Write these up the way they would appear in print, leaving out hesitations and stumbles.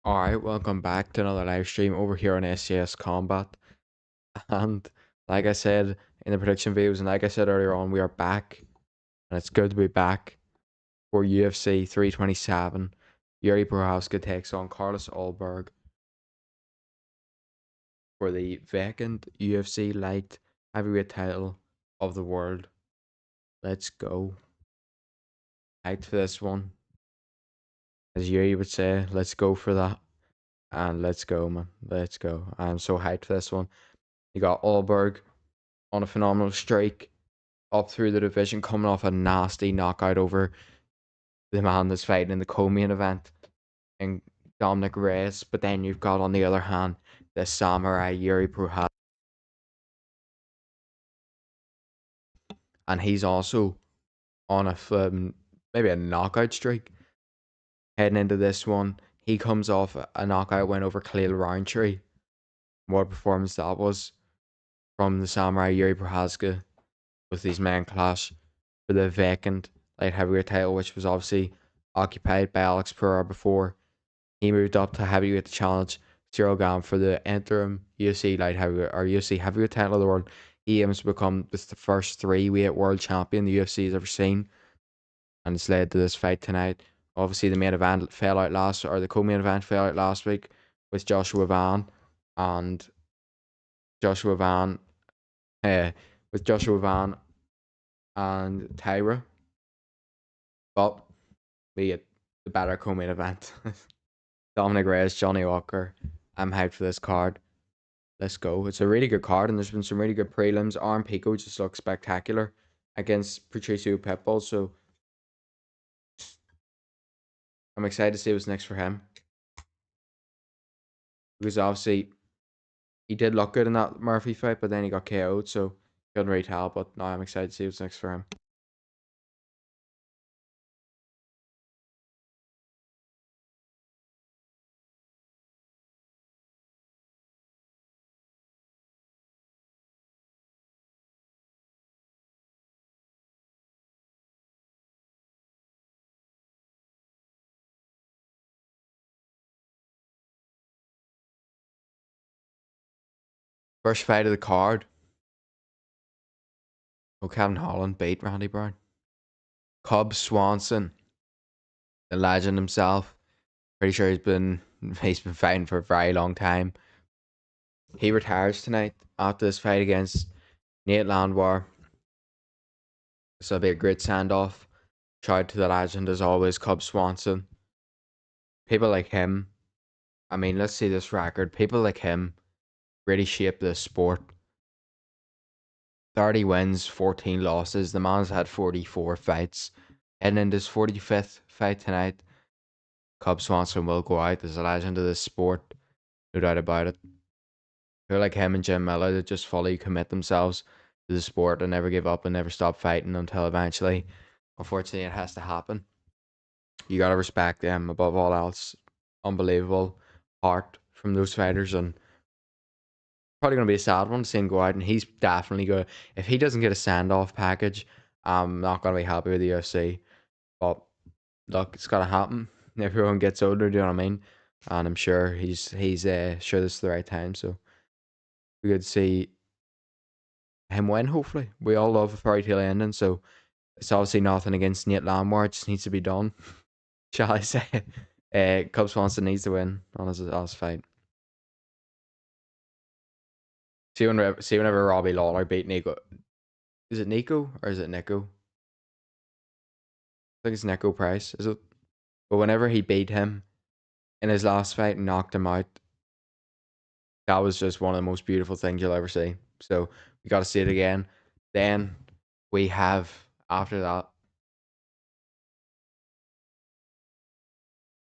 Alright, welcome back to another live stream over here on SCS Combat. And like I said in the prediction videos, and like I said earlier on, we are back. And it's good to be back for UFC 327. Yuri Prochazka takes on Carlos Ulberg for the vacant UFC light heavyweight title of the world. Let's go. Hyped for this one. As Yuri would say, let's go for that. And let's go, man. Let's go. I'm so hyped for this one. You got Ulberg on a phenomenal streak up through the division, coming off a nasty knockout over the man that's fighting in the co-main event and Dominic Reyes. But then you've got, on the other hand, the Samurai Yuri Prochazka, and he's also on a maybe a knockout streak heading into this one. He comes off a knockout win over Khalil Roundtree. What a performance that was from the Samurai Yuri Prochazka with these men clash for the vacant light heavyweight title, which was obviously occupied by Alex Pereira before he moved up to heavyweight to challenge Cyril Gane for the interim UFC light heavyweight or UFC heavyweight title of the world. He aims to become the first three-weight world champion the UFC has ever seen, and it's led to this fight tonight. Obviously, the main event fell out the co-main event fell out last week with Joshua Van and Joshua Van, with Joshua Van and Tyra. But we get the better co-main event. Dominic Reyes, Johnny Walker. I'm hyped for this card. Let's go. It's a really good card, and there's been some really good prelims. Arm Pico just looks spectacular against Patricio Pitbull, so I'm excited to see what's next for him. Because obviously he did look good in that Murphy fight, but then he got KO'd, so couldn't really tell. But now I'm excited to see what's next for him. First fight of the card. Oh, Kevin Holland beat Randy Brown. Cub Swanson, the legend himself. Pretty sure he's been fighting for a very long time. He retires tonight after this fight against Nate Landwehr. So it'll be a great send off. Shout out to the legend as always, Cub Swanson. People like him, I mean, let's see this record. People like him really shaped this sport. 30 wins, 14 losses. The man's had 44 fights. Heading into his 45th fight tonight, Cub Swanson will go out as a legend of this sport. No doubt about it. People like him and Jim Miller that just fully commit themselves to the sport and never give up and never stop fighting until eventually, unfortunately, it has to happen. You gotta respect them above all else. Unbelievable heart from those fighters, and probably gonna be a sad one to see him go out. And he's definitely gonna, if he doesn't get a send off package, I'm not gonna be happy with the UFC. But look, it's gotta happen. Everyone gets older, do you know what I mean? And I'm sure he's sure this is the right time. So we could see him win. Hopefully, we all love a fairy tale ending. So it's obviously nothing against Nate Landwehr. It just needs to be done. Shall I say? Cub Swanson needs to win on his fight. See whenever Robbie Lawler beat Nico. Is it Nico or is it Nico? I think it's Nico Price. Is it? But whenever he beat him in his last fight and knocked him out, that was just one of the most beautiful things you'll ever see. So we got to see it again. Then we have, after that,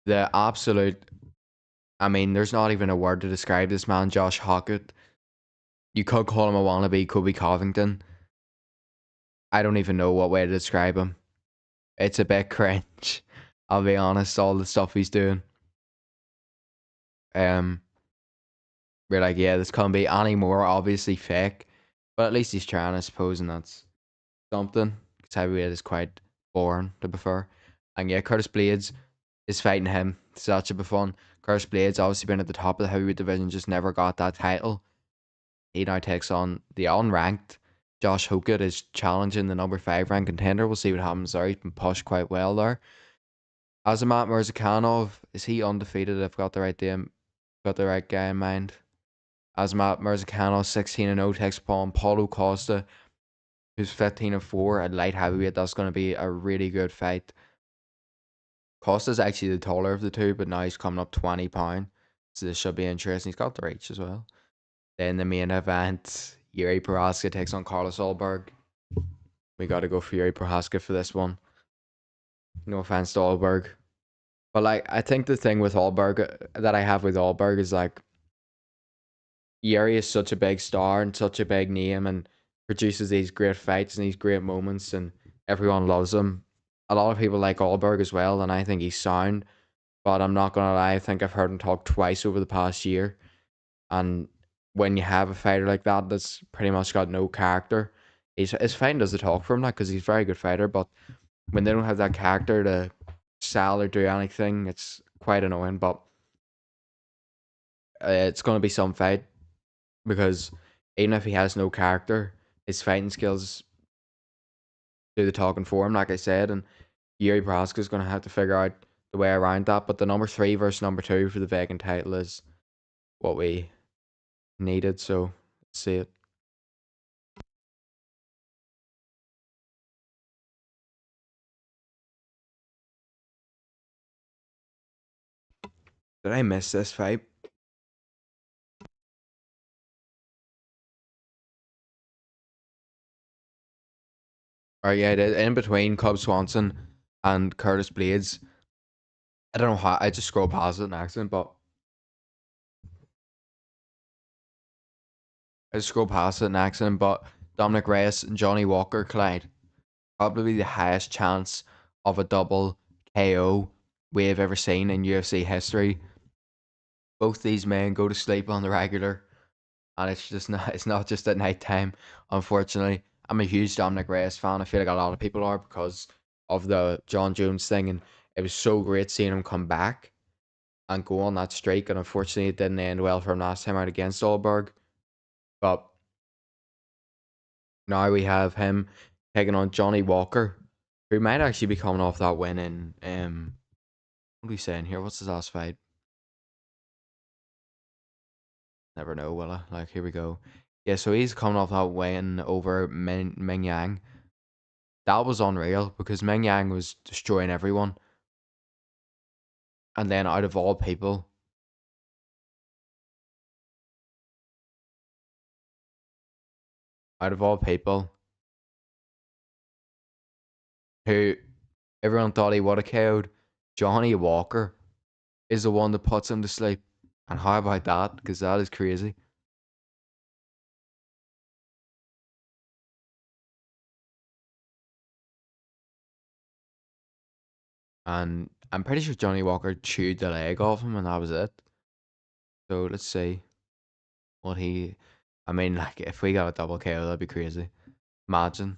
the absolute. I mean, there's not even a word to describe this man, Josh Hockett. You could call him a wannabe Kobe Covington. I don't even know what way to describe him. It's a bit cringe. I'll be honest, all the stuff he's doing. We're like, yeah, this can't be any more obviously fake. But at least he's trying, I suppose, and that's something. Because heavyweight is quite boring, to be fair. And yeah, Curtis Blades is fighting him. So that should be fun. Curse Blades obviously been at the top of the heavyweight division, just never got that title. He now takes on the unranked Josh Hokett is challenging the number 5 ranked contender. We'll see what happens there. He's been pushed quite well there. Azamat Mirzakhanov, is he undefeated? I've got the right name, got the right guy in mind. Azamat Mirzakhanov, 16-0, takes upon Paulo Costa, who's 15-4 at light heavyweight. That's going to be a really good fight. Costa's actually the taller of the two, but now he's coming up 20 pounds. So this should be interesting. He's got the reach as well. Then the main event, Yuri Prochazka takes on Carlos Ulberg. We got to go for Yuri Prochazka for this one. No offense to Ulberg. But like, I think the thing with Ulberg that I have with Ulberg is like, Yuri is such a big star and such a big name and produces these great fights and these great moments and everyone loves him. A lot of people like Ulberg as well, and I think he's sound. But I'm not gonna lie, I think I've heard him talk twice over the past year. And when you have a fighter like that that's pretty much got no character, his fighting does the talk for him, like, because he's a very good fighter. But when they don't have that character to sell or do anything, it's quite annoying. But it's going to be some fight because even if he has no character, his fighting skills do the talking for him, like I said. And Yuri Prochazka is going to have to figure out the way around that. But the number 3 versus number 2 for the vacant title is what we needed. So let's see it. Did I miss this fight? Or yeah, it is. In between Cub Swanson and Curtis Blades. I don't know how I just scrolled past it in accident, but Dominic Reyes and Johnny Walker collide. Probably the highest chance of a double KO we have ever seen in UFC history. Both these men go to sleep on the regular, and it's not just at night time. Unfortunately, I'm a huge Dominic Reyes fan. I feel like a lot of people are because of the John Jones thing, and it was so great seeing him come back and go on that streak. And unfortunately, it didn't end well for him last time out against Ulberg. But now we have him taking on Johnny Walker, who might actually be coming off that win in what are we saying here? What's his last fight? Never know, will I? Like, here we go. Yeah, so he's coming off that win over Ming Yang. That was unreal because Ming Yang was destroying everyone. And then out of all people, who everyone thought he would have KO'd, Johnny Walker is the one that puts him to sleep. And how about that? Because that is crazy. And I'm pretty sure Johnny Walker chewed the leg off him, and that was it. So let's see what he. I mean, like, if we got a double KO, that'd be crazy. Imagine.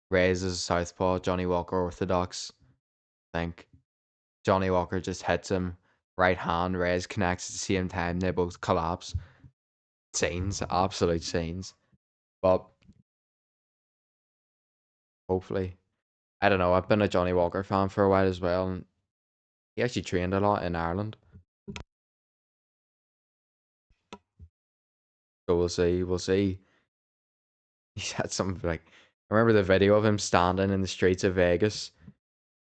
Reyes is southpaw, Johnny Walker orthodox. I think Johnny Walker just hits him, right hand, Reyes connects at the same time, they both collapse. Scenes, absolute scenes. But hopefully, I don't know. I've been a Johnny Walker fan for a while as well, and he actually trained a lot in Ireland. So we'll see. We'll see. He's had some like. I remember the video of him standing in the streets of Vegas,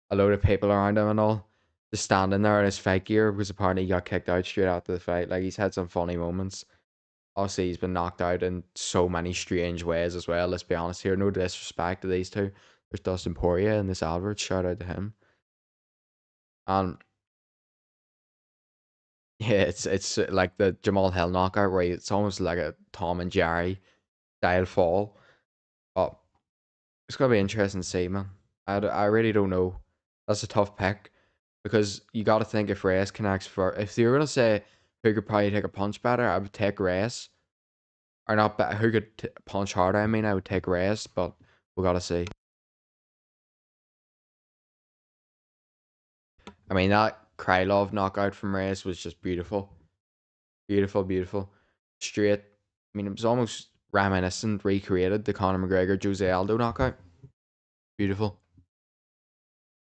a load of people around him and all, just standing there in his fight gear because apparently he got kicked out straight after the fight. Like, he's had some funny moments. Obviously, he's been knocked out in so many strange ways as well. Let's be honest here. No disrespect to these two. There's Dustin Poirier and this Albert. Shout out to him. And yeah, it's like the Jamal Hill knockout where it's almost like a Tom and Jerry style fall. But it's gonna be interesting to see, man. I really don't know. That's a tough pick because you got to think if Reyes connects for. If you were gonna say who could probably take a punch better, I would take Reyes. Or not, but who could punch harder? I mean, I would take Reyes, but we gotta see. I mean, that Krylov knockout from Reyes was just beautiful. Beautiful, beautiful. Straight. I mean, it was almost reminiscent, recreated the Conor McGregor Jose Aldo knockout. Beautiful.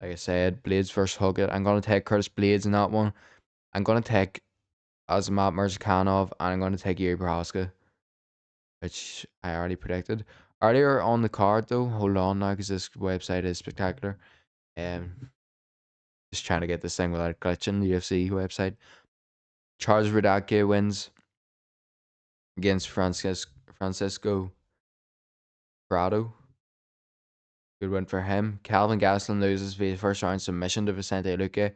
Like I said, Blades versus Huggett. I'm going to take Curtis Blades in that one. I'm going to take Azamat Murzakanov, and I'm going to take Yuri Prochazka, which I already predicted. Earlier on the card, though, hold on now because this website is spectacular. Just trying to get this thing without glitching. The UFC website. Charles Rodake wins against Francisco Prado. Good win for him. Calvin Gastelum loses via first round submission to Vicente Luque.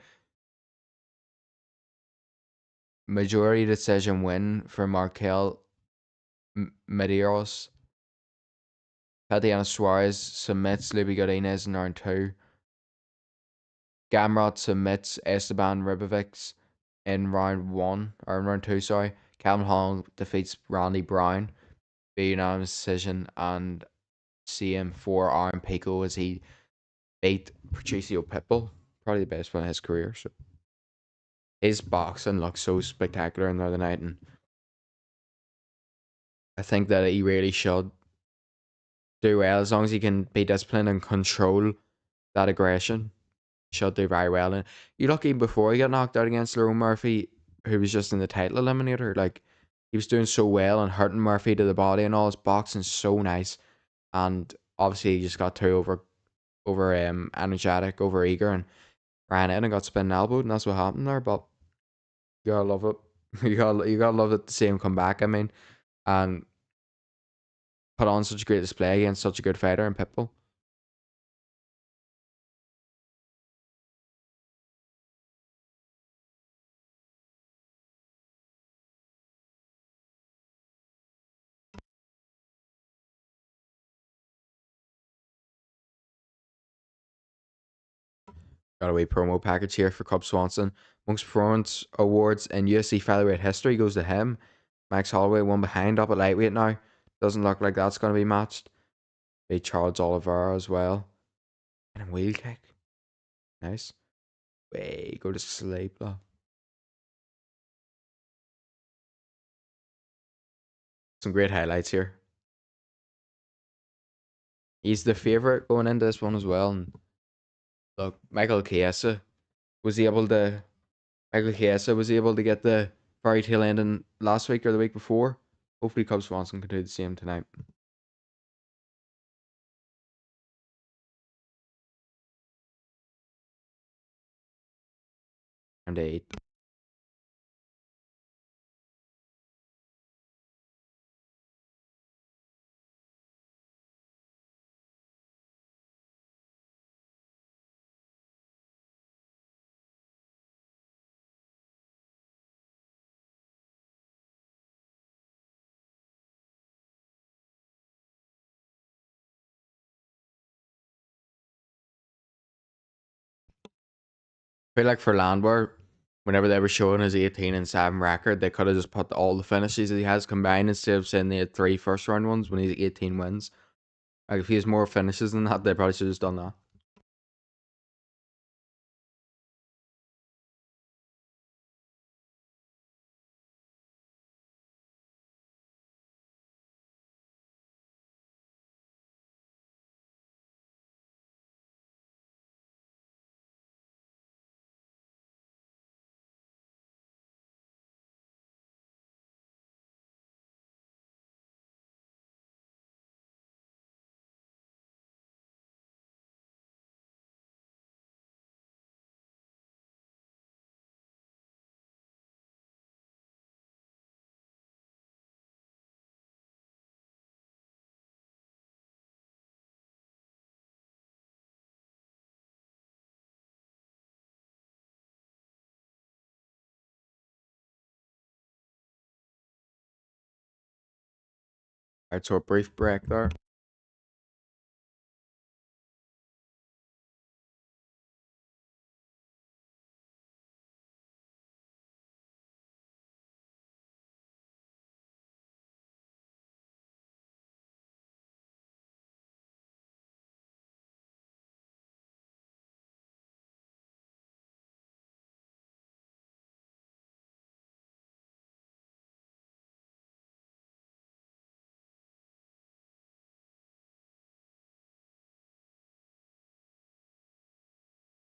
Majority decision win for Markel Medeiros. Tatiana Suarez submits Luby Godinez in round 2. Gamrot submits Esteban Ribovics in round 1, or in round 2, sorry. Calvin Hong defeats Randy Brown via unanimous decision, and CM4 Aaron Pico as he beat Patricio Pitbull. Probably the best one of his career. So his boxing looks so spectacular in the other night, and I think that he really should do well as long as he can be disciplined and control that aggression. Should do very well. And you look, even before he got knocked out against Lerone Murphy, who was just in the title eliminator, like he was doing so well and hurting Murphy to the body and all. His boxing so nice, and obviously he just got too over energetic, over eager, and ran in and got spin elbowed, and that's what happened there. But you gotta love it. You gotta love it to see him come back. I mean, and put on such a great display against such a good fighter in Pitbull. Got a wee promo package here for Cub Swanson. Most performance awards in UFC featherweight history goes to him. Max Holloway one behind up at lightweight now. Doesn't look like that's going to be matched. Beat Charles Oliveira as well. And a wheel kick. Nice. Way go to sleep though. Some great highlights here. He's the favourite going into this one as well. And look, Michael Chiesa was able to get the fairy tale ending last week or the week before. Hopefully Cub Swanson can do the same tonight. Round 8. I feel like for Landwehr, whenever they were showing his 18-7 record, they could have just put all the finishes that he has combined instead of saying they had 3 first round ones when he's 18 wins. Like if he has more finishes than that, they probably should have just done that. Alright, so a brief break there.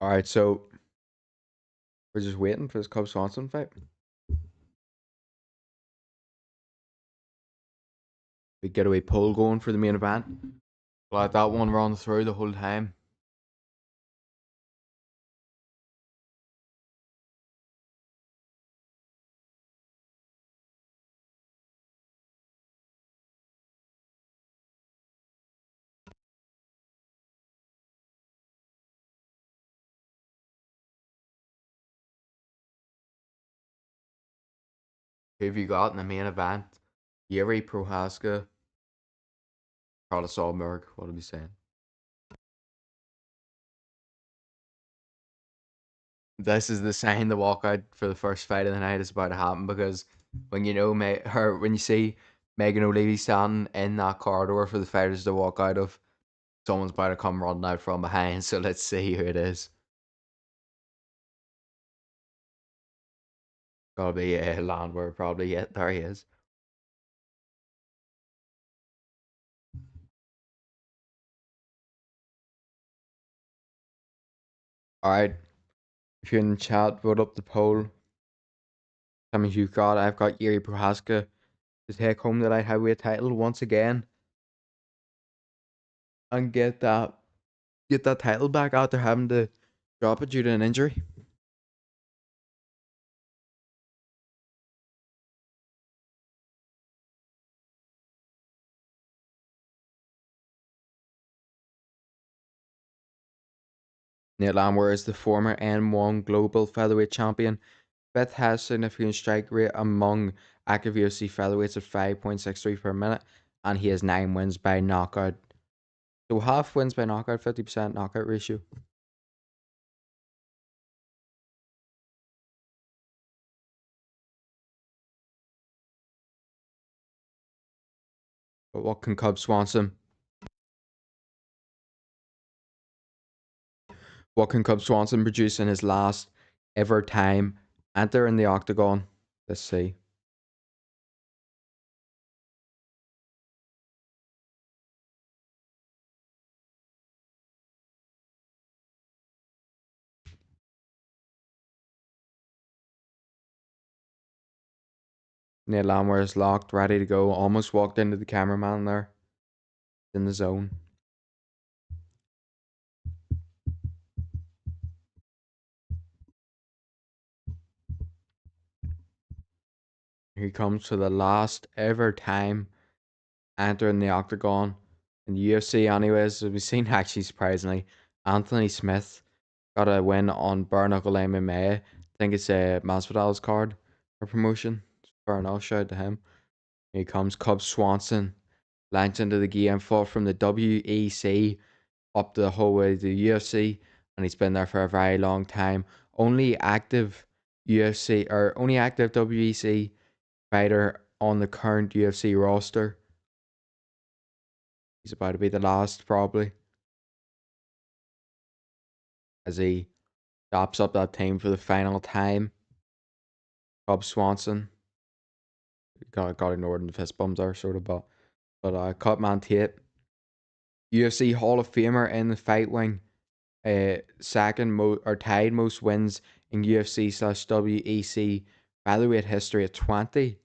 All right, so we're just waiting for this Cub Swanson fight. We get away poll going for the main event. Let that one run through the whole time. Who have you got in the main event? Yuri Prochazka, Carlos Ulberg. What are we saying? This is the sign the walkout for the first fight of the night is about to happen because when you know when you see Megan O'Leary standing in that corridor for the fighters to walk out of, someone's about to come running out from behind. So let's see who it is. Gotta be Landwehr probably. Yeah, there he is. All right, if you're in the chat, vote up the poll. Tell me who you got. I've got Yuri Prohaska to take home the light heavyweight title once again and get that title back after having to drop it due to an injury. Nate Landwehr is the former N1 Global Featherweight Champion. Fifth has significant strike rate among active UFC featherweights at 5.63 per minute, and he has 9 wins by knockout. So half wins by knockout, 50% knockout ratio. But what can Cub Swanson? What can Cub Swanson produce in his last ever time enter in the octagon? Let's see. Nate Landwehr is locked, ready to go. Almost walked into the cameraman there. In the zone. Here he comes for the last ever time entering the octagon in the UFC anyways. We've seen actually surprisingly Anthony Smith got a win on bare knuckle MMA. I think it's a Masvidal's card or promotion. Fair enough, shout out to him. Here comes Cub Swanson. Launched into the game, fought from the WEC up the whole way to the UFC, and he's been there for a very long time. Only active only active WEC fighter on the current UFC roster. He's about to be the last, probably, as he stops up that team for the final time. Cub Swanson got ignored in the fist bumps there, sort of, but Cutman Tate, UFC Hall of Famer in the fight wing, second or tied most wins in UFC/WEC featherweight history at 20,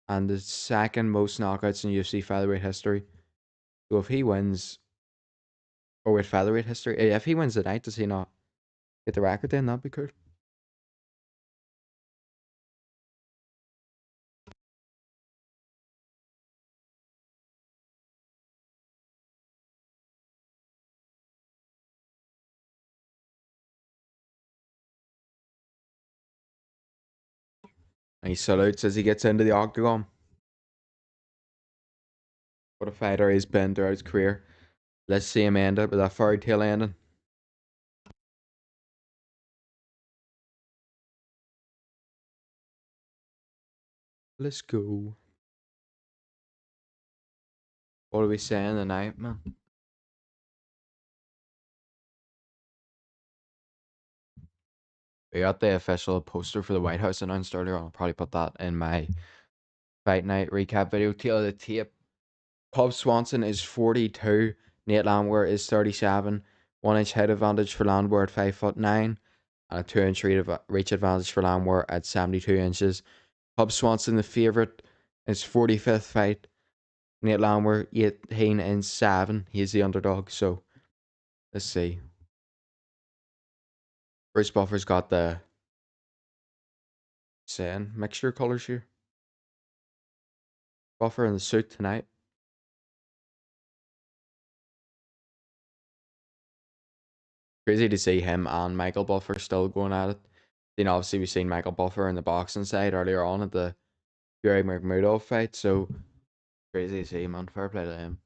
and the second most knockouts in UFC featherweight history. So if he wins, or with featherweight history, if he wins tonight, does he not get the record? Then that'd be cool. And he salutes as he gets into the octagon. What a fighter he's been throughout his career. Let's see him end it with that fairy tale ending. Let's go. What are we saying tonight, man? We got the official poster for the White House announced earlier. I'll probably put that in my fight night recap video. Tail of the tape. Cub Swanson is 42. Nate Landwehr is 37. 1 inch height advantage for Landwehr at 5'9", and a 2 inch reach advantage for Landwehr at 72 inches. Cub Swanson, the favourite, his 45th fight. Nate Landwehr, 18-7. He's the underdog, so let's see. Bruce Buffer's got the saying mixture colours here. Buffer in the suit tonight. Crazy to see him and Michael Buffer still going at it. Then obviously we've seen Michael Buffer in the boxing side earlier on at the Fury McMurdo fight, so crazy to see him, man. Fair play to him.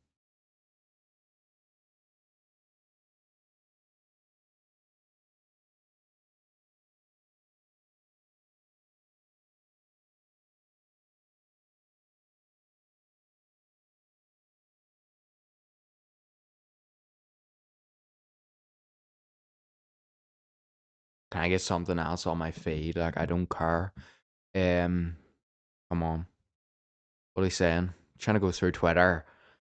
Can I get something else on my feed? Like, I don't care. Come on. What are you saying? I'm trying to go through Twitter.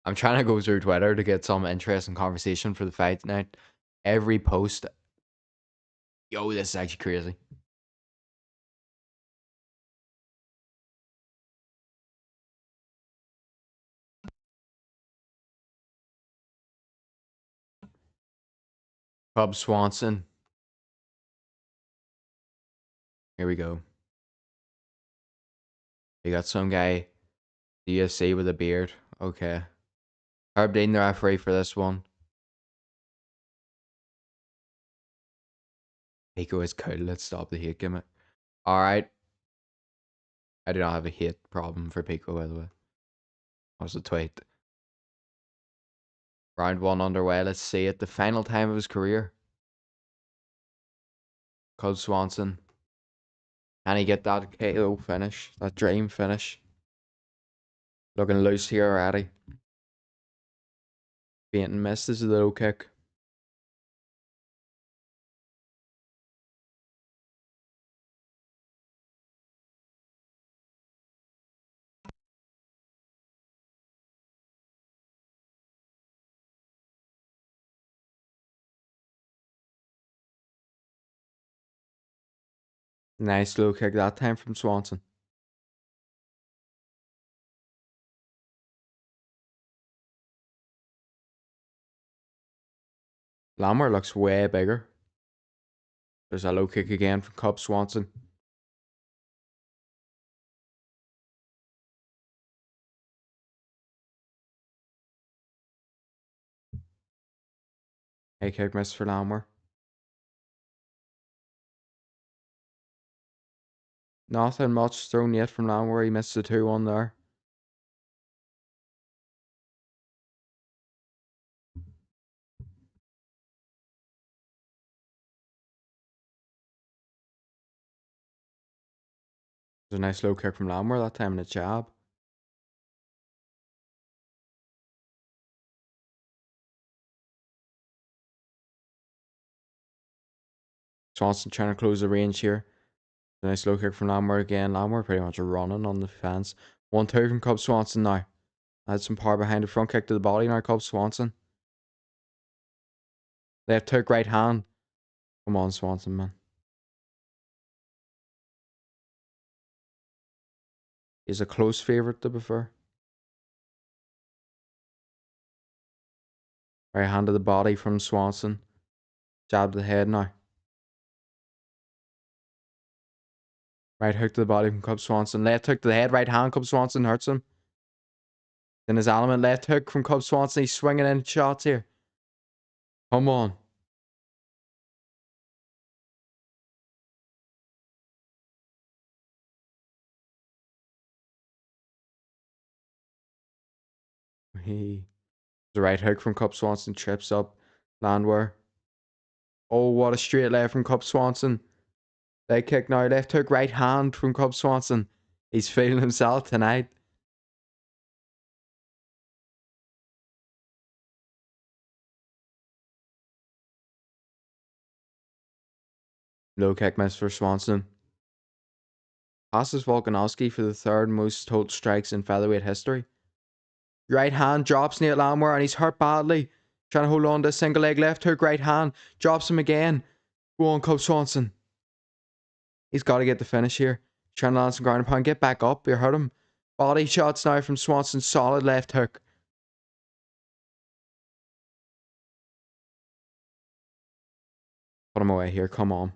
I'm trying to go through Twitter to get some interesting conversation for the fight tonight. Every post. Yo, this is actually crazy. Cub Swanson. Here we go. You got some guy, the UFC with a beard. Okay. Herb Dean, the referee for this one. Pico is cool. Let's stop the hate gimmick. Alright. I do not have a hate problem for Pico, by the way. That was a tweet. Round 1 underway. Let's see it. The final time of his career. Cub Swanson. Can he get that KO finish? That dream finish? Looking loose here already. Being missed is a little kick. Nice low kick that time from Swanson. Lammer looks way bigger. There's a low kick again from Cub Swanson. High kick miss for Lammer. Nothing much thrown yet from Lammer. He missed the 2-1 there. There's a nice low kick from Lammer that time in the jab. Swanson trying to close the range here. A nice low kick from Lammer again. Lammer pretty much running on the fence. 1-2 from Cub Swanson now. Had some power behind the front kick to the body now, Cub Swanson. Left hook, right hand. Come on, Swanson, man. He's a close favourite, to be fair. Right hand to the body from Swanson. Jab to the head now. Right hook to the body from Cub Swanson. Left hook to the head. Right hand. Cub Swanson hurts him. In his element. Left hook from Cub Swanson. He's swinging in shots here. Come on. The right hook from Cub Swanson trips up Landwehr. Oh, what a straight left from Cub Swanson. Leg kick now. Left hook, right hand from Cub Swanson. He's feeling himself tonight. Low kick miss for Swanson. Passes Volkanovski for the third most total strikes in featherweight history. Right hand drops Nate Landwehr and he's hurt badly. Trying to hold on to a single leg left hook, right hand. Drops him again. Go on, Cub Swanson. He's got to get the finish here. Trying to land some ground and pound. Get back up. You heard him. Body shots now from Swanson. Solid left hook. Put him away here. Come on.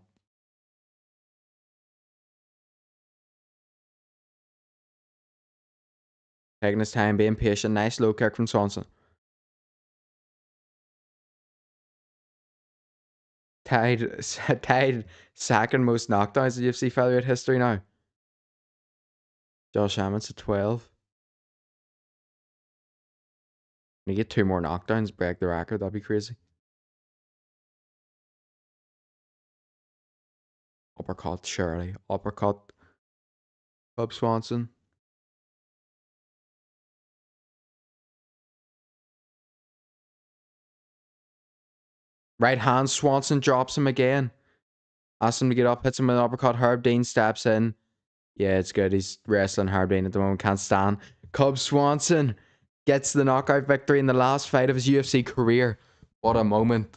Taking his time, being patient. Nice low kick from Swanson. Tied second most knockdowns in UFC featherweight history now. Josh Emmons at 12. Can you get 2 more knockdowns, break the record? That'd be crazy. Uppercut, Shirley. Uppercut. Cub Swanson. Right hand, Swanson drops him again. Asks him to get up, hits him with an uppercut. Herb Dean steps in. Yeah, it's good. He's wrestling Herb Dean at the moment. Can't stand. Cub Swanson gets the knockout victory in the last fight of his UFC career. What a moment.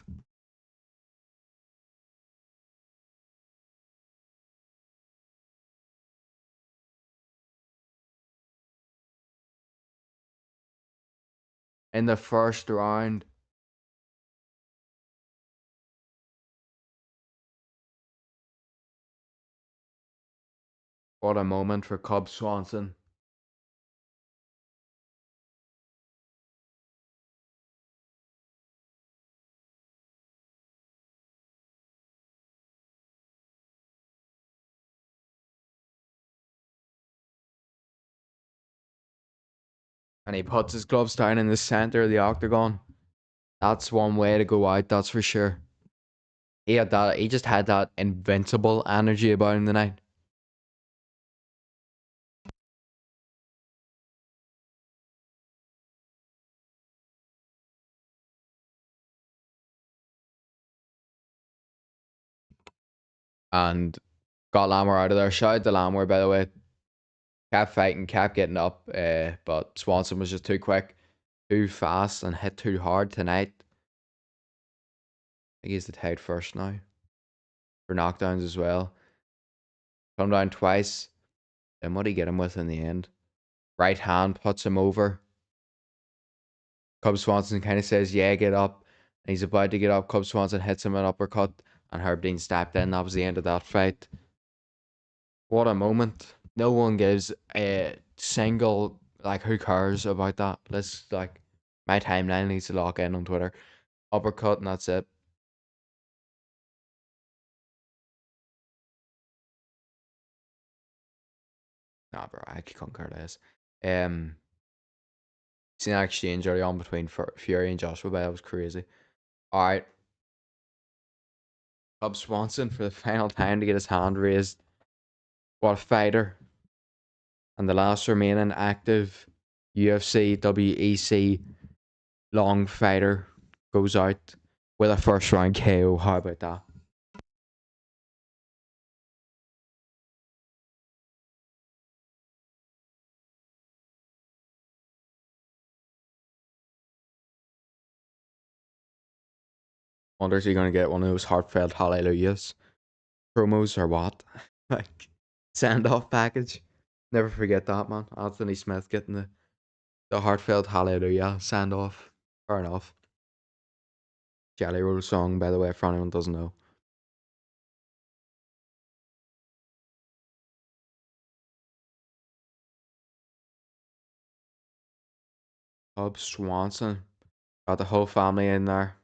In the first round. What a moment for Cub Swanson. And he puts his gloves down in the center of the octagon. That's one way to go out, that's for sure. He just had that invincible energy about him tonight. And got Lamar out of there. Shout out to Lamar, by the way. Kept fighting, kept getting up, but Swanson was just too quick, too fast, and hit too hard tonight. I think he's the tied first now for knockdowns as well. Come down twice. Then what did he get him with in the end? Right hand puts him over. Cub Swanson kind of says, yeah, get up. And he's about to get up. Cub Swanson hits him an uppercut, and Herb Dean stepped in. That was the end of that fight. What a moment. No one gives a single, like, who cares about that? Let's, like, my timeline needs to lock in on Twitter. Uppercut, and that's it. Nah, bro, I couldn't care less. Seen that exchange early on between Fury and Joshua, but that was crazy. All right. Cub Swanson for the final time to get his hand raised. What a fighter. And the last remaining active UFC, WEC long fighter goes out with a first round KO. How about that? Wonder is he going to get one of those heartfelt hallelujahs promos or what? Like, send off package. Never forget that, man. Anthony Smith getting the heartfelt hallelujah send off. Fair enough. Jelly Roll song, by the way, if anyone doesn't know. Cub Swanson. Got the whole family in there.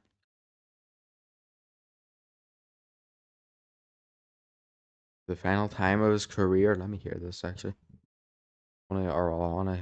The final time of his career. Let me hear this actually. On a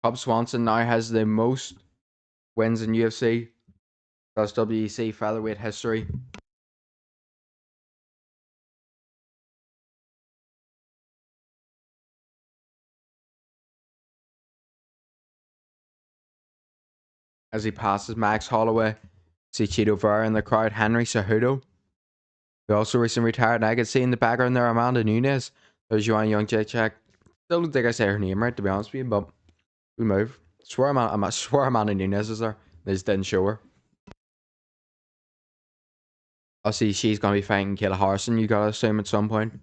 Cub Swanson now has the most wins in UFC. That's WEC featherweight history. As he passes Max Holloway, see Cheeto Vera in the crowd, Henry Cejudo, who also recently retired. And I could see in the background there Amanda Nunes. There's Joanne Young Jacek. Still don't think I say her name right, to be honest with you, but we move. I swear Amanda Nunes is there. They just didn't show her. I'll see she's going to be fighting Kayla Harrison, you got to assume, at some point.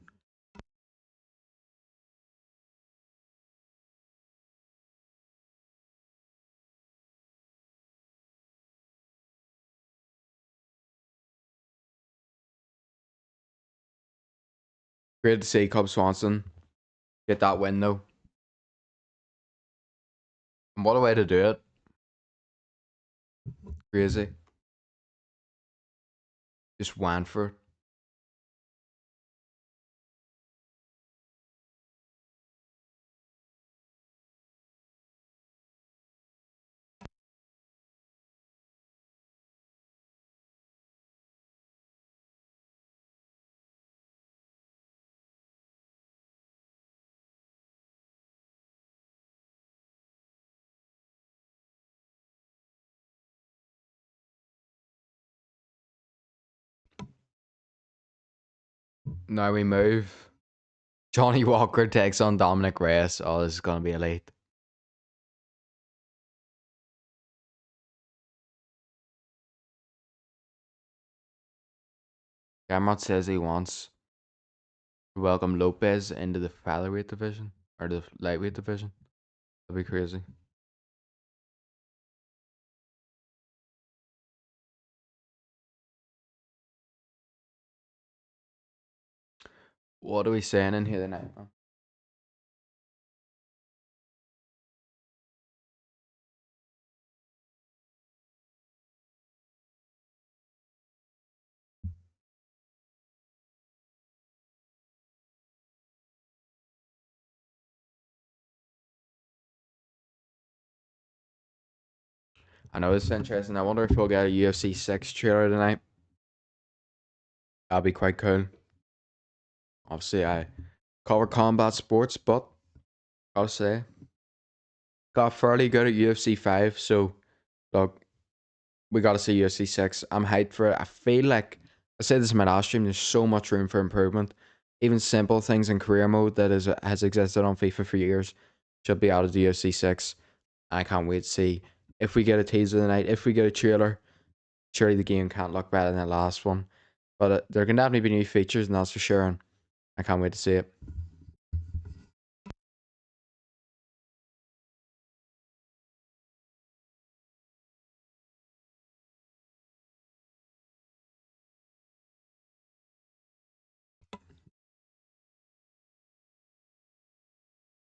Great to see Cub Swanson get that win, though. And what a way to do it. Crazy. Just went for it. Now we move. Johnny Walker takes on Dominic Reyes. Oh, this is going to be elite. Gamrot says he wants to welcome Lopez into the featherweight division or the lightweight division. That'd be crazy. What are we saying in here tonight, man? I know it's interesting. I wonder if we'll get a UFC 6 trailer tonight. That'd be quite cool. Obviously, I cover combat sports, but I'll say got fairly good at UFC 5. So, look, we got to see UFC 6. I'm hyped for it. I feel like I said this in my last stream. There's so much room for improvement. Even simple things in career mode that has existed on FIFA for years should be added to UFC 6. I can't wait to see if we get a teaser tonight, if we get a trailer. Surely the game can't look better than the last one. But there can definitely be new features, and that's for sure. And I can't wait to see it.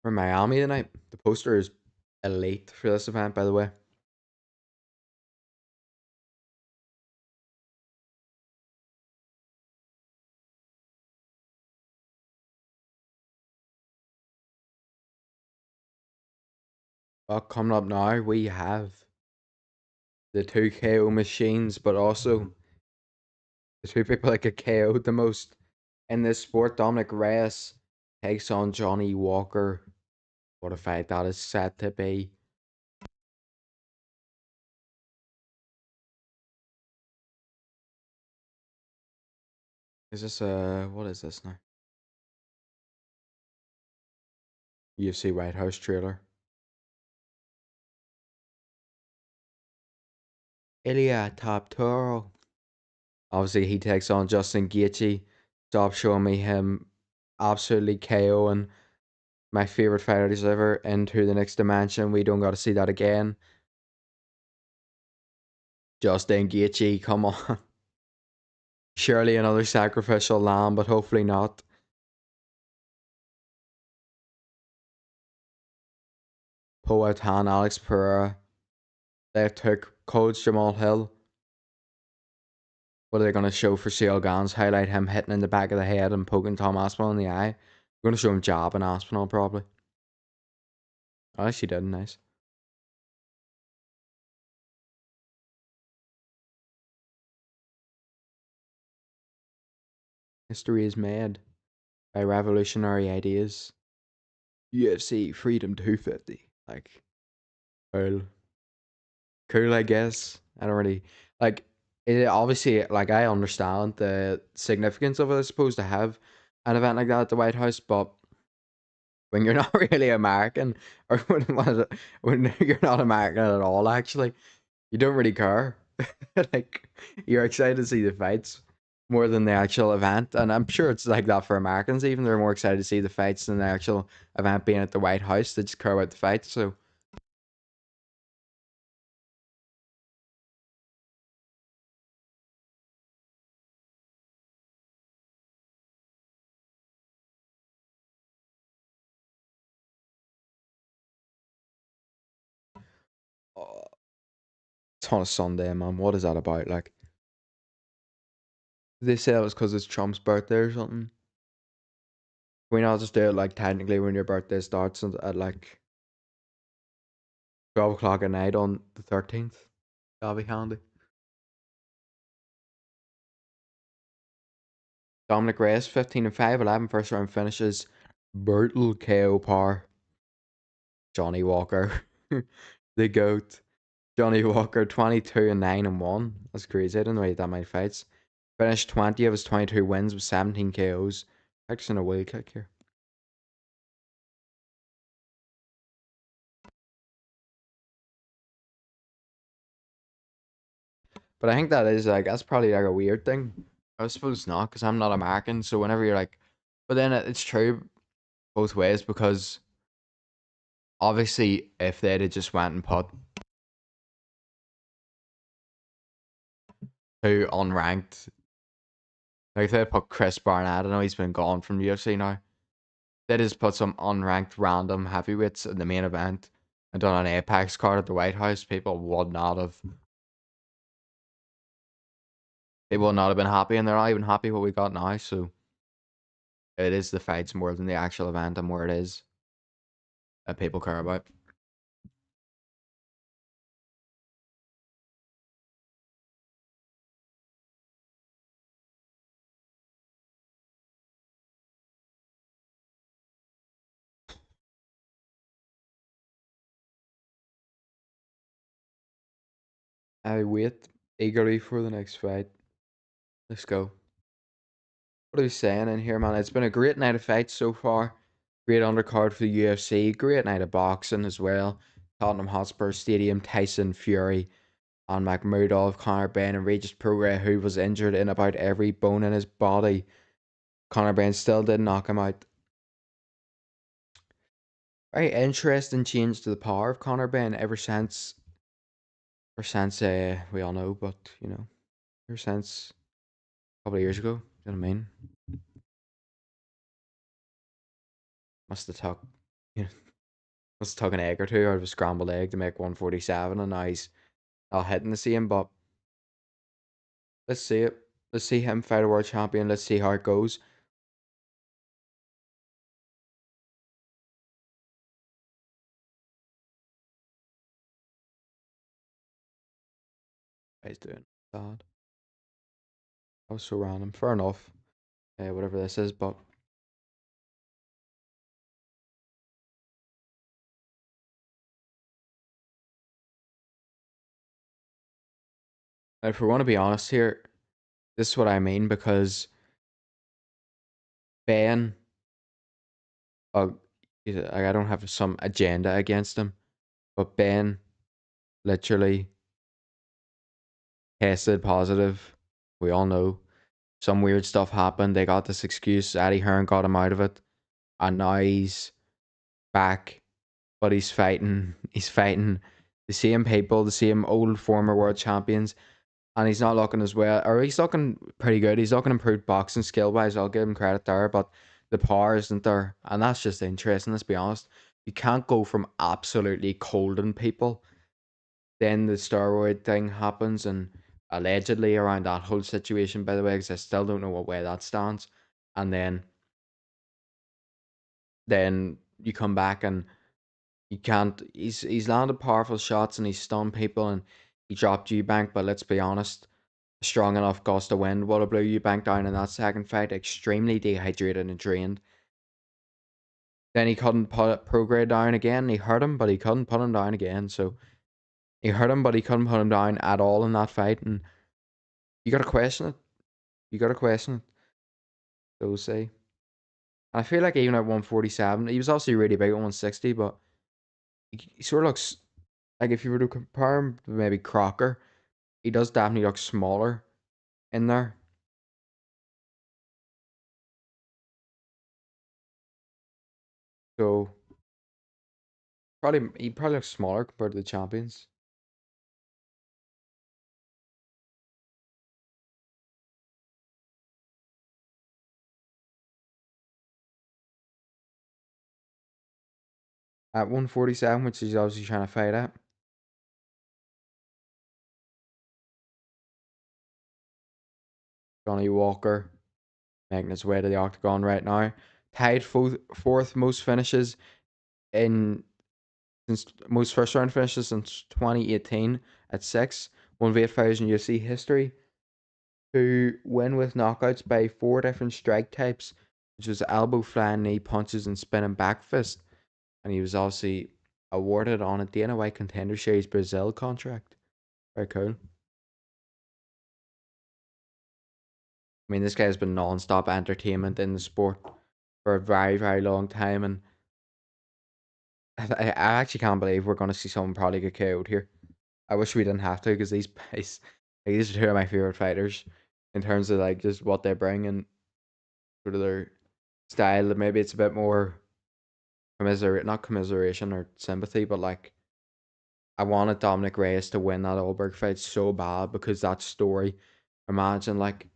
For Miami tonight, the poster is elite for this event, by the way. Well, coming up now, we have the two KO machines, but also the two people that get KO'd the most in this sport. Dominic Reyes takes on Johnny Walker. What a fight that is set to be. Is this what is this now? UFC White House trailer. Ilya Top Toro. Obviously, he takes on Justin Gaethje. Stop showing me him absolutely KOing my favorite fighters ever into the next dimension. We don't got to see that again. Justin Gaethje, come on. Surely another sacrificial lamb, but hopefully not. Poatan, Alex Pereira. They took Coach Jamal Hill. What are they going to show for CL Gans? Highlight him hitting in the back of the head and poking Tom Aspinall in the eye. They're going to show him jabbing Aspinall, probably. Oh, she did. Nice. History is made by revolutionary ideas. UFC Freedom 250. Like, cool. Cool, I guess. I don't really like it. Obviously, like I understand the significance of it. I suppose to have an event like that at the White House, but when you're not really American, or when you're not American at all, actually, you don't really care. Like you're excited to see the fights more than the actual event, and I'm sure it's like that for Americans. Even they're more excited to see the fights than the actual event being at the White House. They just care about the fights. So, oh, it's on a Sunday, man. What is that about? Like, they say that was because it's Trump's birthday or something. We not just do it like technically when your birthday starts at like 12 o'clock at night on the 13th. That'll be handy. Dominic Reyes, 15-5, 11 first round finishes. Brutal KO par. Johnny Walker, the GOAT. Johnny Walker, 22-9-1. That's crazy. I didn't know he had that many fights. Finished 20 of his 22 wins with 17 KOs. Practicing a wheel kick here. But I think that is like, that's probably like a weird thing. I suppose not, because I'm not American. So whenever you're like, but then it's true both ways because obviously if they'd have just went and put two unranked, like if they put Chris Barnett, I know he's been gone from the UFC now. They just put some unranked random heavyweights in the main event and done an Apex card at the White House. People would not have been happy, and they're not even happy what we got now. So it is the fights more than the actual event and where it is that people care about. I wait eagerly for the next fight. Let's go. What are we saying in here, man? It's been a great night of fights so far. Great undercard for the UFC. Great night of boxing as well. Tottenham Hotspur Stadium, Tyson Fury and Makhmudov, Conor Benn, and Regis Prograis, who was injured in about every bone in his body. Conor Benn still did knock him out. Very interesting change to the power of Conor Benn ever since we all know, but ever since a couple of years ago. You know what I mean? Must have took you know, must have took an egg or two out of a scrambled egg to make 147, and now he's not hitting the same. But let's see it. Let's see him fight a world champion. Let's see how it goes. He's doing bad. That was so random. Fair enough. Whatever this is, but if we want to be honest here, this is what I mean because Ben, uh, like I don't have some agenda against him, but Ben literally tested positive. We all know some weird stuff happened. They got this excuse. Eddie Hearn got him out of it, and now he's back, but he's fighting. He's fighting the same people, the same old former world champions, and he's not looking as well, or he's looking pretty good. He's looking improved boxing skill wise. I'll give him credit there, but the power isn't there, and that's just interesting. Let's be honest. You can't go from absolutely colding people, then the steroid thing happens, and allegedly around that whole situation, by the way, because I still don't know what way that stands, and then you come back and you can't. He's landed powerful shots and he's stunned people and he dropped Eubank, but let's be honest. strong enough gust of wind would have blew Eubank down in that second fight. Extremely dehydrated and drained. Then he couldn't put Prograde down again. He hurt him, but he couldn't put him down again. So he hurt him, but he couldn't put him down at all in that fight. And you gotta question it. You gotta question it. So we'll see. I feel like even at 147, he was obviously really big at 160, but he sort of looks like if you were to compare him to maybe Crocker, he does definitely look smaller in there. So probably he probably looks smaller compared to the champions. At 147, which he's obviously trying to fight at. Johnny Walker making his way to the octagon right now. Tied fourth most finishes in since most first round finishes since 2018 at 6. One of 8,000 UFC history. To win with knockouts by 4 different strike types, which was elbow, flying knee, punches, and spinning back fist. And he was obviously awarded on a Dana White Contender Series Brazil contract. Very cool. I mean, this guy's been non-stop entertainment in the sport for a very, very long time, and I actually can't believe we're going to see someone probably get KO'd here. I wish we didn't have to because these are two of my favorite fighters in terms of like just what they bring and sort of their style. Maybe it's a bit more not commiseration or sympathy, but like I wanted Dominic Reyes to win that Ulberg fight so bad because that story. Imagine like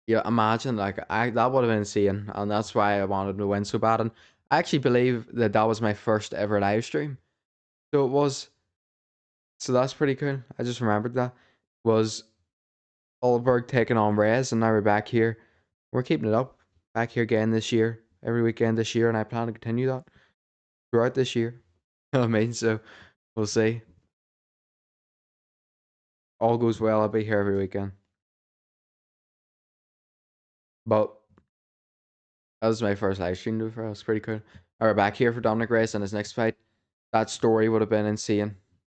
Yeah, imagine like I that would have been insane, and that's why I wanted him to win so bad. And I actually believe that that was my first ever live stream, so it was. So that's pretty cool. I just remembered that was Ulberg taking on Reyes, and now we're back here. We're keeping it up, back here again this year, every weekend this year, and I plan to continue that throughout this year. You know what I mean? So we'll see. All goes well, I'll be here every weekend. But that was my first live stream to for us. Pretty cool. We're back here for Dominic Reyes and his next fight. That story would have been insane.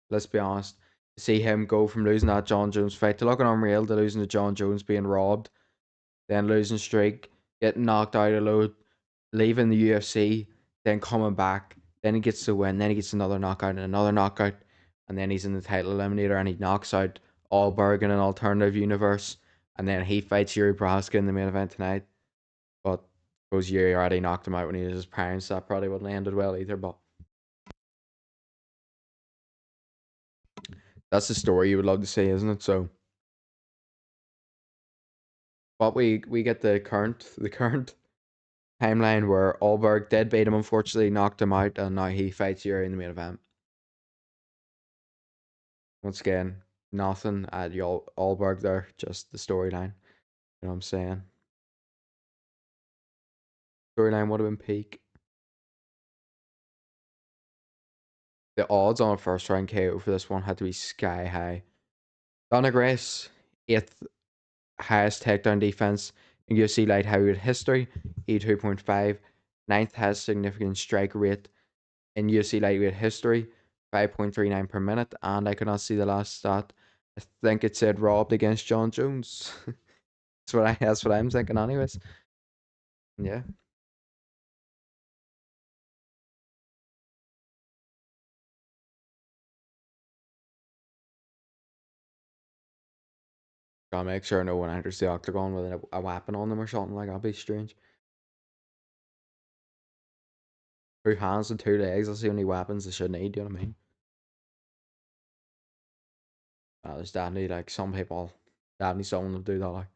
Let's be honest. To see him go from losing that John Jones fight to looking unreal to losing to John Jones, being robbed, then losing streak, getting knocked out a load, leaving the UFC, then coming back, then he gets the win, then he gets another knockout and another knockout, and then he's in the title eliminator and he knocks out Allberg in an alternative universe, and then he fights Yuri Prochazka in the main event tonight. But I suppose Yuri already knocked him out when he was his prime, so that probably wouldn't have ended well either. But that's the story you would love to see, isn't it? So, but we get the current timeline where Allberg did beat him, unfortunately knocked him out, and now he fights Yuri in the main event. Once again, nothing at Allberg there, just the storyline. You know what I'm saying? Storyline would have been peak. The odds on a first round KO for this one had to be sky high. Donna Grace, 8th highest takedown defense in UFC light heavyweight history, 82.5. 9th highest significant strike rate in UFC lightweight history, 5.39 per minute. And I could not see the last stat. I think it said robbed against John Jones. That's what I'm thinking, anyways. Yeah, gotta make sure no one enters the octagon with a weapon on them or something like that'd be strange. 2 hands and 2 legs, that's the only weapons they should need, you know what I mean? There's definitely like some people, definitely someone will do that, like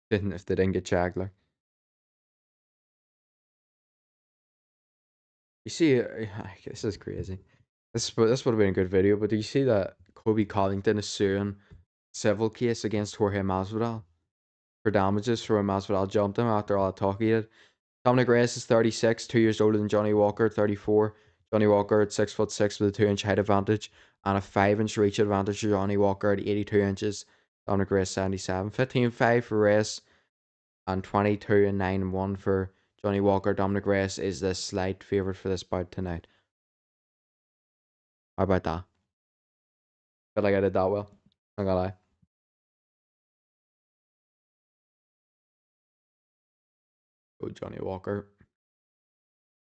didn't if they didn't get checked, like. You see, this is crazy. This would have been a good video, but do you see that Kobe Collington is suing civil case against Jorge Masvidal for damages for when Masvidal jumped him after all that talk he did? Dominic Reyes is 36, 2 years older than Johnny Walker, 34. Johnny Walker at 6'6" with a 2-inch height advantage. and a 5 inch reach advantage to Johnny Walker at 82 inches. Dominic Reyes 77. 15-5 for Reyes and 22 and 9 and 1 for Johnny Walker. Dominic Reyes is the slight favourite for this bout tonight. How about that? Feel like I did that well. I'm gonna lie. Oh, Johnny Walker.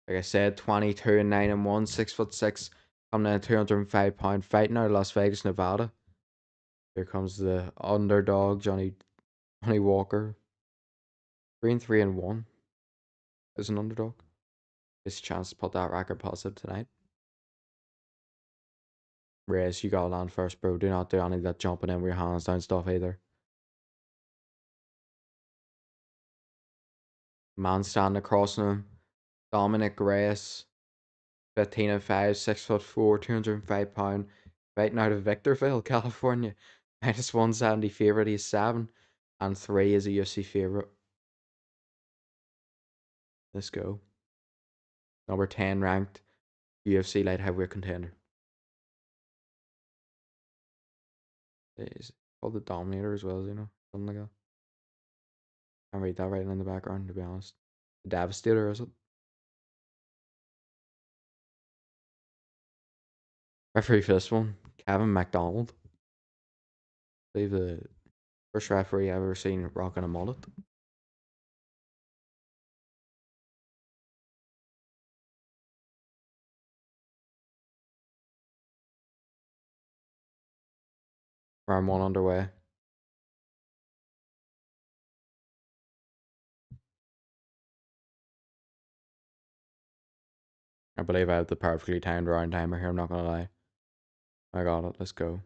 Like I said, 22 and 9 and 1, 6'6", coming in at 205 pound, fighting out of Las Vegas, Nevada. Here comes the underdog, Johnny Walker. 3 and 1 as an underdog. His chance to put that record positive tonight. Reyes, you gotta land first, bro. Do not do any of that jumping in with your hands down stuff either. Man standing across from him. Dominic Reyes, 15 and 5, 6'4", 205 pound. Fighting out of Victorville, California. -170 favourite. He's 7 and 3 is a UFC favourite. Let's go. Number 10 ranked UFC light heavyweight contender. Is called the Dominator as well, something like that. Can't read that writing in the background, to be honest. The Devastator, is it? Referee for this one, Kevin McDonald. I believe the first referee I've ever seen rocking a mullet. Round 1 underway. I believe I have the perfectly timed round timer here, I'm not gonna lie. I got it, let's go.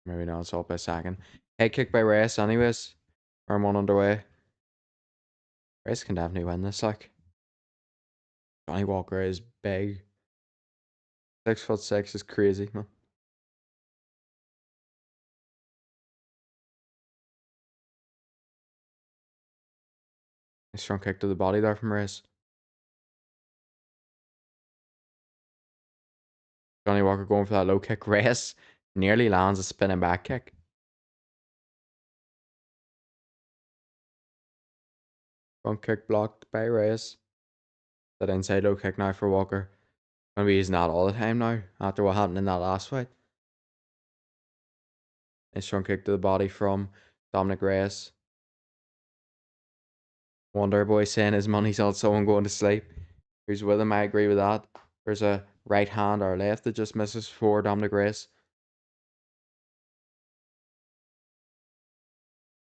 Maybe not, it's up by a second. Head kick by Reyes anyways. Round 1 underway. Reyes can definitely win this, like. Johnny Walker is big. 6'6" is crazy, man. Nice strong kick to the body there from Reyes. Johnny Walker going for that low kick. Reyes nearly lands a spinning back kick. Front kick blocked by Reyes. That inside low kick now for Walker. Gonna be using that all the time now after what happened in that last fight. Nice strong kick to the body from Dominic Reyes. Wonder Boy saying his money's on someone going to sleep. Who's with him? I agree with that. There's a right hand or left that just misses for Dominic Reyes.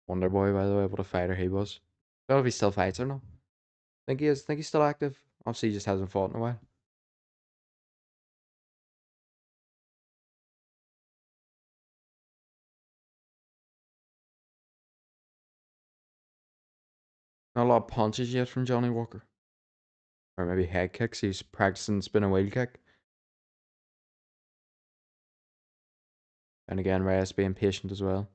Wonder Boy, by the way, what a fighter he was. I don't know if he still fights or not. Think he is. Think he's still active. Obviously, he just hasn't fought in a while. Not a lot of punches yet from Johnny Walker. Or maybe head kicks. He's practicing spin a wheel kick. And again, Reyes being patient as well.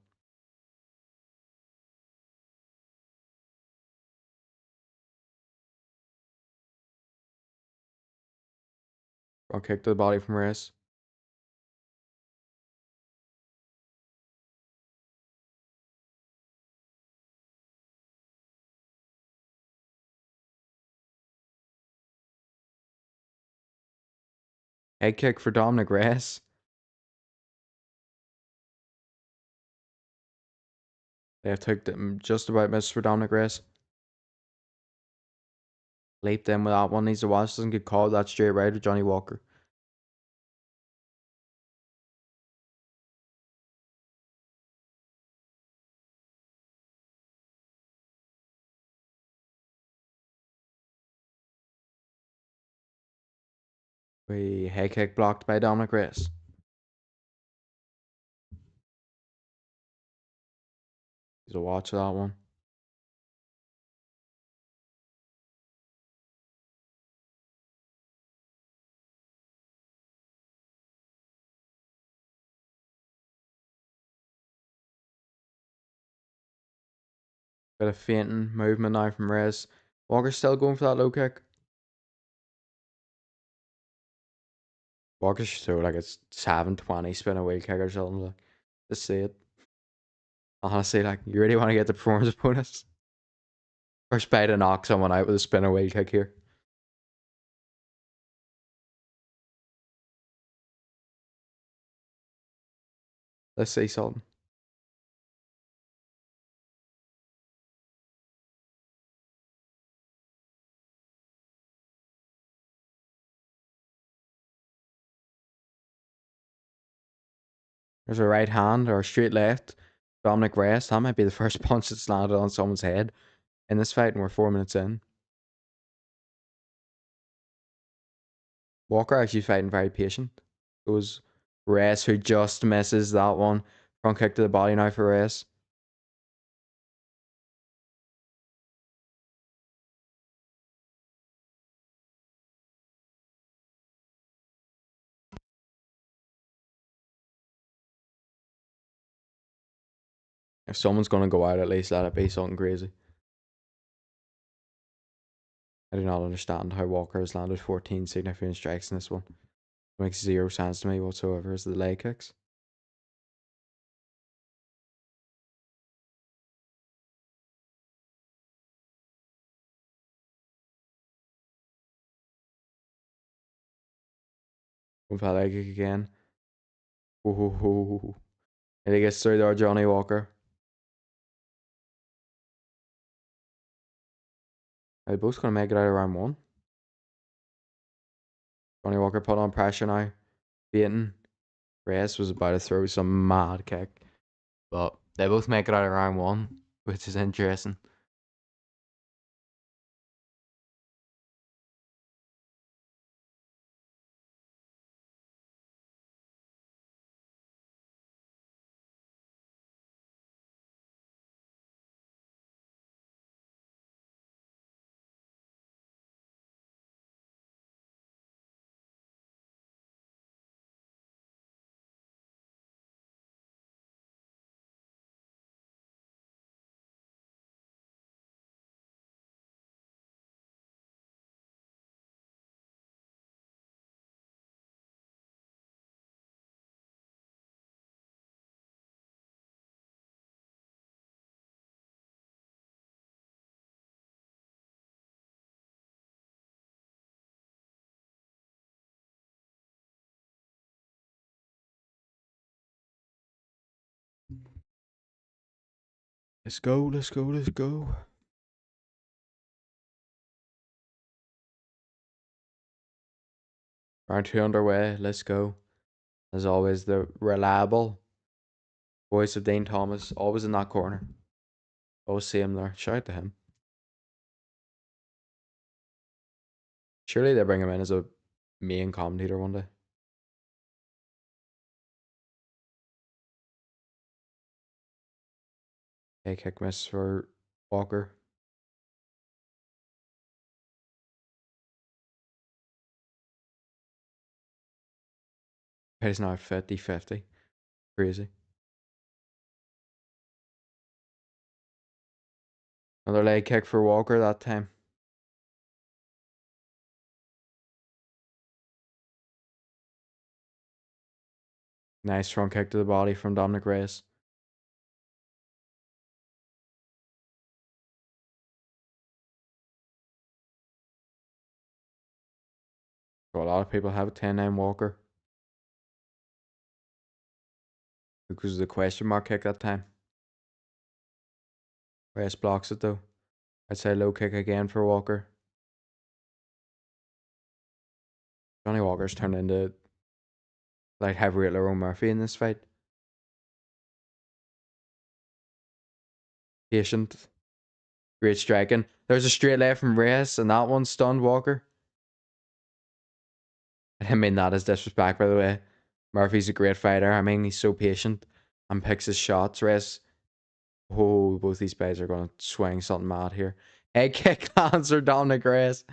Front kick to the body from Reyes. Head kick for Dominic Reyes. They have took them just about missed for Dominic Reyes. Leaped in with that one. Needs to watch. Doesn't get called that straight right with Johnny Walker. We head kick blocked by Dominic Reyes. He's a watch of that one. Bit of fainting movement now from Reyes. Walker's still going for that low kick. Walker should throw like it's 720 spin a wheel kick or something. Like, just see it. Honestly, like you really want to get the performance bonus? Or spy to knock someone out with a spin a wheel kick here. Let's see something. There's a right hand or a straight left. Dominic Reyes. That might be the first punch that's landed on someone's head in this fight, and we're 4 minutes in. Walker actually fighting very patient. It was Reyes who just misses that one. Front kick to the body now for Reyes. If someone's going to go out, at least let it be something crazy. I do not understand how Walker has landed 14 significant strikes in this one. It makes zero sense to me whatsoever as the leg kicks. With that leg kick again. Ooh. And he gets through there, Johnny Walker. Are they both going to make it out of round one? Johnny Walker put on pressure now. Baiting. Reyes was about to throw some mad kick. But they both make it out of round one, which is interesting. Let's go. Round two underway. Let's go. As always, the reliable voice of Dane Thomas, always in that corner. Always see him there. Shout out to him. Surely they bring him in as a main commentator one day. A kick miss for Walker. He's now 50-50. Crazy. Another leg kick for Walker that time. Nice front kick to the body from Dominic Reyes. So a lot of people have a 10-9 Walker. Because of the question mark kick that time. Reyes blocks it though. I'd say low kick again for Walker. Johnny Walker's turned into like heavyweight Lerone Murphy in this fight. Patient. Great striking. There's a straight left from Reyes, and that one stunned Walker. I didn't mean that as disrespect, by the way. Murphy's a great fighter. I mean, he's so patient and picks his shots. Reyes. Oh, both these guys are going to swing something mad here. Head kick lands for Dominic Reyes.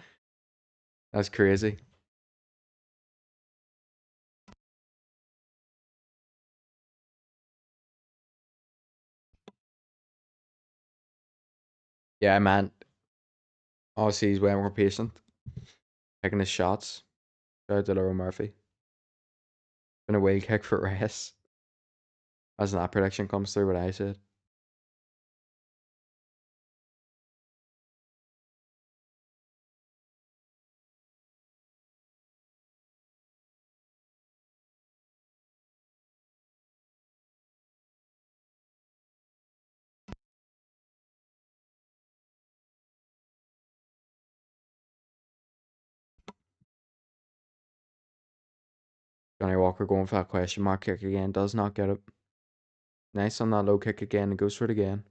That's crazy. Yeah, man. Obviously, he's way more patient. Picking his shots. Shout out to Laura Murphy. Been a wheel kick for Reyes. As that prediction comes through, what I said. Johnny Walker going for that question mark kick again. Does not get it. Nice on that low kick again and goes for it again.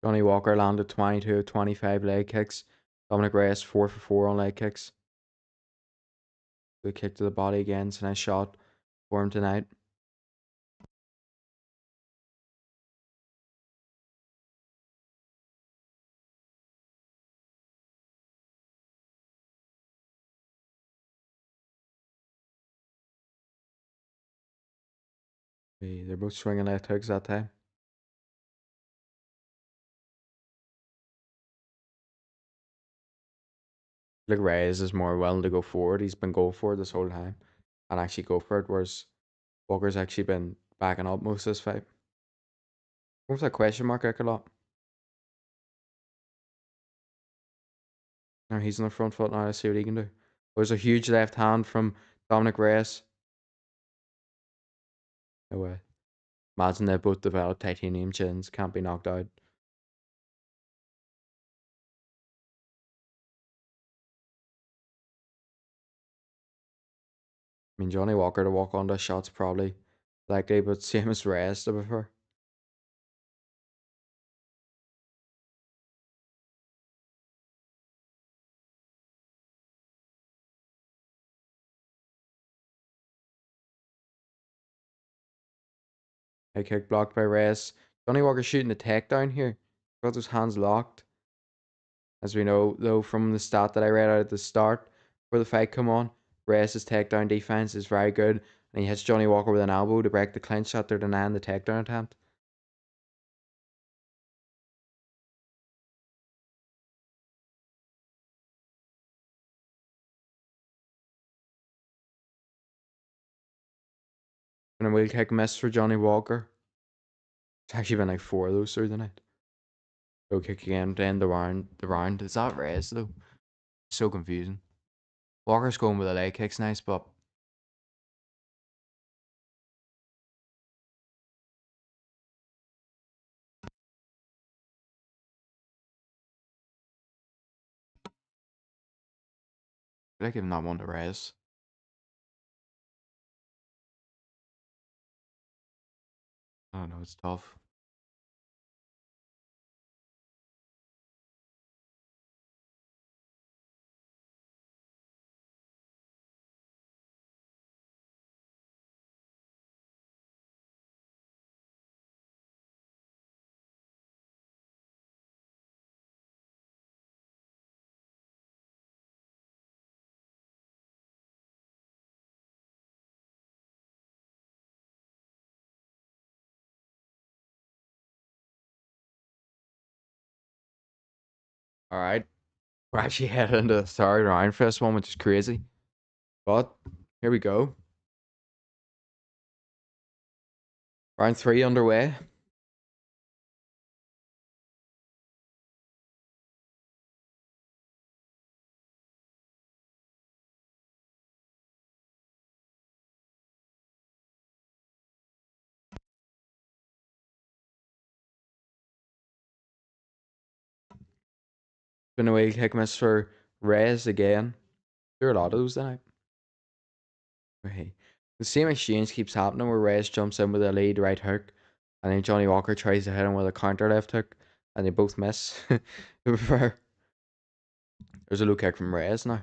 Johnny Walker landed 22 of 25 leg kicks. Dominic Reyes 4 for 4 on leg kicks. Good kick to the body again. It's a nice shot for him tonight. They're both swinging left hooks that time. Like Reyes is more willing to go forward. He's been going forward this whole time and actually go for it, whereas Walker's actually been backing up most of this fight. What was that question mark a lot? Now he's on the front foot now. Let's see what he can do. There's a huge left hand from Dominic Reyes. No way. Imagine they both developed titanium chins. Can't be knocked out. I mean, Johnny Walker to walk onto shots probably likely, but same as Reyes to be fair. High kick blocked by Reyes. Johnny Walker shooting the takedown here. Got those hands locked. As we know, though, from the stat that I read out at the start for the fight come on, Reyes' takedown defense is very good, and he hits Johnny Walker with an elbow to break the clinch after denying the takedown attempt. And a wheel kick miss for Johnny Walker. It's actually been like 4 of those through the night. Low kick again to end the round. Is that Reyes though? So confusing. Walker's going with a leg kick's nice, but I give him that one to Reyes. I don't know, it's tough. Alright. We're actually heading into the third round for this one, which is crazy. But here we go. Round 3 underway. Been a wheel kick miss for Reyes again. There are a lot of those tonight. Okay. The same exchange keeps happening where Reyes jumps in with a lead right hook, and then Johnny Walker tries to hit him with a counter left hook, and they both miss. To be fair. There's a low kick from Reyes now.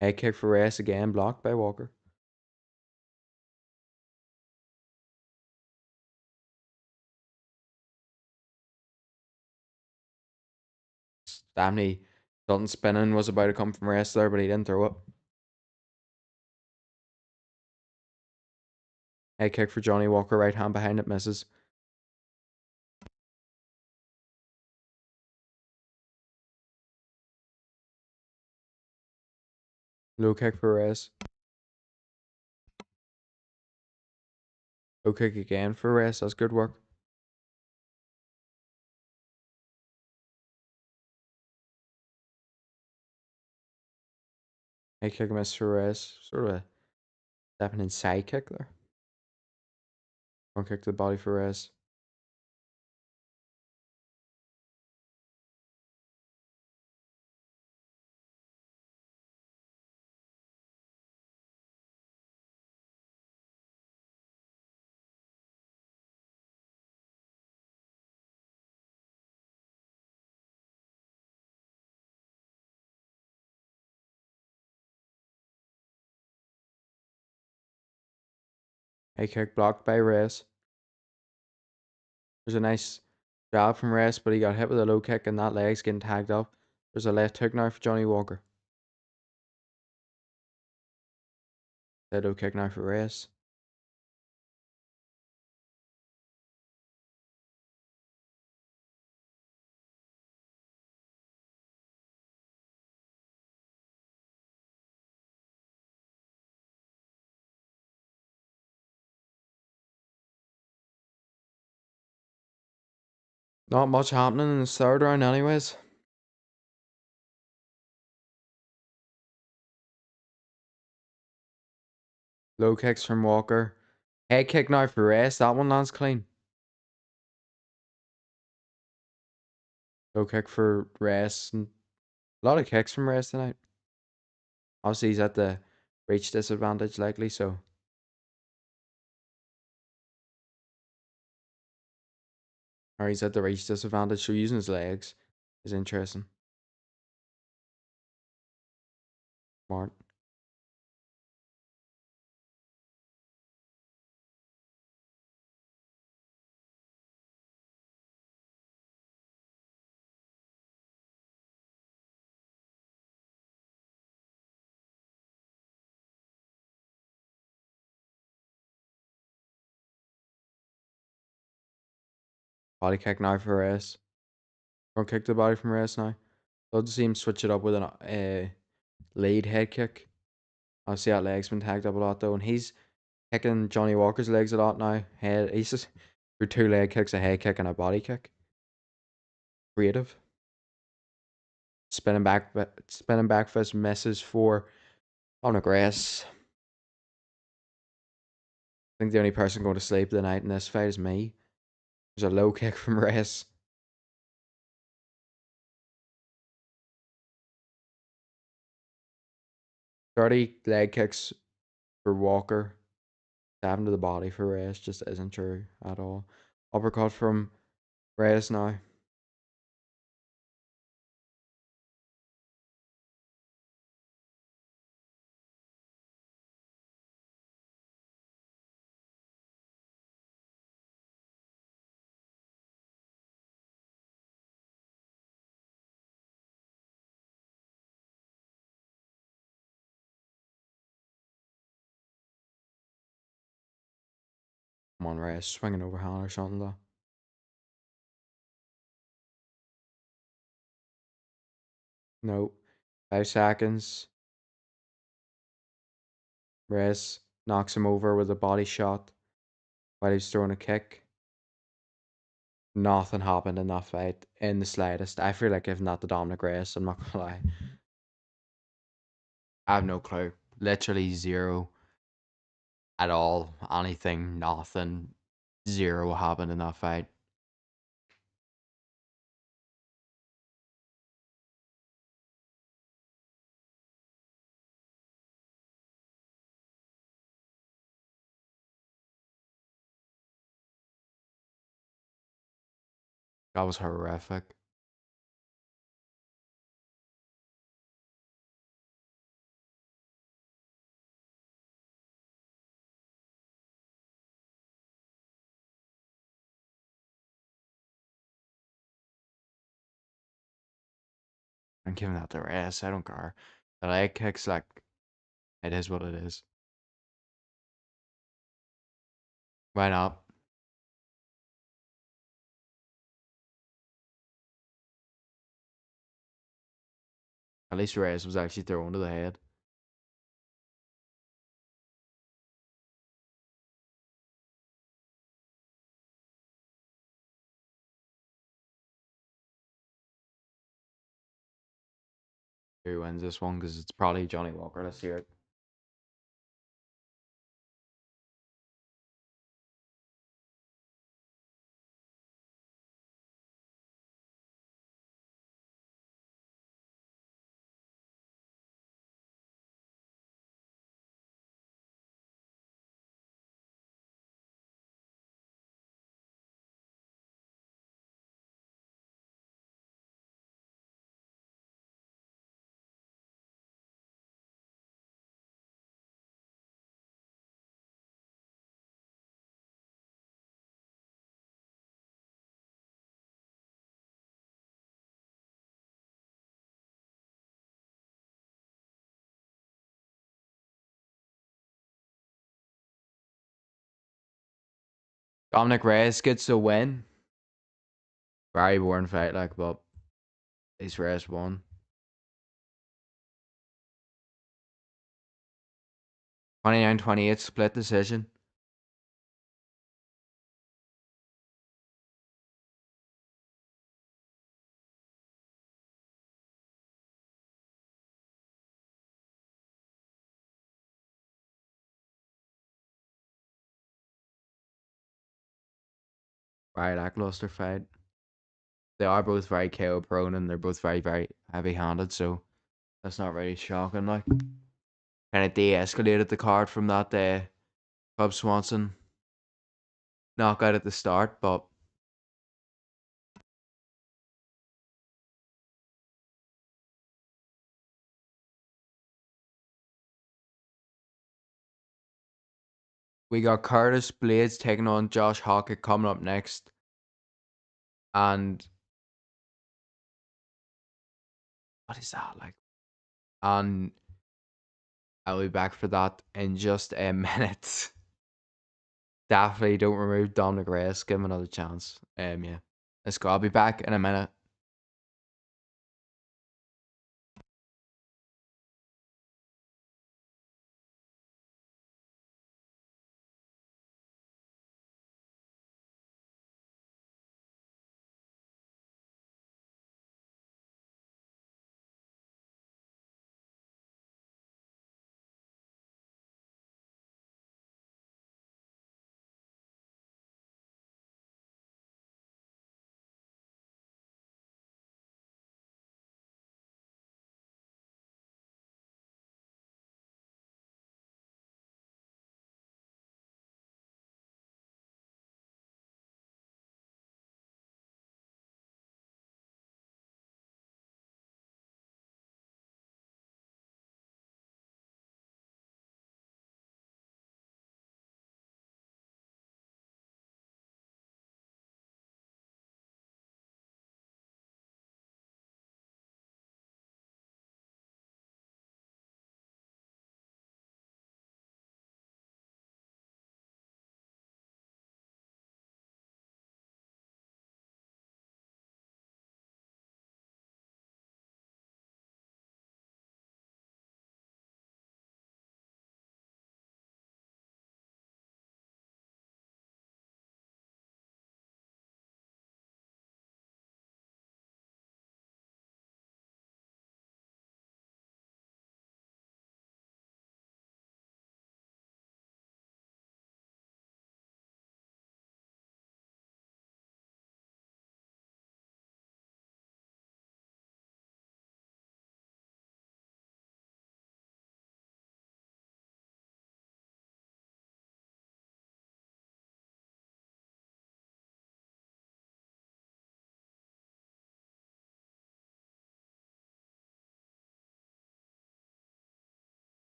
Head kick for Reyes again, blocked by Walker. Stamney, Sutton spinning was about to come from rest there, but he didn't throw it. Head kick for Johnny Walker, right hand behind it, misses. Low kick for Reyes. Low kick again for Reyes. That's good work. Head kick miss for Reyes. Sort of a stepping inside kick there. One kick to the body for Reyes. Head kick blocked by Reyes. There's a nice jab from Reyes, but he got hit with a low kick and that leg's getting tagged up. There's a left hook now for Johnny Walker. That low kick now for Reyes. Not much happening in the third round anyways. Low kicks from Walker. Head kick now for Reyes. That one lands clean. Low kick for Reyes. A lot of kicks from Reyes tonight. Obviously, he's at the reach disadvantage likely, so. Or he's at the reach disadvantage, so using his legs is interesting. Smart. Body kick now for Reyes. Front kick to the body from Reyes now. Love to see him switch it up with a lead head kick. Obviously, that leg's been tagged up a lot though, and he's kicking Johnny Walker's legs a lot now. He's just through two leg kicks, a head kick, and a body kick. Creative. Spinning back fist misses for on a grass. I think the only person going to sleep the night in this fight is me. There's a low kick from Reyes. Dirty leg kicks for Walker. Stabbing to the body for Reyes just isn't true at all. Uppercut from Reyes now. Come on, Reyes. Swinging overhand or something though. No. 5 seconds. Reyes knocks him over with a body shot while he's throwing a kick. Nothing happened in that fight in the slightest. I feel like if not the Dominic Reyes, I'm not gonna lie. I have no clue. Literally zero at all. Anything, nothing. Zero happened in that fight. That was horrific. I'm giving that the rest. I don't care. The leg kicks, like, it is what it is. Why not? At least Reyes was actually thrown to the head. Who wins this one? Because it's probably Johnny Walker this year. Dominic Reyes gets the win. Very boring fight, like, but he's Reyes won. 29-28 split decision. Very lackluster fight. They are both very KO prone and they're both very, very heavy handed, so that's not really shocking. Like, kind of de escalated the card from that Cub Swanson knockout at the start, but we got Curtis Blades taking on Josh Hockett coming up next. And what is that like? And I'll be back for that in just a minute. Definitely don't remove Dominic Reyes. Give him another chance. Yeah. Let's go. I'll be back in a minute.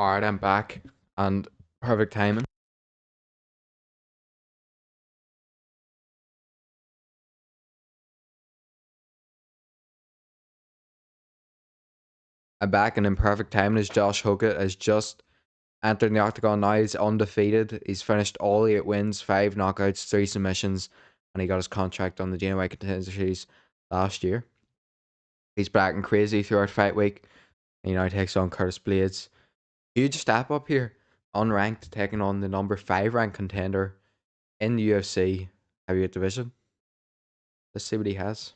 Alright, I'm back and perfect timing. I'm back and in perfect timing as Josh Hockett has just entered the octagon now. He's undefeated. He's finished all 8 wins, 5 knockouts, 3 submissions, and he got his contract on the Dana White Contender Series last year. He's back and crazy throughout fight week. And he now takes on Curtis Blades. Huge step up here. Unranked, taking on the number 5 ranked contender in the UFC heavyweight division. Let's see what he has.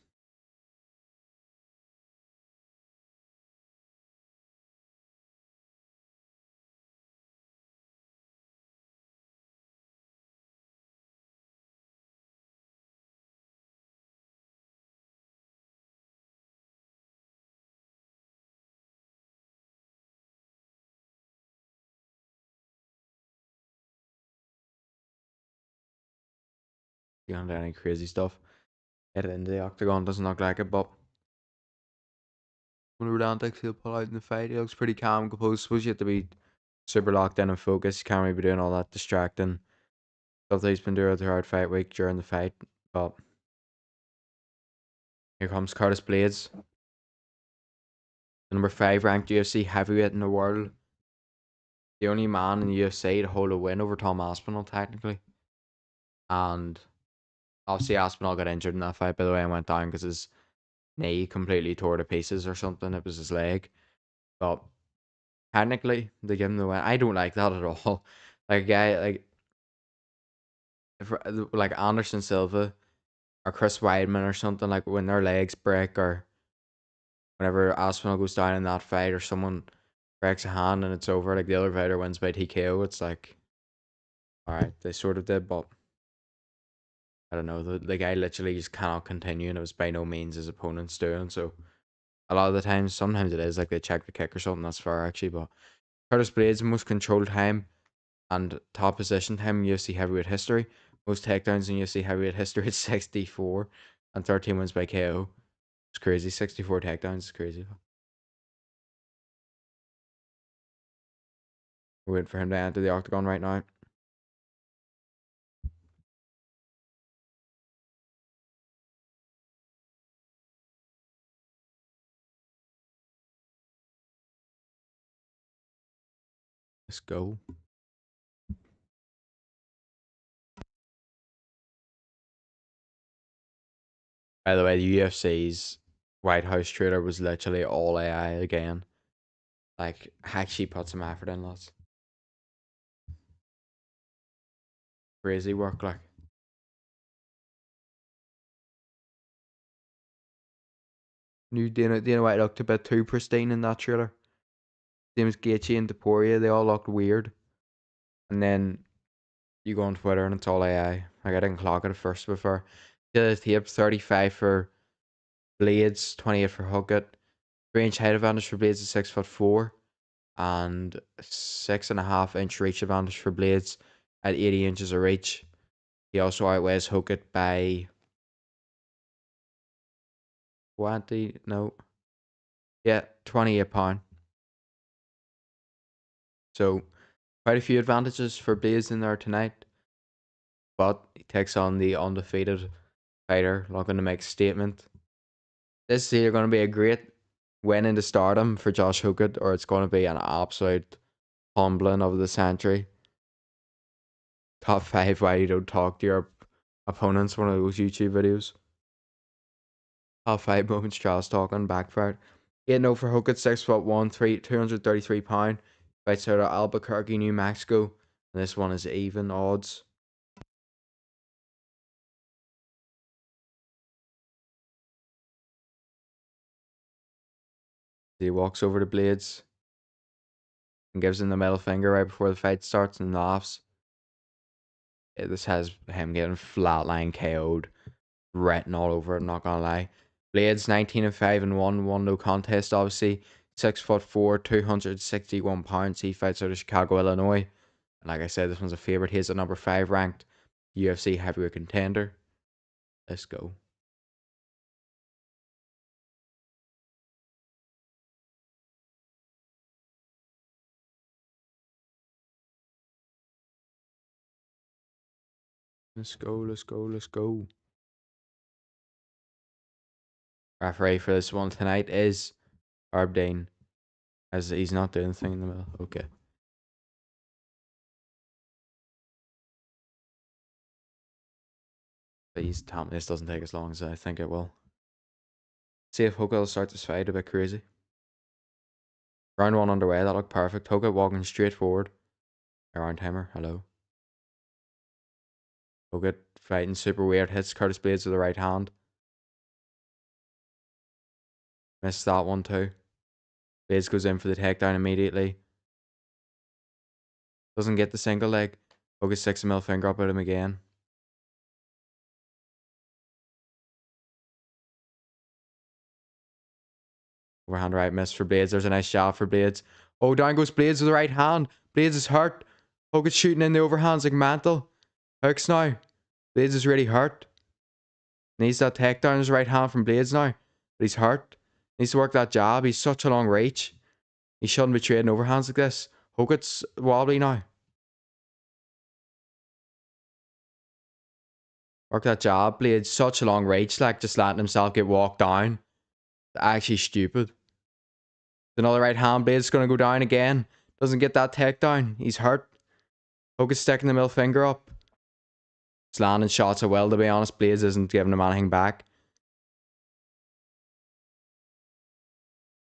Beyond any crazy stuff. Get it into the octagon, doesn't look like it, but when Rodantic he'll pull out in the fight, he looks pretty calm and composed. Suppose you have to be super locked in and focused. You can't really be doing all that distracting stuff that he's been doing throughout fight week during the fight. But here comes Curtis Blades, the number 5 ranked UFC heavyweight in the world. The only man in the UFC to hold a win over Tom Aspinall, technically. And obviously, Aspinall got injured in that fight, by the way, and went down because his knee completely tore to pieces or something. It was his leg. But technically, they give him the win. I don't like that at all. Like a guy like Anderson Silva or Chris Weidman or something, like when their legs break or whenever Aspinall goes down in that fight or someone breaks a hand and it's over, like the other fighter wins by TKO, it's like, all right, they sort of did, but I don't know. The guy literally just cannot continue, and it was by no means his opponent's doing. So a lot of the times, sometimes it is like they check the kick or something. That's fair actually, but Curtis Blades most controlled time and top position time in UFC heavyweight history. Most takedowns in UFC heavyweight history is 64 and 13 wins by KO. It's crazy. 64 takedowns is crazy. We're waiting for him to enter the octagon right now. Let's go. By the way, the UFC's White House trailer was literally all AI again. Like, actually put some effort in, lots. Crazy work, like. New Dana White looked a bit too pristine in that trailer. Same as Gaethje and Taporia, they all looked weird. And then you go on Twitter and it's all AI. Like I didn't clock it at first before. The tape 35 for Blades, 28 for Huckett. Range height advantage for Blades is 6'4", and 6.5 inch reach advantage for Blades at 80 inches of reach. He also outweighs Huckett by 20, no, yeah, 28 pound. So quite a few advantages for Blades in there tonight. But he takes on the undefeated fighter, looking to make a statement. This is either going to be a great win into stardom for Josh Hookett, or it's going to be an absolute humbling of the century. Top 5 why you don't talk to your opponents, one of those YouTube videos. Top 5 moments Charles talking backfired. 8-0 for Hookett, 6'1", 233 pound. Fights out of Albuquerque, New Mexico. And this one is even odds. He walks over to Blades and gives him the middle finger right before the fight starts and laughs. This has him getting flatline KO'd, written all over it, I'm not gonna lie. Blades 19-5-1, won no contest, obviously. 6'4", 261 pounds. He fights out of Chicago, Illinois. And like I said, this one's a favorite. He's a number 5 ranked UFC heavyweight contender. Let's go. Let's go, let's go, let's go. Referee for this one tonight is Arbdane, as he's not doing anything in the middle. Okay. Please tell me this doesn't take as long as I think it will. See if Hoka will start this fight a bit crazy. Round one underway, that looked perfect. Hoka walking straight forward. Around timer, hello. Hoka fighting super weird, hits Curtis Blades with the right hand. Missed that one too. Blades goes in for the takedown immediately. Doesn't get the single leg. Hoka sticks a middle finger up at him again. Overhand right miss for Blades. There's a nice shot for Blades. Oh, down goes Blades with the right hand. Blades is hurt. Hogan's shooting in the overhands like mantle. Hooks now. Blades is really hurt. Needs that takedown his right hand from Blades now. But he's hurt. Needs to work that jab. He's such a long reach. He shouldn't be trading overhands like this. Hogan's wobbly now. Work that jab. Blades such a long reach. Like just letting himself get walked down. Actually stupid. Another right hand. Blades going to go down again. Doesn't get that takedown. He's hurt. Hogan's sticking the middle finger up. He's landing shots so well, to be honest. Blades isn't giving him anything back.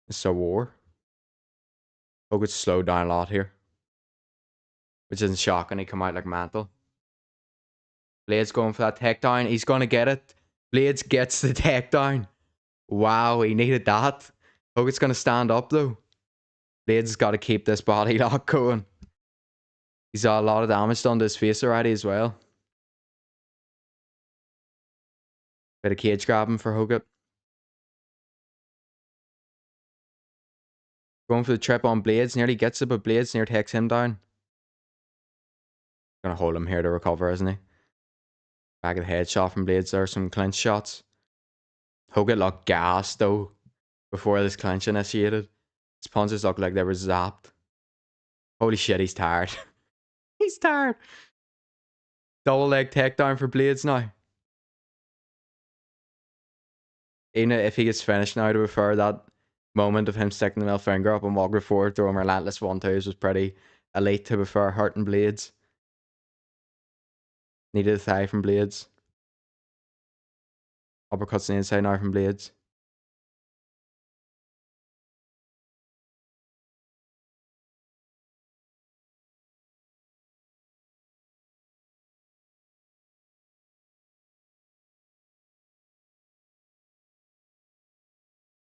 It's a war. Hogan's slowed down a lot here. Which isn't shocking. He come out like mantle. Blades going for that takedown. He's going to get it. Blades gets the takedown. Wow, he needed that. Hogan's going to stand up though. Blades has got to keep this body lock going. He's got a lot of damage done to his face already as well. Bit of cage grabbing for Hogan. Going for the trip on Blades. Nearly gets it, but Blades near takes him down. Gonna hold him here to recover, isn't he? Back of the head shot from Blades there. Some clinch shots. Hogan looked gassed though before this clinch initiated. His punches looked like they were zapped. Holy shit, he's tired. He's tired. Double leg takedown for Blades now. Even if he gets finished now, to be fair, that moment of him sticking the middle finger up and walking forward, throwing relentless 1-2s was pretty elite, to be fair. Hurting Blades. Needed a thigh from Blades. Uppercuts on the inside now from Blades.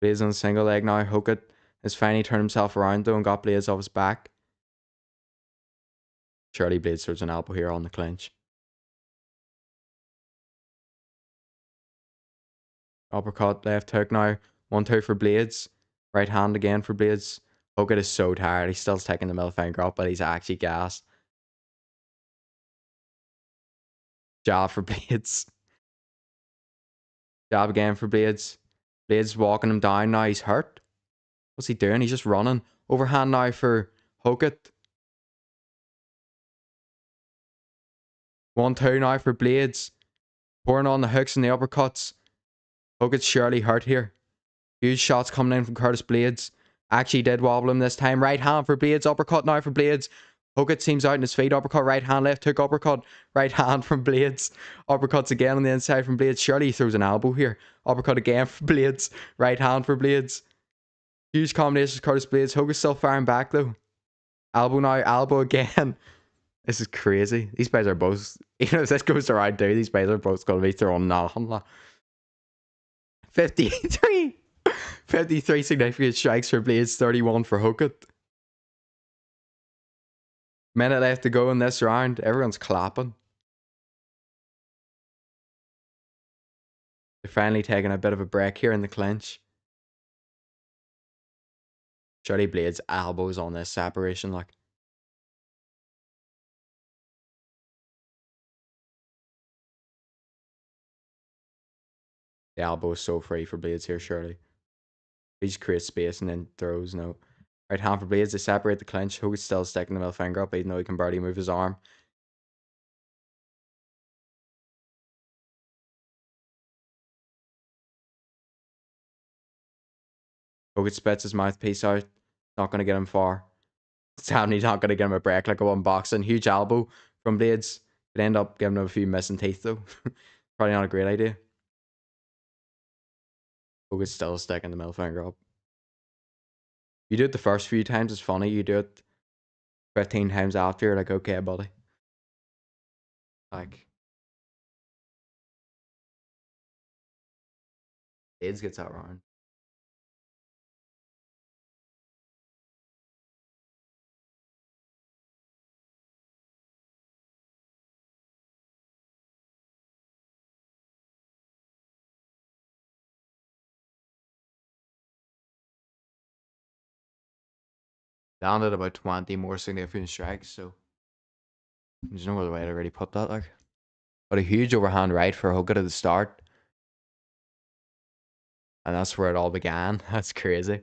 Blades on the single leg now. Hogan has finally turned himself around though and got Blades off his back. Surely Blades throws an elbow here on the clinch. Uppercut, left hook now. 1-2 for Blades. Right hand again for Blades. Hogan is so tired. He's still taking the middle finger up, but he's actually gassed. Jab for Blades. Jab again for Blades. Blades walking him down now. He's hurt. What's he doing? He's just running. Overhand now for Hogan. 1-2 now for Blades. Pouring on the hooks and the uppercuts. Hogan's surely hurt here. Huge shots coming in from Curtis Blades. Actually did wobble him this time. Right hand for Blades. Uppercut now for Blades. Hogan seems out in his feet. Uppercut, right hand, left hook, uppercut. Right hand from Blades. Uppercuts again on the inside from Blades. Surely he throws an elbow here. Uppercut again for Blades. Right hand for Blades. Huge combination of Curtis Blades. Hogan's still firing back though. Elbow now, elbow again. This is crazy. These guys are both, if this goes to round 2, these guys are both going to be throwing nothing. 53. 53 significant strikes for Blades, 31 for Hogan. Minute left to go in this round. Everyone's clapping. They're finally taking a bit of a break here in the clinch. Surely Blades' elbows on this separation, like. The elbow is so free for Blades here, surely. He just creates space and then throws. No. Right hand for Blades. They separate the clinch. Hogan's still sticking the middle finger up, even though he can barely move his arm. Hogan spits his mouthpiece out. Not going to get him far. He's not going to get him a break like a one boxing. Huge elbow from Blades. Could end up giving him a few missing teeth though. Probably not a great idea. Hogan's still sticking the middle finger up. You do it the first few times, it's funny. You do it 15 times after, you're like, okay, buddy. Like, Blades gets that round. Down at about 20 more significant strikes, so there's no other way to really put that. Like, but a huge overhand right for Hogan at the start, and that's where it all began. That's crazy.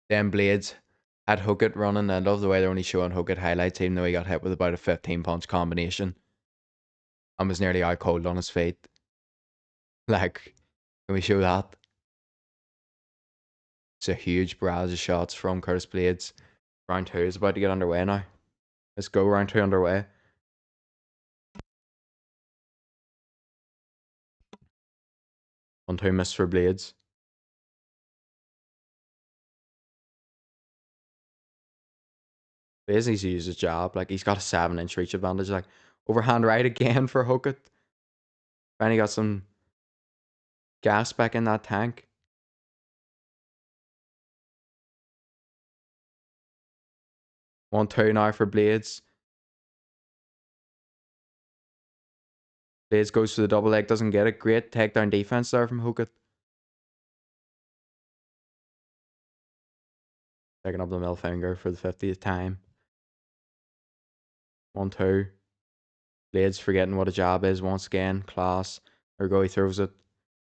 Then Blades had Hookit running. I love the way they're only showing Hookit highlights, even though he got hit with about a 15 punch combination and was nearly out cold on his feet. Like, can we show that? It's a huge barrage of shots from Curtis Blades. Round two is about to get underway now. Let's go, round two underway. 1-2 miss for Blades. Blades needs to use his jab. Like, he's got a 7-inch reach advantage. Like, overhand right again for Hookit. Finally got some gas back in that tank. 1-2 now for Blades. Blades goes for the double leg, doesn't get it. Great takedown defense there from Hookit. Picking up the middle finger for the 50th time. 1-2. Blades forgetting what a jab is once again. Class. There we go, he throws it.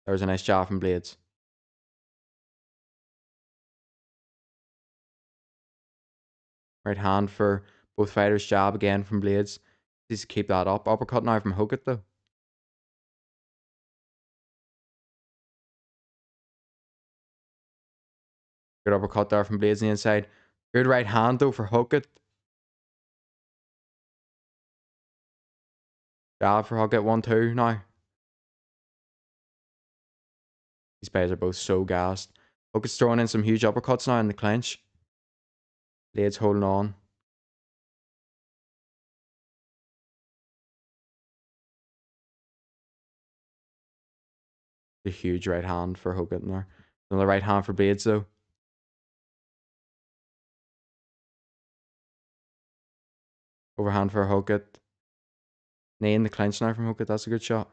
There's a nice jab from Blades. Right hand for both fighters. Jab again from Blades. Needs to keep that up. Uppercut now from Hookit though. Good uppercut there from Blades on the inside. Good right hand though for Hookit. Jab for Hookit. 1-2 now. These guys are both so gassed. Hookit's throwing in some huge uppercuts now in the clinch. Blades holding on. A huge right hand for Hogan there. Another right hand for Blades though. Overhand for Hogan. Knee in the clinch now from Hogan. That's a good shot.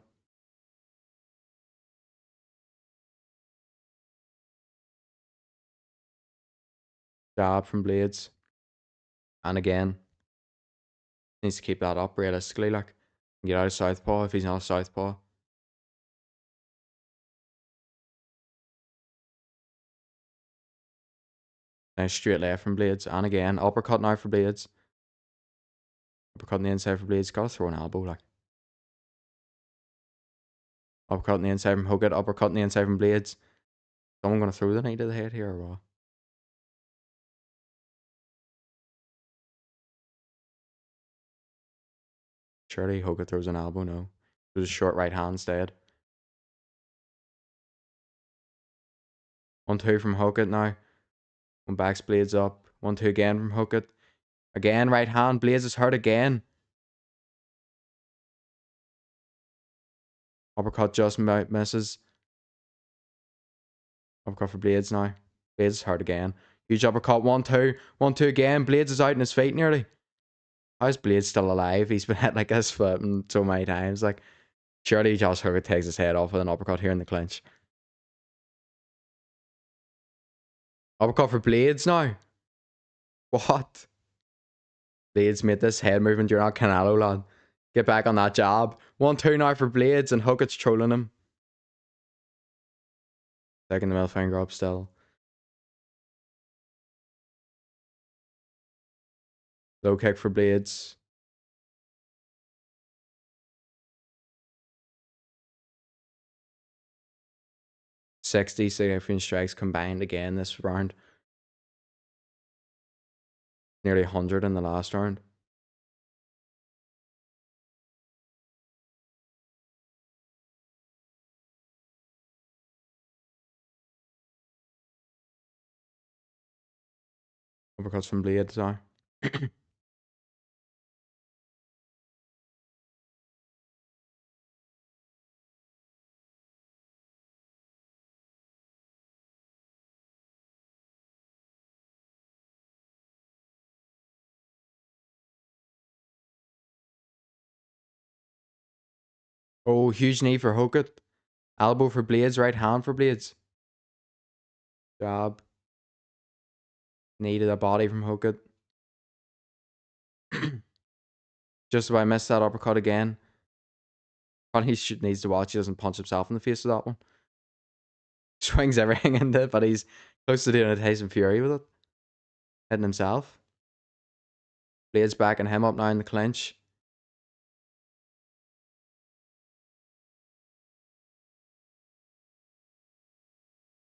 Jab from Blades. And again. Needs to keep that up realistically. Like, get out of southpaw if he's not a southpaw. Nice straight left from Blades. And again. Uppercut now for Blades. Uppercut on the inside for Blades. Gotta throw an elbow like. Uppercut on the inside from Hogan. Uppercut on the inside from Blades. Someone gonna throw the knee to the head here or what? Surely Hogan throws an elbow, no. It was a short right hand instead. 1-2 from Hogan now. One backs Blades up. 1-2 again from Hookit. Again, right hand. Blades is hurt again. Uppercut just misses. Uppercut for Blades now. Blades is hurt again. Huge uppercut. 1-2. 1-2 again. Blades is out in his feet nearly. How's Blades still alive? He's been hit like this foot so many times. Like, surely Josh Hookit takes his head off with an uppercut here in the clinch. Uppercut for Blades now. What? Blades made this head movement. You're not Canelo, lad. Get back on that job. 1-2 now for Blades, and Hookit's trolling him. Taking the middle finger up still. Low kick for Blades. 60 significant strikes combined again this round. Nearly 100 in the last round. Uppercuts from Blades now. Oh, huge knee for Hookit. Elbow for Blades, right hand for Blades. Jab. Knee to the body from Hookit. Just about missed that uppercut again. Probably needs to watch he doesn't punch himself in the face with that one. Swings everything into it, but he's close to doing a Tyson Fury with it. Hitting himself. Blades backing him up now in the clinch.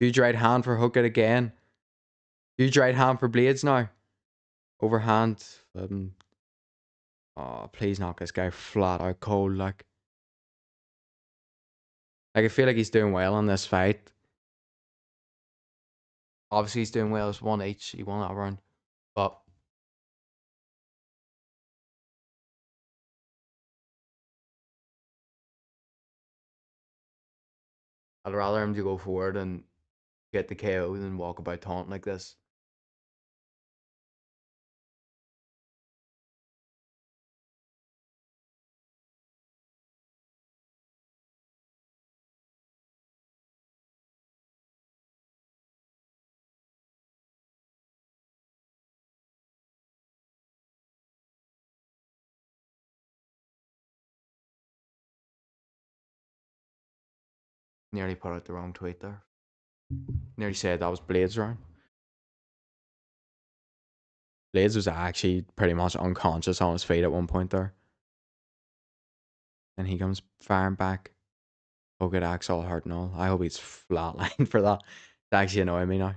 Huge right hand for Hookit again. Huge right hand for Blades now. Overhand. Oh, please knock this guy flat out cold. Like I feel like he's doing well in this fight. Obviously, he's doing well. It's 1 each. He won that round. But I'd rather him to go forward and get the KO than walk about taunting like this. Nearly put out the wrong tweet there. Nearly said that was Blades' round. Blades was actually pretty much unconscious on his feet at one point there. And he comes firing back. Oh, good axe all hurt and all. I hope he's flatlined for that. It's actually annoying me now.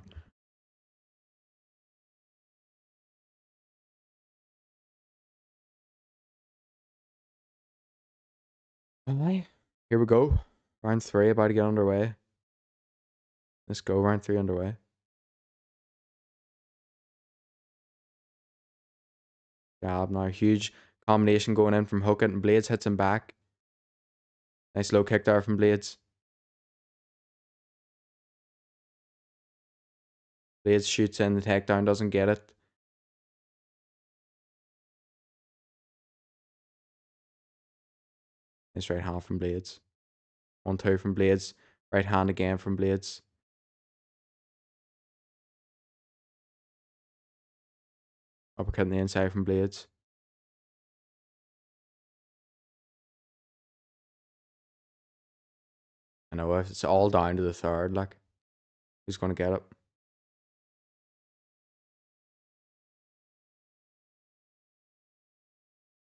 Alright. Here we go. Round 3 about to get underway. Let's go. Round 3 underway. Jab now. Huge combination going in from Hookit and Blades hits him back. Nice low kick there from Blades. Blades shoots in the takedown, doesn't get it. Nice right hand from Blades. 1-2 from Blades. Right hand again from Blades. Uppercut on the inside from Blades. I know it's all down to the third. Like, who's going to get it?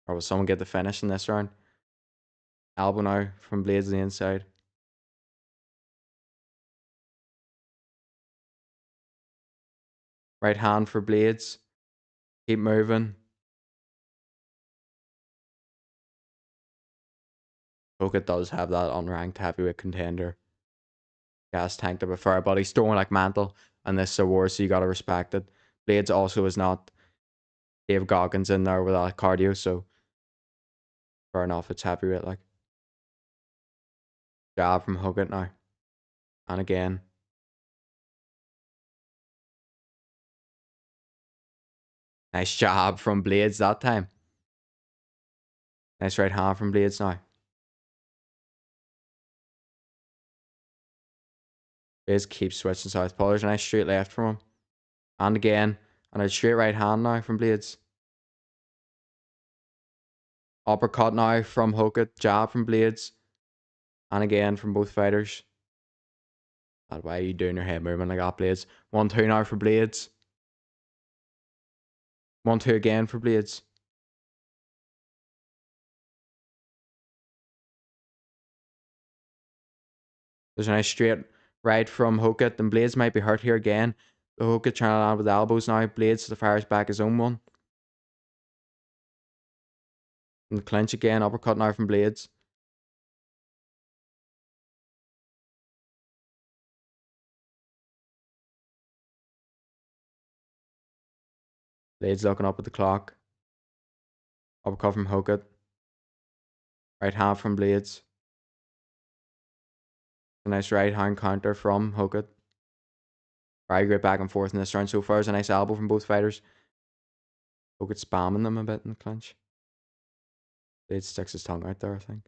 Or will someone get the finish in this round? Elbow now from Blades on the inside. Right hand for Blades. Keep moving. Hookit does have that unranked heavyweight contender gas tank to prefer, but he's throwing like mantle, and this is a war, so you gotta respect it. Blades also is not Dave Goggins in there with that cardio, so fair enough, it's heavyweight like. Jab from Hookit now. And again. Nice jab from Blades that time. Nice right hand from Blades now. Blades keeps switching southpaws. Nice straight left from him. And again. And a straight right hand now from Blades. Uppercut now from Hookit. Jab from Blades. And again from both fighters. That's why are you doing your head movement like that, Blades? 1-2 now for Blades. 1-2 again for Blades. There's a nice straight Right from Hokut, and Blades might be hurt here again. The Hokut trying to land with elbows now. Blades the fires back his own one. And the clinch again, uppercut now from Blades. Blades looking up at the clock. Uppercut from Hokut. Right hand from Blades. A nice right hand counter from Hokut. Very great back and forth in this round so far. Is a nice elbow from both fighters. Hokut spamming them a bit in the clinch. Blades sticks his tongue out there, I think.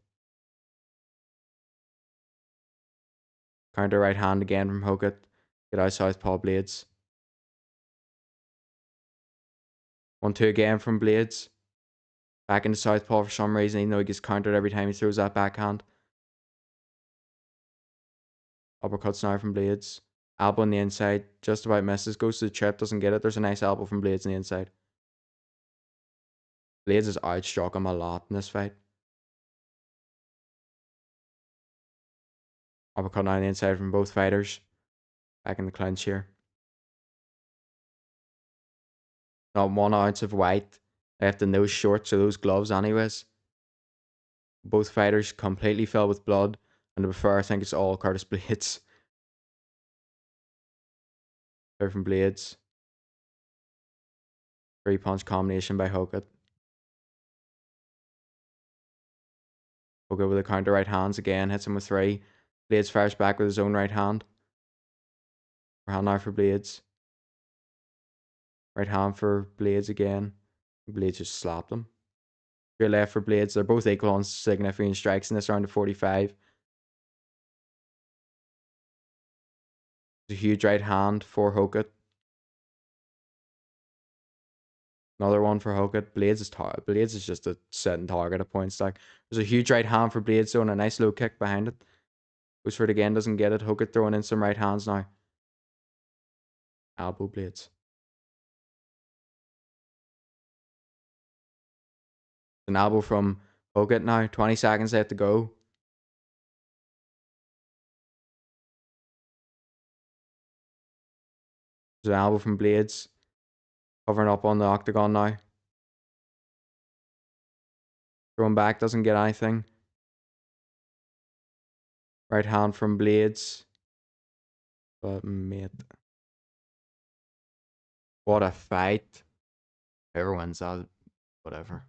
Counter right hand again from Hokut. Get out southpaw Blades. 1-2 again from Blades. Back into southpaw for some reason, even though he gets countered every time he throws that backhand. Uppercuts now from Blades. Elbow on the inside. Just about misses. Goes to the trip. Doesn't get it. There's a nice elbow from Blades on the inside. Blades has outstruck him a lot in this fight. Uppercut now on the inside from both fighters. Back in the clinch here. Not 1 ounce of white left in those shorts or those gloves anyways. Both fighters completely filled with blood. And to be fair, I think it's all Curtis Blades. They're from Blades. 3-punch combination by Hokut. Hokut with a counter right hands again. Hits him with 3. Blades fires back with his own right hand. Right hand now for Blades. Right hand for Blades again. Blades just slapped him. Your left for Blades. They're both equal on significant strikes in this round of 45. There's a huge right hand for Hokut. Another one for Hokut. Blades is just a setting target at point stack. There's a huge right hand for Blades though, and a nice low kick behind it. Goes for it again, doesn't get it. Hokut throwing in some right hands now. Elbow Blades. An elbow from Hokut now. 20 seconds left to go. There's an elbow from Blades. Covering up on the octagon now. Throwing back, doesn't get anything. Right hand from Blades. But mate. What a fight. Whoever wins that, whatever.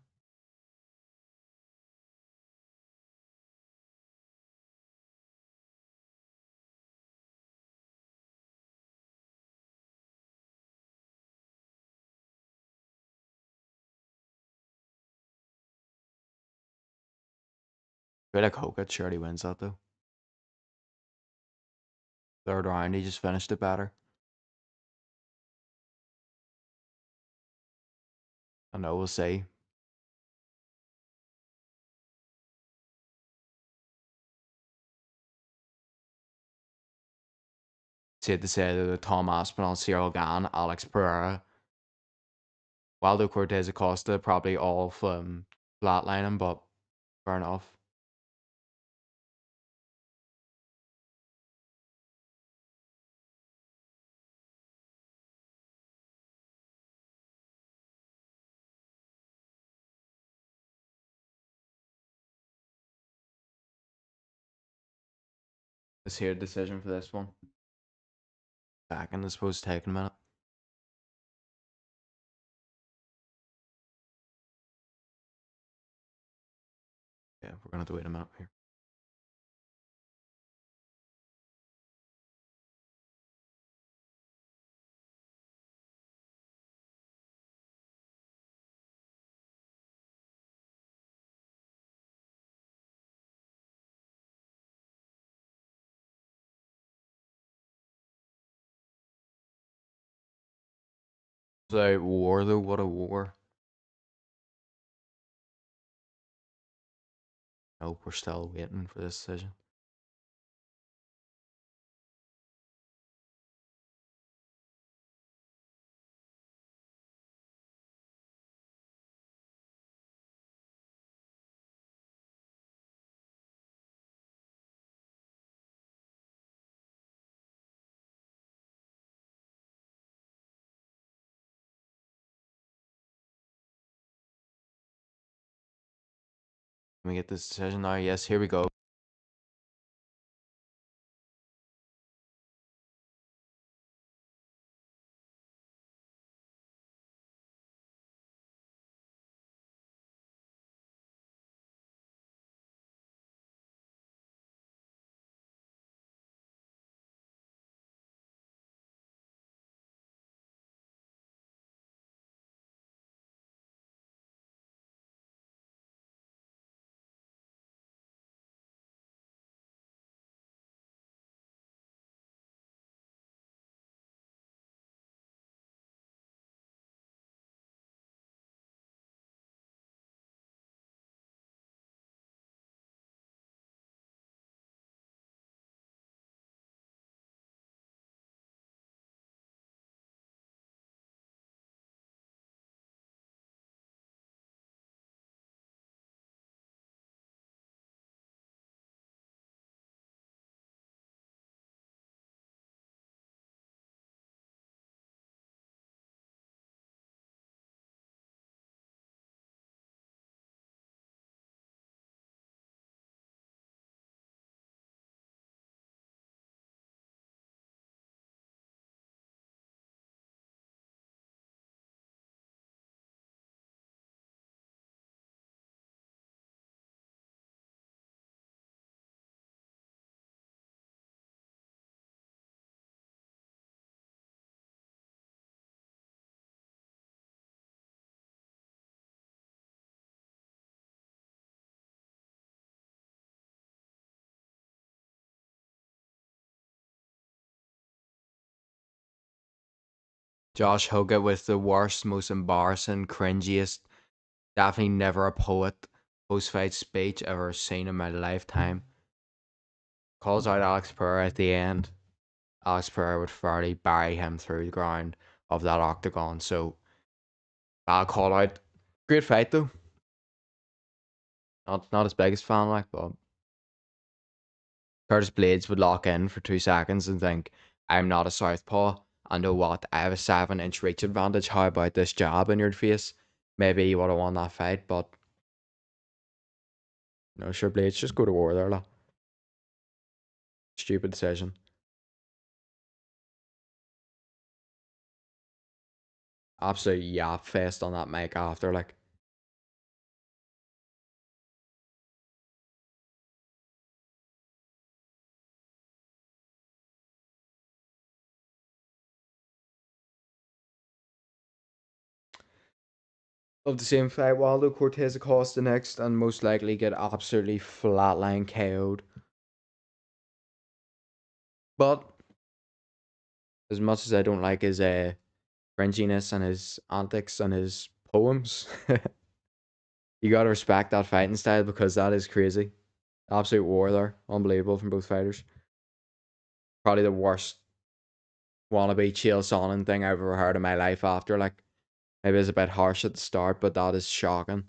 I feel like Hokut surely wins that though. Third round, he just finished it better. I know, we'll see. Said to say that Tom Aspinall, Cyril Gane, Alex Pereira, Waldo Cortez Acosta probably all flatlining, but fair enough. Let's hear a decision for this one. Back and it's supposed to take a minute. Yeah, we're gonna have to wait a minute here. So war though, what a war. Nope, we're still waiting for this decision. Let me get this decision now. Yes, here we go. Josh Hoggett with the worst, most embarrassing, cringiest, definitely never a poet post fight speech ever seen in my lifetime. Calls out Alex Pereira at the end. Alex Pereira would fairly bury him through the ground of that octagon. So bad call out. Great fight though. Not his biggest fan like, but Curtis Blades would lock in for 2 seconds and think, I'm not a southpaw. I know what, I have a 7 inch reach advantage. How about this jab in your face? Maybe he would have won that fight, but no, sure, Blades just go to war there, like. Stupid decision. Absolute yap fest on that mic after, like. Of the same fight, Waldo Cortez Acosta next, and most likely get absolutely flatline KO'd. But as much as I don't like his cringiness and his antics and his poems, you gotta respect that fighting style because that is crazy. Absolute war there. Unbelievable from both fighters. Probably the worst wannabe Chael Sonnen thing I've ever heard in my life after. Like, maybe it's a bit harsh at the start, but that is shocking.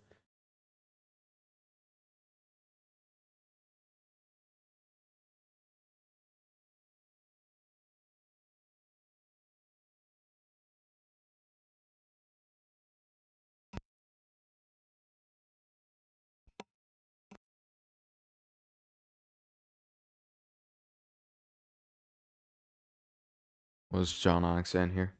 Was John Onyx in here?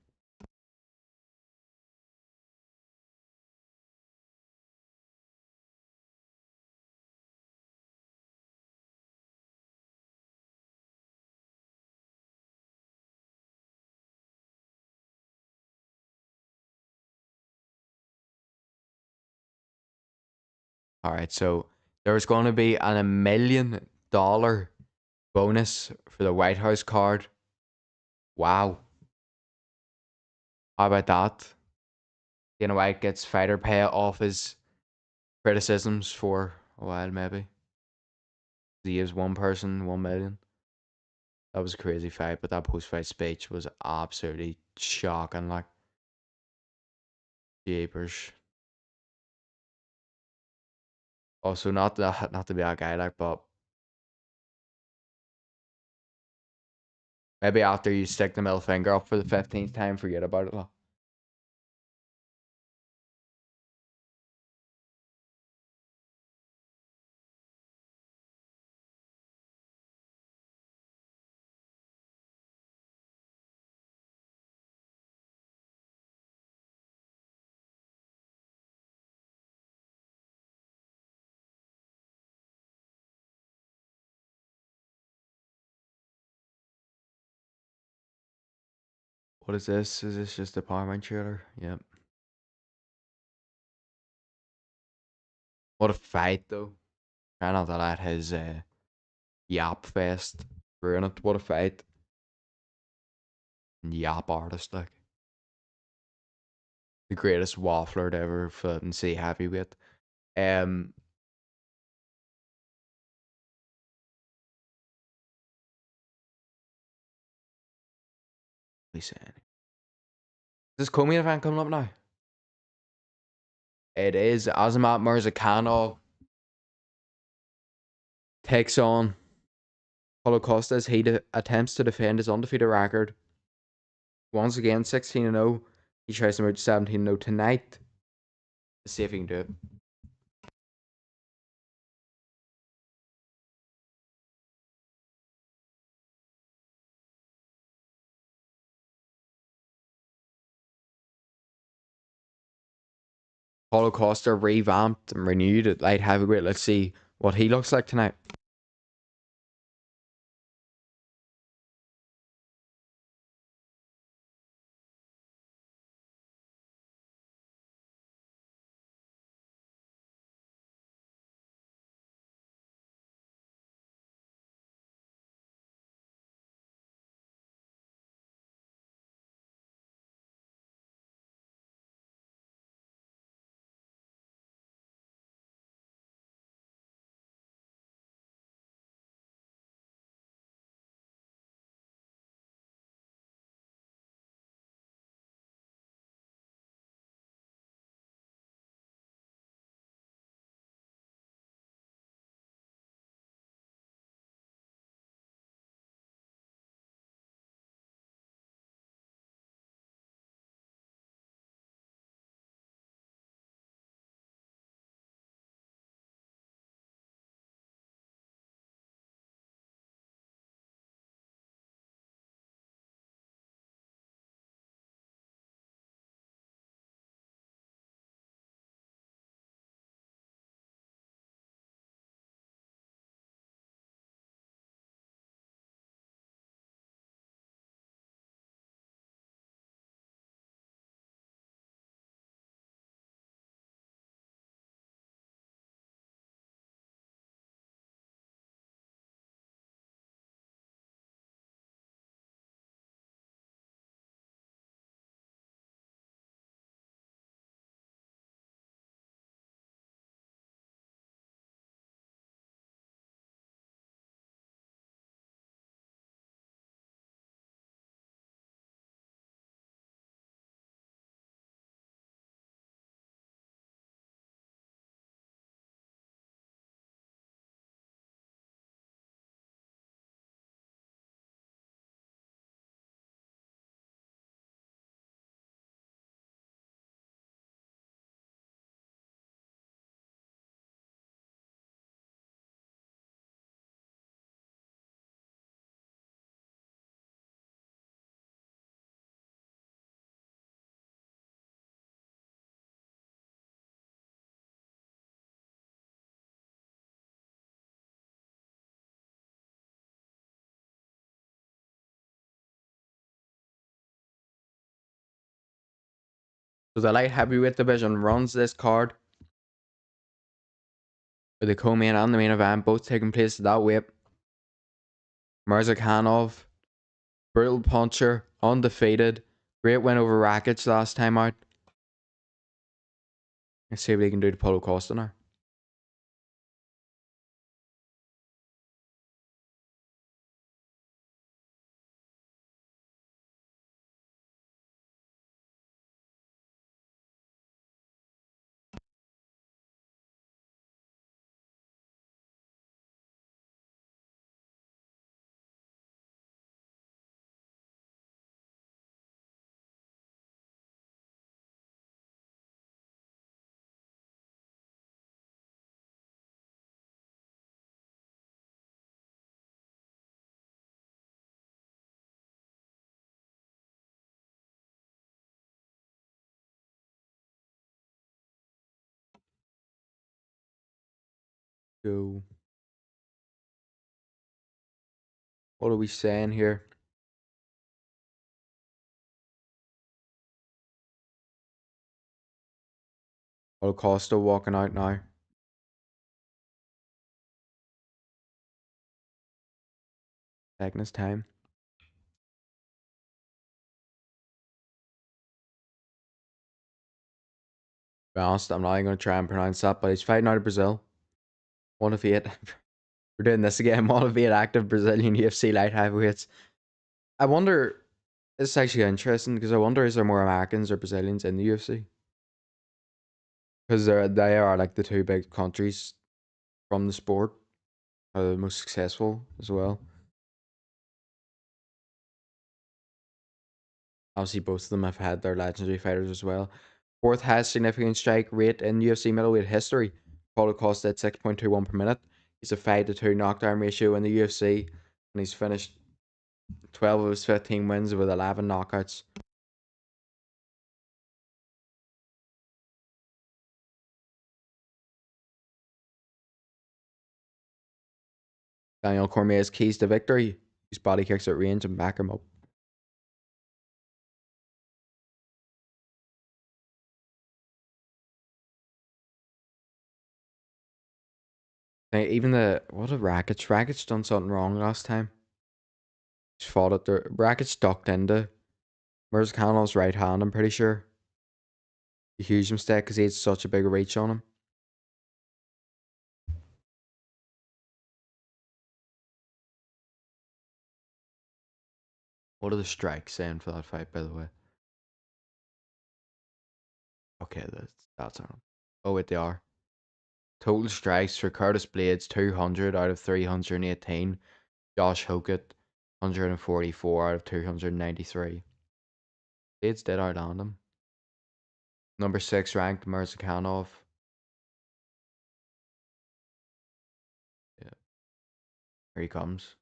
Alright, so there's going to be an $1 million bonus for the White House card. Wow. How about that? Dana White gets fighter pay off his criticisms for a while, maybe. He gives one person 1 million. That was a crazy fight, but that post fight speech was absolutely shocking. Like, jeepers. Also, not to be a guy like, but maybe after you stick the middle finger up for the 15th time, forget about it. Like. What is this? Is this just a Powerman trailer? Yep. What a fight though. Trying not to let his yap fest ruin it. What a fight. Yap artist like. The greatest waffler to ever fit and say heavyweight. Um what are we saying? Is this co-main event coming up now? It is. Azamat Murzakanov takes on Paulo Costa as he attempts to defend his undefeated record. Once again, 16-0. He tries to move to 17-0 tonight. Let's see if he can do it. Paulo Costa revamped and renewed at light heavyweight. Let's see what he looks like tonight. So the light heavyweight division runs this card with the co-main and the main event both taking place at that weight. Murzakanov, brutal puncher, undefeated, great win over Rakic last time out. Let's see what he can do to Paulo Costa now. So, what are we saying here? Costa walking out now. Taking his time. To be honest, I'm not even going to try and pronounce that, but he's fighting out of Brazil. One of eight. We're doing this again. One of eight active Brazilian UFC light heavyweights. I wonder, this is actually interesting because I wonder, is there more Americans or Brazilians in the UFC? Because they are like the two big countries from the sport, are the most successful as well. Obviously, both of them have had their legendary fighters as well. Fourth highest significant strike rate in UFC middleweight history. Paulo Costa at 6.21 per minute. He's a 5-2 knockdown ratio in the UFC, and he's finished 12 of his 15 wins with 11 knockouts. Daniel Cormier's keys to victory. Use body kicks at range and back him up. Even what a Rakic. Rakic done something wrong last time. He's fought it there. Rakic ducked into Mirzakanov's right hand, I'm pretty sure. A huge mistake because he had such a big reach on him. What are the strikes saying for that fight, by the way? Okay, that's on. Oh, wait, they are. Total strikes for Curtis Blades 200 out of 318. Josh Hokett 144 out of 293. Blades did outland him. Number 6 ranked Mirzakhanov. Yeah, here he comes.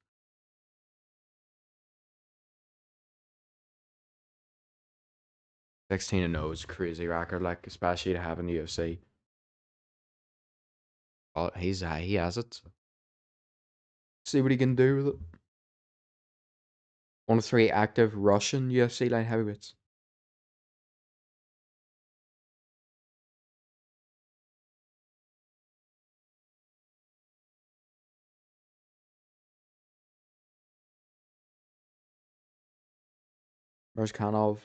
16-0 is a crazy record, like especially to have in the UFC. Oh, he has it. See what he can do with it. One of three active Russian UFC light heavyweights. Mirzakhanov,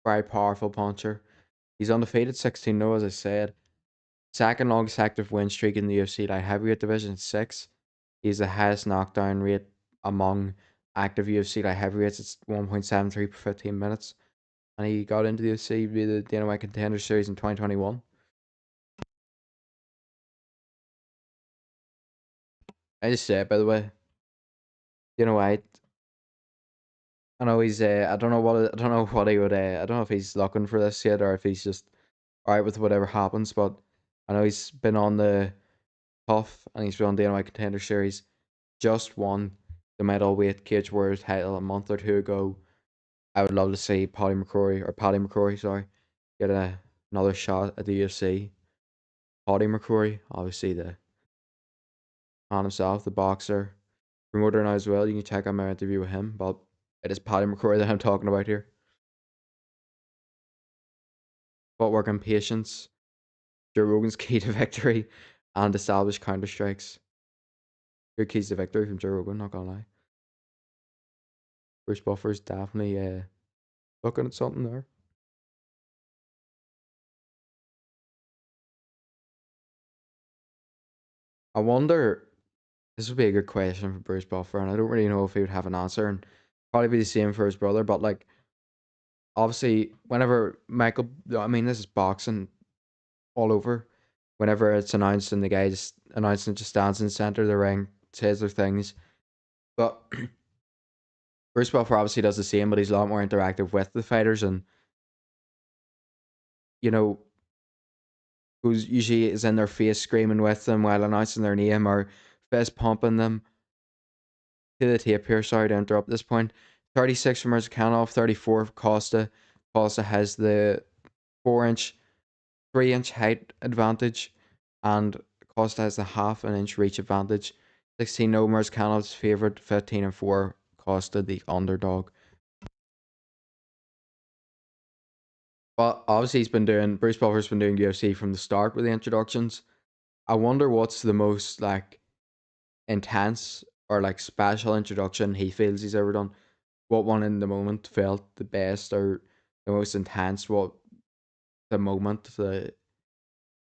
very powerful puncher. He's undefeated 16-0, as I said. Second longest active win streak in the UFC light heavyweight division, 6. He's the highest knockdown rate among active UFC light heavyweights. It's 1.73 per 15 minutes. And he got into the UFC via the Dana White Contender Series in 2021. I just said, by the way, Dana White, I know he's, I don't know what he would, I don't know if he's looking for this yet or if he's just alright with whatever happens, but I know he's been on the tough and he's been on the Dana White Contender Series. Just won the middleweight Cage Warriors title a month or two ago. I would love to see Paddy McCrory, sorry, get another shot at the UFC. Paddy McCrory, obviously the man himself, the boxer, promoter now as well. You can check out my interview with him, but it is Paddy McCrory that I'm talking about here. Footwork and patience, Joe Rogan's key to victory, and established counter strikes. Good keys to victory from Joe Rogan, not gonna lie. Bruce Buffer's definitely looking at something there. I wonder, this would be a good question for Bruce Buffer, and I don't really know if he would have an answer, and probably be the same for his brother, but like, obviously, whenever Michael, I mean, this is boxing all over. Whenever it's announced and the guy just announcing it, just stands in the center of the ring, says their things. But Bruce Buffer obviously does the same, but he's a lot more interactive with the fighters, and you know, who's usually is in their face screaming with them while announcing their name or fist pumping them. To the tape here, sorry to interrupt this point. 36 for Mirzakhanov, 34 for Costa. Costa has the 4-inch, 3-inch height advantage, and Costa has the half an inch reach advantage. 16 no Mirzakhanov's favourite, 15 and 4 Costa the underdog. But obviously, Bruce Buffer's been doing UFC from the start with the introductions. I wonder what's the most like intense or like special introduction he feels he's ever done. What one in the moment felt the best or the most intense? What the moment, the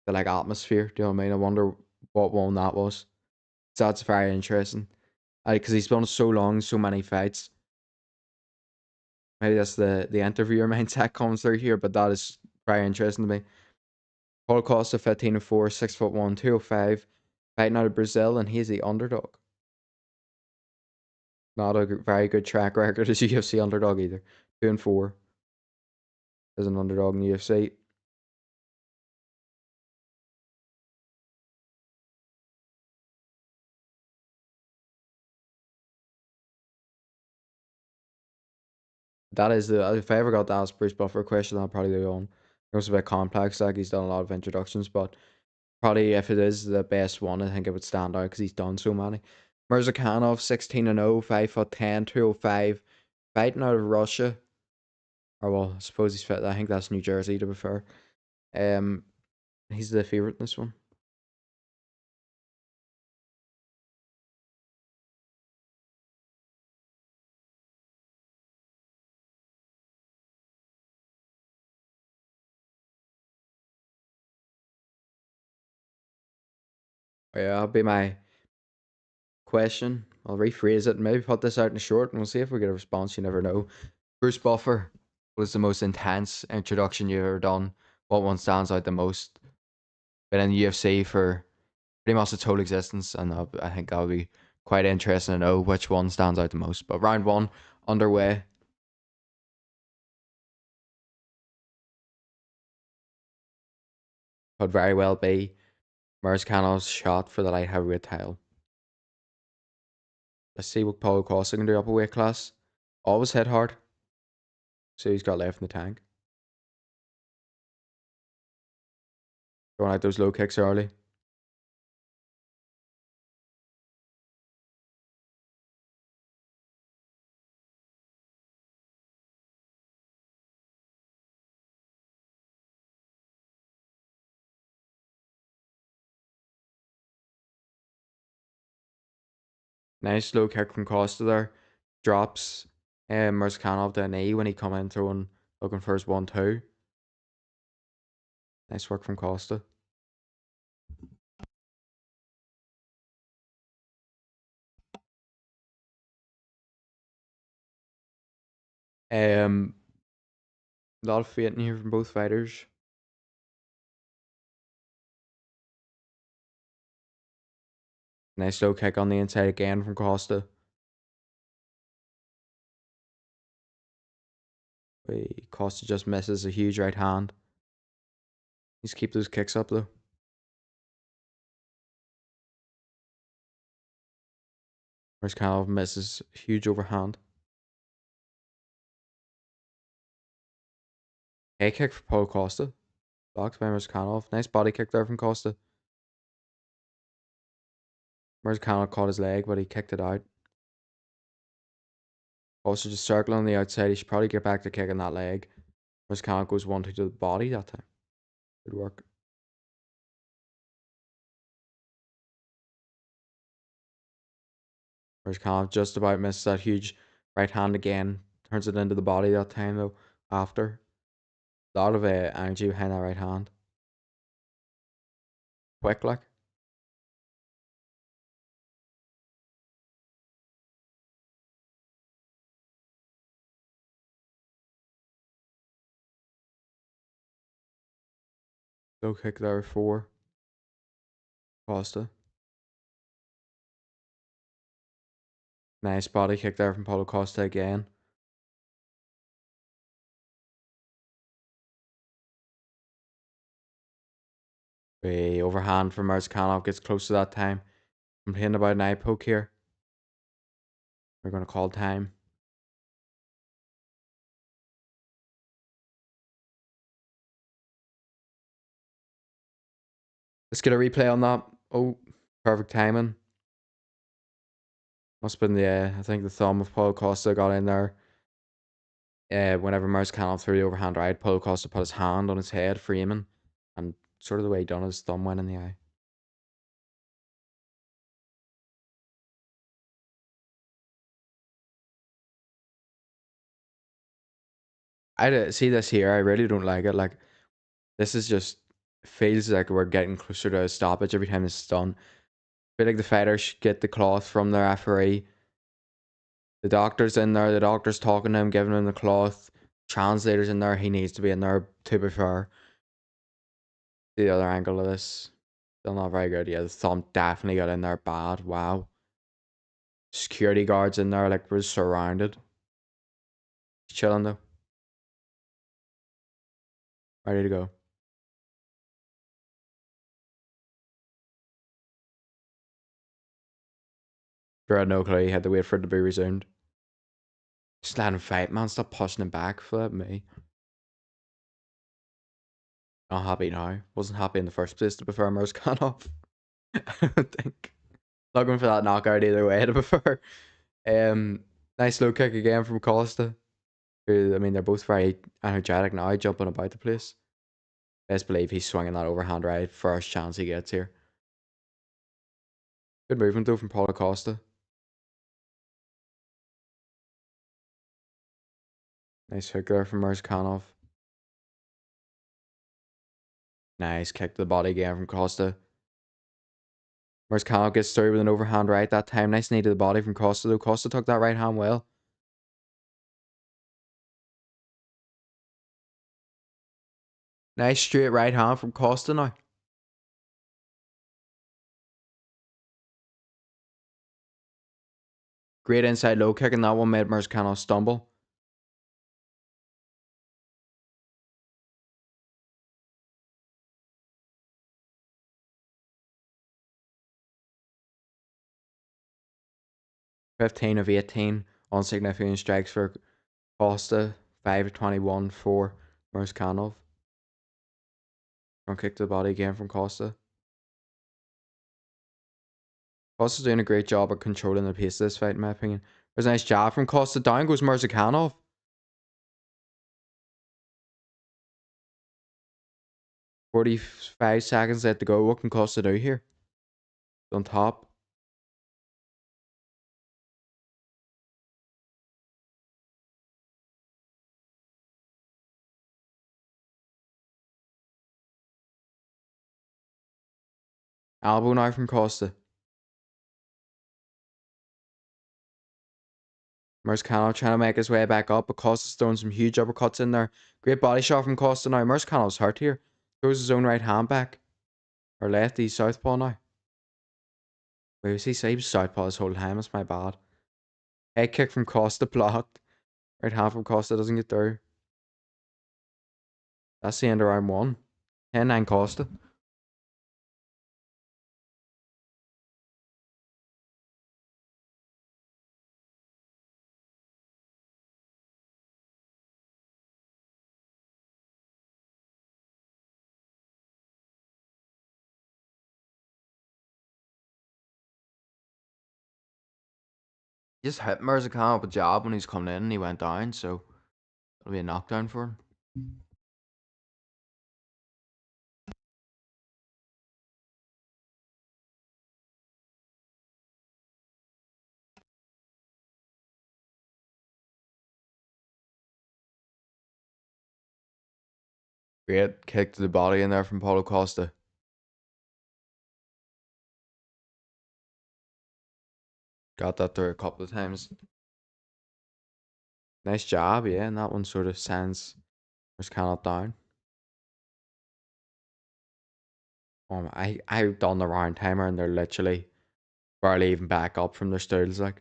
like atmosphere? Do you know what I mean? I wonder what one that was. So that's very interesting. Because he's done so long, so many fights. Maybe that's the interviewer mindset comes through here, but that is very interesting to me. Paul Costa, 15-4, 6'1", 205, fighting out of Brazil, and he's the underdog. Not a very good track record as a UFC underdog either. 2-4 as an underdog in the UFC. That is the if I ever got to ask Bruce Buffer a question, I'll probably do on. It was a bit complex, like he's done a lot of introductions, but probably if it is the best one, I think it would stand out because he's done so many. Mirzakhanov, 16-0, 5'10", 205, fighting out of Russia. Or well, I suppose he's fit. I think that's New Jersey to be fair. Um, he's the favorite in this one. Yeah, that'll be my question. I'll rephrase it and maybe put this out in short, and we'll see if we get a response. You never know. Bruce Buffer was the most intense introduction you ever done. What one stands out the most? Been in the UFC for pretty much its whole existence, and I think that'll be quite interesting to know which one stands out the most. But round one underway. Could very well be Mirzkhanov's shot for the light heavyweight title. Let's see what Paulo Costa can do up a weight class. Always hit hard. So he's got left in the tank. Throwing out those low kicks early. Nice low kick from Costa there. Drops Mirzkhanov the knee when he come in throwing, looking for his 1-2. Nice work from Costa. A lot of fate in here from both fighters. Nice low kick on the inside again from Costa. Costa just misses a huge right hand. He's keep those kicks up though. Mirzkhanov misses huge overhand. A kick for Paul Costa. Blocked by Mirzkhanov. Nice body kick there from Costa. Mirzkhanov caught his leg, but he kicked it out. Also just circling on the outside. He should probably get back to kicking that leg. Mirzkhanov goes 1-2 to the body that time. Good work. Mirzkhanov just about misses that huge right hand again. Turns it into the body that time though. After. A lot of energy behind that right hand. Quick like. Low kick there for Costa. Nice body kick there from Paulo Costa again. A overhand from Mirzkhanov gets close to that time. Complaining about an eye poke here. We're going to call time. Let's get a replay on that. Oh, perfect timing. Must have been the, I think the thumb of Paulo Costa got in there. Whenever Marzcanov threw the overhand right, Paulo Costa put his hand on his head, framing, and sort of the way he done his thumb went in the eye. I see this here. I really don't like it. Like, this is just feels like we're getting closer to a stoppage every time this is done. I feel like the fighters should get the cloth from the referee. The doctor's in there. The doctor's talking to him, giving him the cloth. Translator's in there. He needs to be in there, to be fair. The other angle of this, still not very good. Yeah, the thumb definitely got in there bad. Wow. Security guards in there, like, we're surrounded. He's chilling though. Ready to go. Drew had no clue. He had to wait for it to be resumed. Just let him fight, man. Stop pushing him back. Flip me. Not happy now. Wasn't happy in the first place, to be fair. Murzkanov. I don't think. Looking for that knockout either way, to be fair. Nice low kick again from Costa. Who, I mean, they're both very energetic now, jumping about the place. Best believe he's swinging that overhand right first chance he gets here. Good movement though from Paulo Costa. Nice hook there from Murzkanov. Nice kick to the body again from Costa. Murzkanov gets through with an overhand right that time. Nice knee to the body from Costa though. Costa took that right hand well. Nice straight right hand from Costa now. Great inside low kick, and that one made Murzkanov stumble. $15 of 18 on significant strikes for Costa. 5 of 21 for Murzkanov. Front kick to the body again from Costa. Costa's doing a great job at controlling the pace of this fight, in my opinion. There's a nice jab from Costa. Down goes Murzkanov. 45 seconds left to go. What can Costa do here? On top. Elbow now from Costa. Murzkanov trying to make his way back up, but Costa's throwing some huge uppercuts in there. Great body shot from Costa now. Murzkanov's hurt here. Throws his own right hand back. Or lefty, southpaw now. Wait, was he was southpaw this whole time? That's my bad. Head kick from Costa blocked. Right hand from Costa doesn't get through. That's the end of round 1. 10-9 Costa. He just hit Murzkanov with a jab when he's coming in and he went down, so it'll be a knockdown for him. Great kick to the body in there from Paulo Costa. Got that through a couple of times. Nice job, yeah, and that one sort of sends Murzkanov down. I've done the round timer and they're literally barely even back up from their stools, like.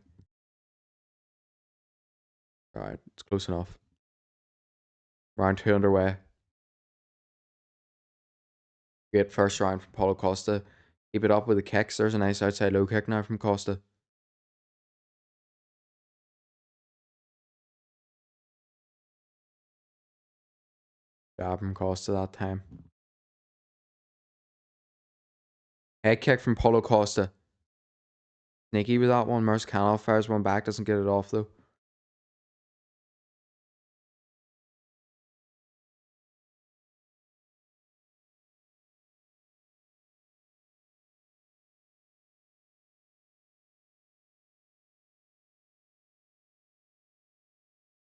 Alright, it's close enough. Round 2 underway. Great first round from Paulo Costa. Keep it up with the kicks. There's a nice outside low kick now from Costa. Jab from Costa that time. Head kick from Paulo Costa. Sneaky with that one. Murzkanov fires one back, doesn't get it off though.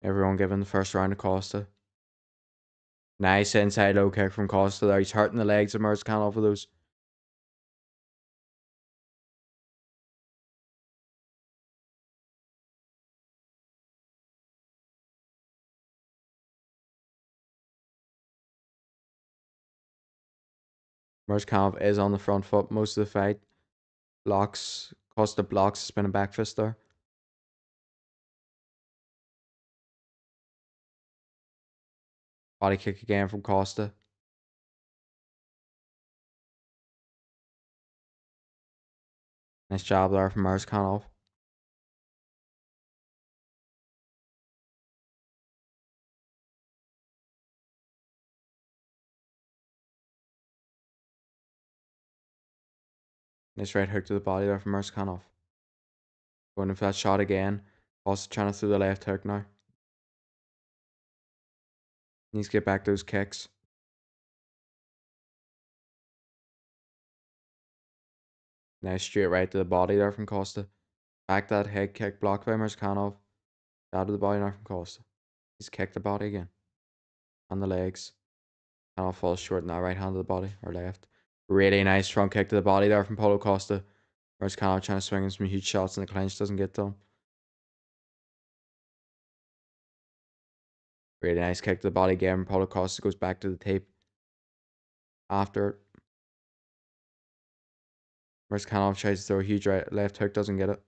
Everyone giving the first round to Costa. Nice inside low kick from Costa there. He's hurting the legs of Merzkanov with those. Merzkanov is on the front foot most of the fight. Blocks. Costa blocks. Spinning back fist there. Body kick again from Costa. Nice job there from Merzkanov. Nice right hook to the body there from Merzkanov. Going in for that shot again. Costa trying to throw the left hook now. Needs to get back those kicks. Nice straight right to the body there from Costa. Back that head kick blocked by Merzkanov. Jab to the body now from Costa. He's kicked the body again. On the legs. Kind of falls short in that right hand of the body. Or left. Really nice front kick to the body there from Paulo Costa. Merzkanov trying to swing him some huge shots and the clinch doesn't get to him. Really nice kick to the body again. Paulo Costa goes back to the tape. After it. Merzkanov tries to throw a huge right left hook, doesn't get it.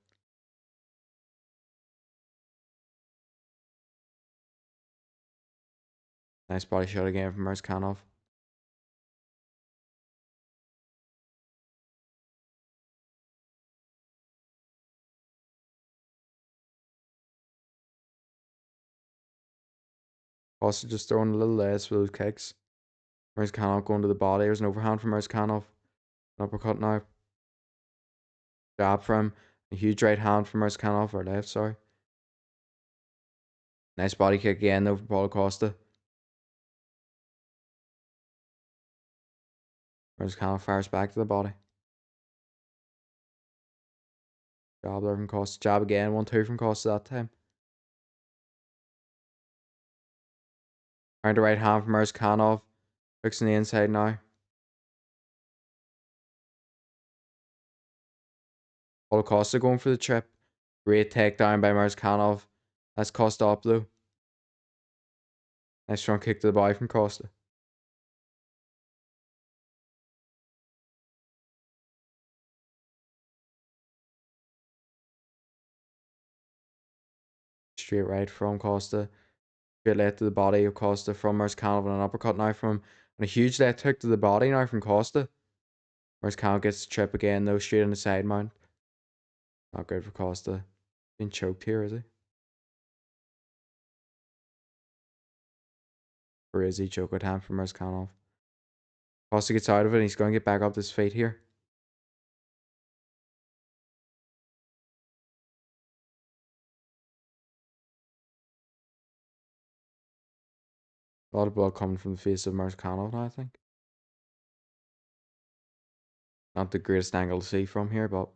Nice body shot again from Merzkanov. Also just throwing a little less for those kicks. Merzkanov going to the body. There's an overhand from Merzkanov. An uppercut now. Jab from a huge right hand from Merzkanov, or left, sorry. Nice body kick again though from Paulo Costa. Merzkanov fires back to the body. Jab there from Costa. Jab again. 1-2 from Costa that time. Trying the right hand from Merzkanov. Hooks on the inside now. Paulo Costa going for the trip. Great takedown by Merzkanov. That's Costa up though. Nice strong kick to the body from Costa. Straight right from Costa. Straight left to the body of Costa from Merzkanov and an uppercut now from him. And a huge left hook to the body now from Costa. Merzkanov gets the trip again though, straight on the side mount. Not good for Costa. Being choked here, is he? Or is he choke time from Merzkanov? Costa gets out of it and he's going to get back up to his feet here. A lot of blood coming from the face of Merzkanov now, I think. Not the greatest angle to see from here, but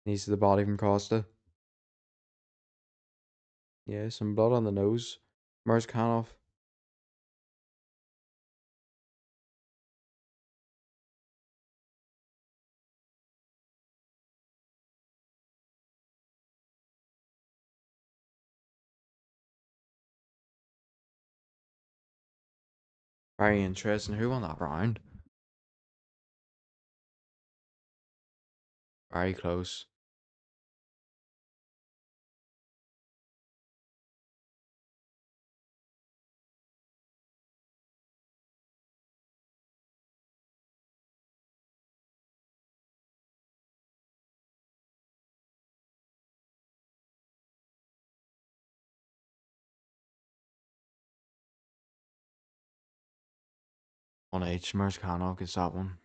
knees to the body from Costa. Yeah, some blood on the nose. Merzkanov. Very interesting. Who won that round? Very close. On H. Merzkanov gets that one.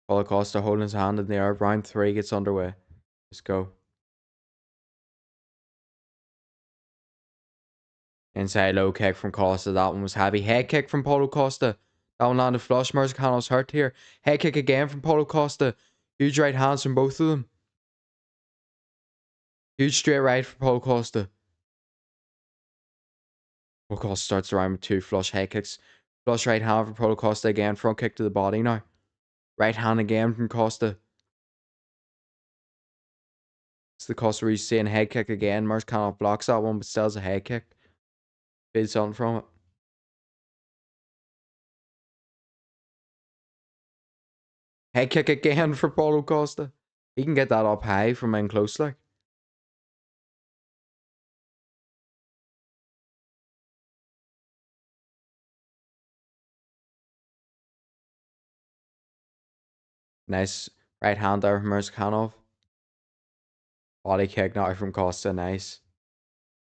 Paulo Costa holding his hand in the air. Round 3 gets underway. Let's go. Inside low kick from Costa. That one was heavy. Head kick from Paulo Costa. That one landed flush. Merzicano's hurt here. Head kick again from Paulo Costa. Huge right hands from both of them. Huge straight right from Paulo Costa. Paulo Costa starts the round with 2 flush head kicks. Flush right hand from Paulo Costa again. Front kick to the body now. Right hand again from Costa. It's the Costa Rica saying head kick again. Merzicano blocks that one, but still has a head kick. Feels something from it. Head kick again for Paulo Costa. He can get that up high from in close like. Nice right hand there from Merzicano. Body kick now from Costa. Nice.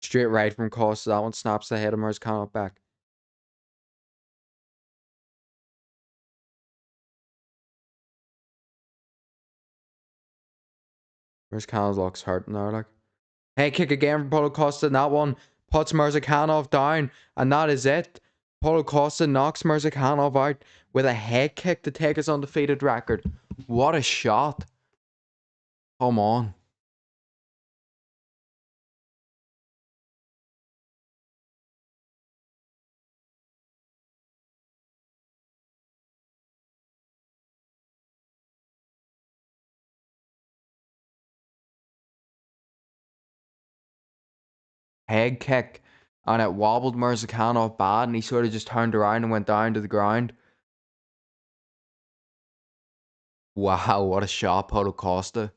Straight right from Costa. That one snaps the head of Merzicano back. Merzicano looks hurt now like. Head kick again from Paulo Costa. And that one puts Merzicano down. And that is it. Paulo Costa knocks Merzicano out with a head kick to take his undefeated record. What a shot. Come on. Head kick. And it wobbled Merzicano bad. And he sort of just turned around and went down to the ground. Wow, what a shot, Paulo Costa.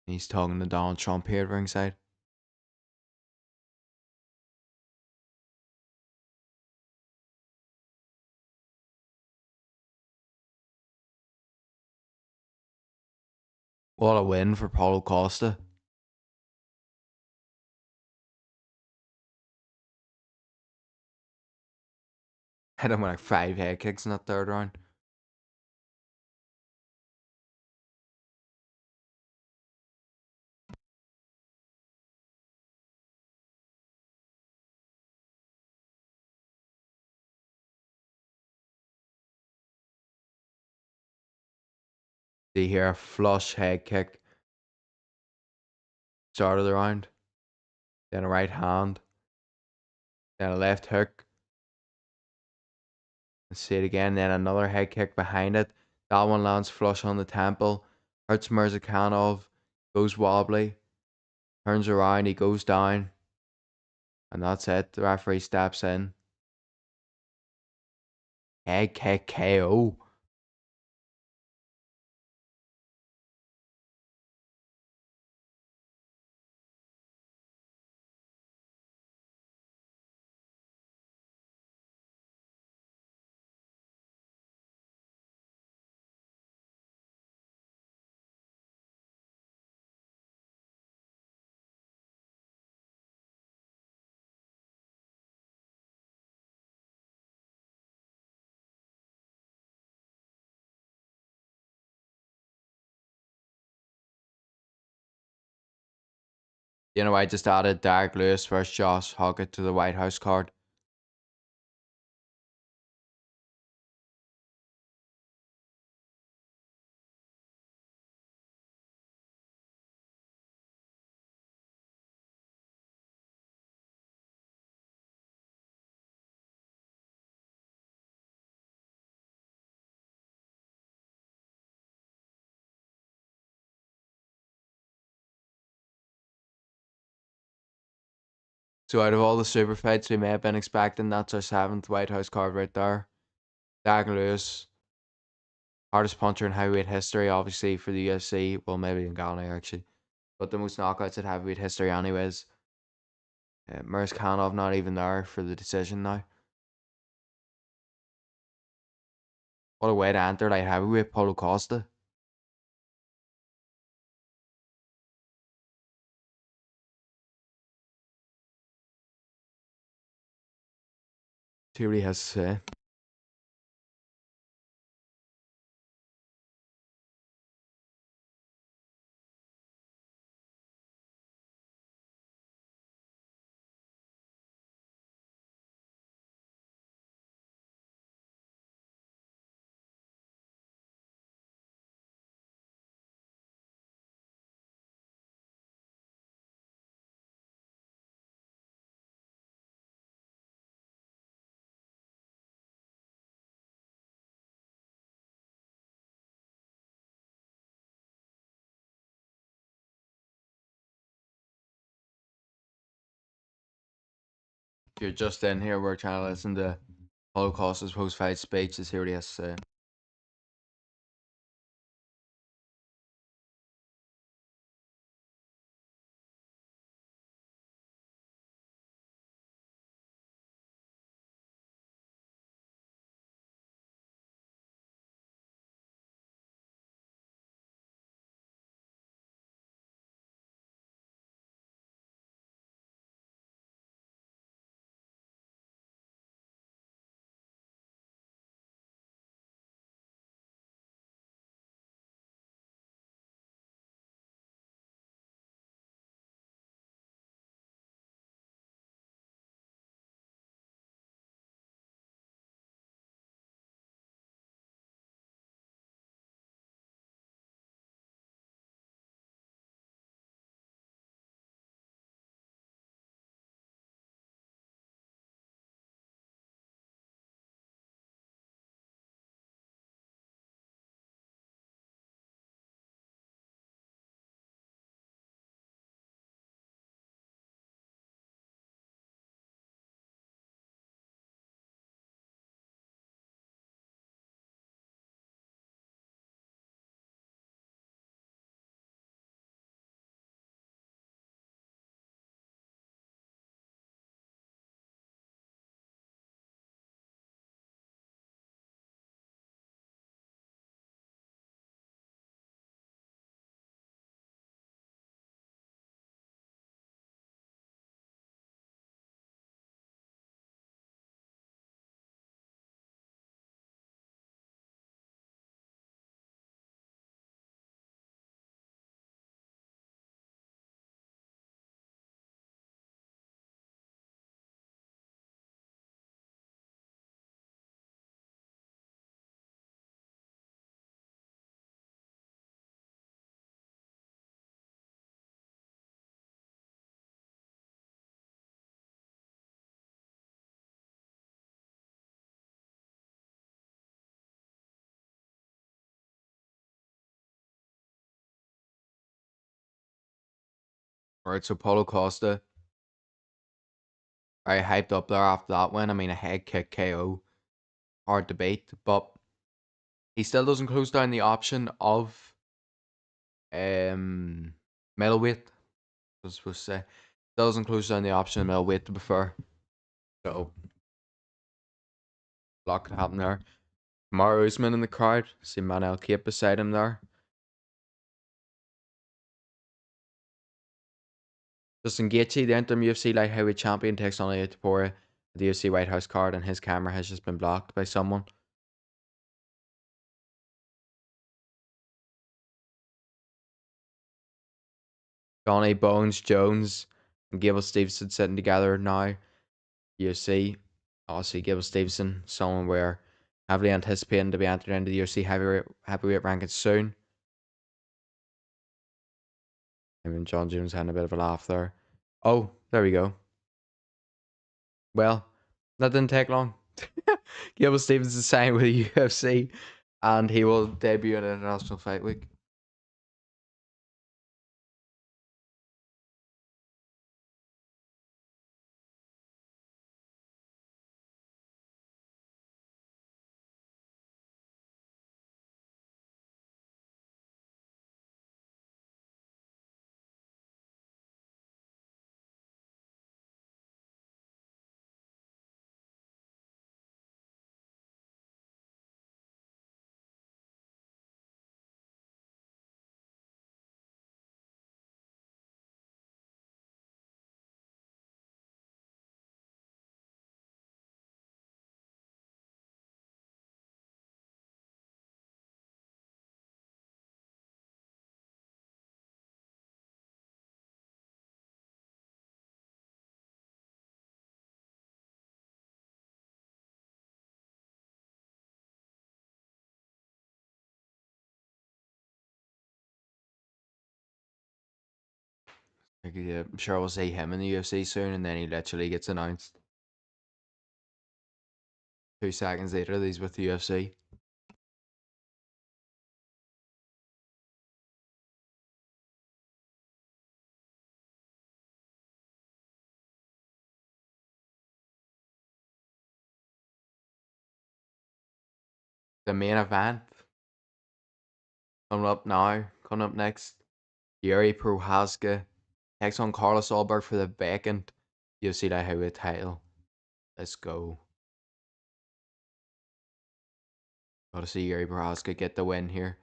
He's talking to Donald Trump here at ringside. What a win for Paulo Costa. Hit him with like 5 head kicks in that third round. See here, flush head kick. Start of the round. Then a right hand. Then a left hook. Let's see it again. Then another head kick behind it. That one lands flush on the temple. Hurts Mirzakhanov. Goes wobbly. Turns around. He goes down. And that's it. The referee steps in. Head kick KO. You know, I just added Derek Lewis versus Josh Hockett to the White House card. So out of all the super fights we may have been expecting, that's our 7th White House card right there. Derek Lewis, hardest puncher in heavyweight history, obviously for the UFC. Well, maybe in Ghana actually, but the most knockouts in heavyweight history, anyways. Mirzkhanov not even there for the decision now. What a way to enter light heavyweight, Paulo Costa. See what he has to say. If you're just in here, we're trying to listen to Holocaust's post-fight speech to see what he has to say. Right, so Paulo Costa, I hyped up there after that win. I mean, a head kick KO, hard to beat, but he still doesn't close down the option of um middleweight. I was supposed to say, doesn't close down the option of middleweight to be fair. So, a lot could happen there. Mario Usman in the crowd. See Manel Cape beside him there. Justin Gaethje, the interim UFC light heavyweight champion, takes on Ilia Topuria. The UFC White House card, and his camera has just been blocked by someone. Johnny Bones Jones and Gable Stevenson sitting together now. UFC. Obviously, Gable Stevenson, someone we're heavily anticipating to be entered into the UFC heavyweight rankings soon. Even John Jones having a bit of a laugh there. Oh, there we go. Well, that didn't take long. Gable Stevenson signed with the UFC, and he will debut in International Fight Week. Like, yeah, I'm sure we'll see him in the UFC soon, and then he literally gets announced 2 seconds later that he's with the UFC. The main event coming up next. Yuri Prochazka takes on Carlos Ulberg for the vacant UFC light heavyweight title. Let's go. Got to see Yuri Prochazka get the win here.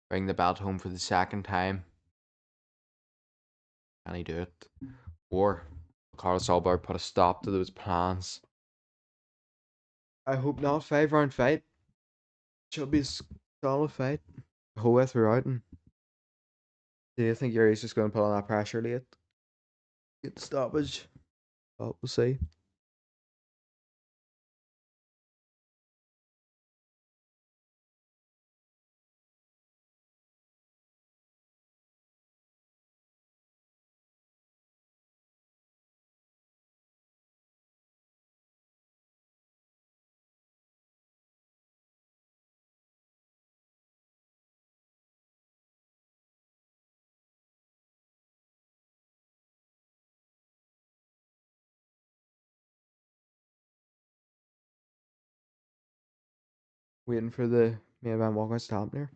Bring the belt home for the second time. Can he do it? Or Carlos Ulberg put a stop to those plans? I hope not. 5 round fight. Should be a solid fight. The whole way throughout. And do you think Yuri's just going to put on that pressure late? Get the stoppage. Well, we'll see. Waiting for the main event walkout stop there.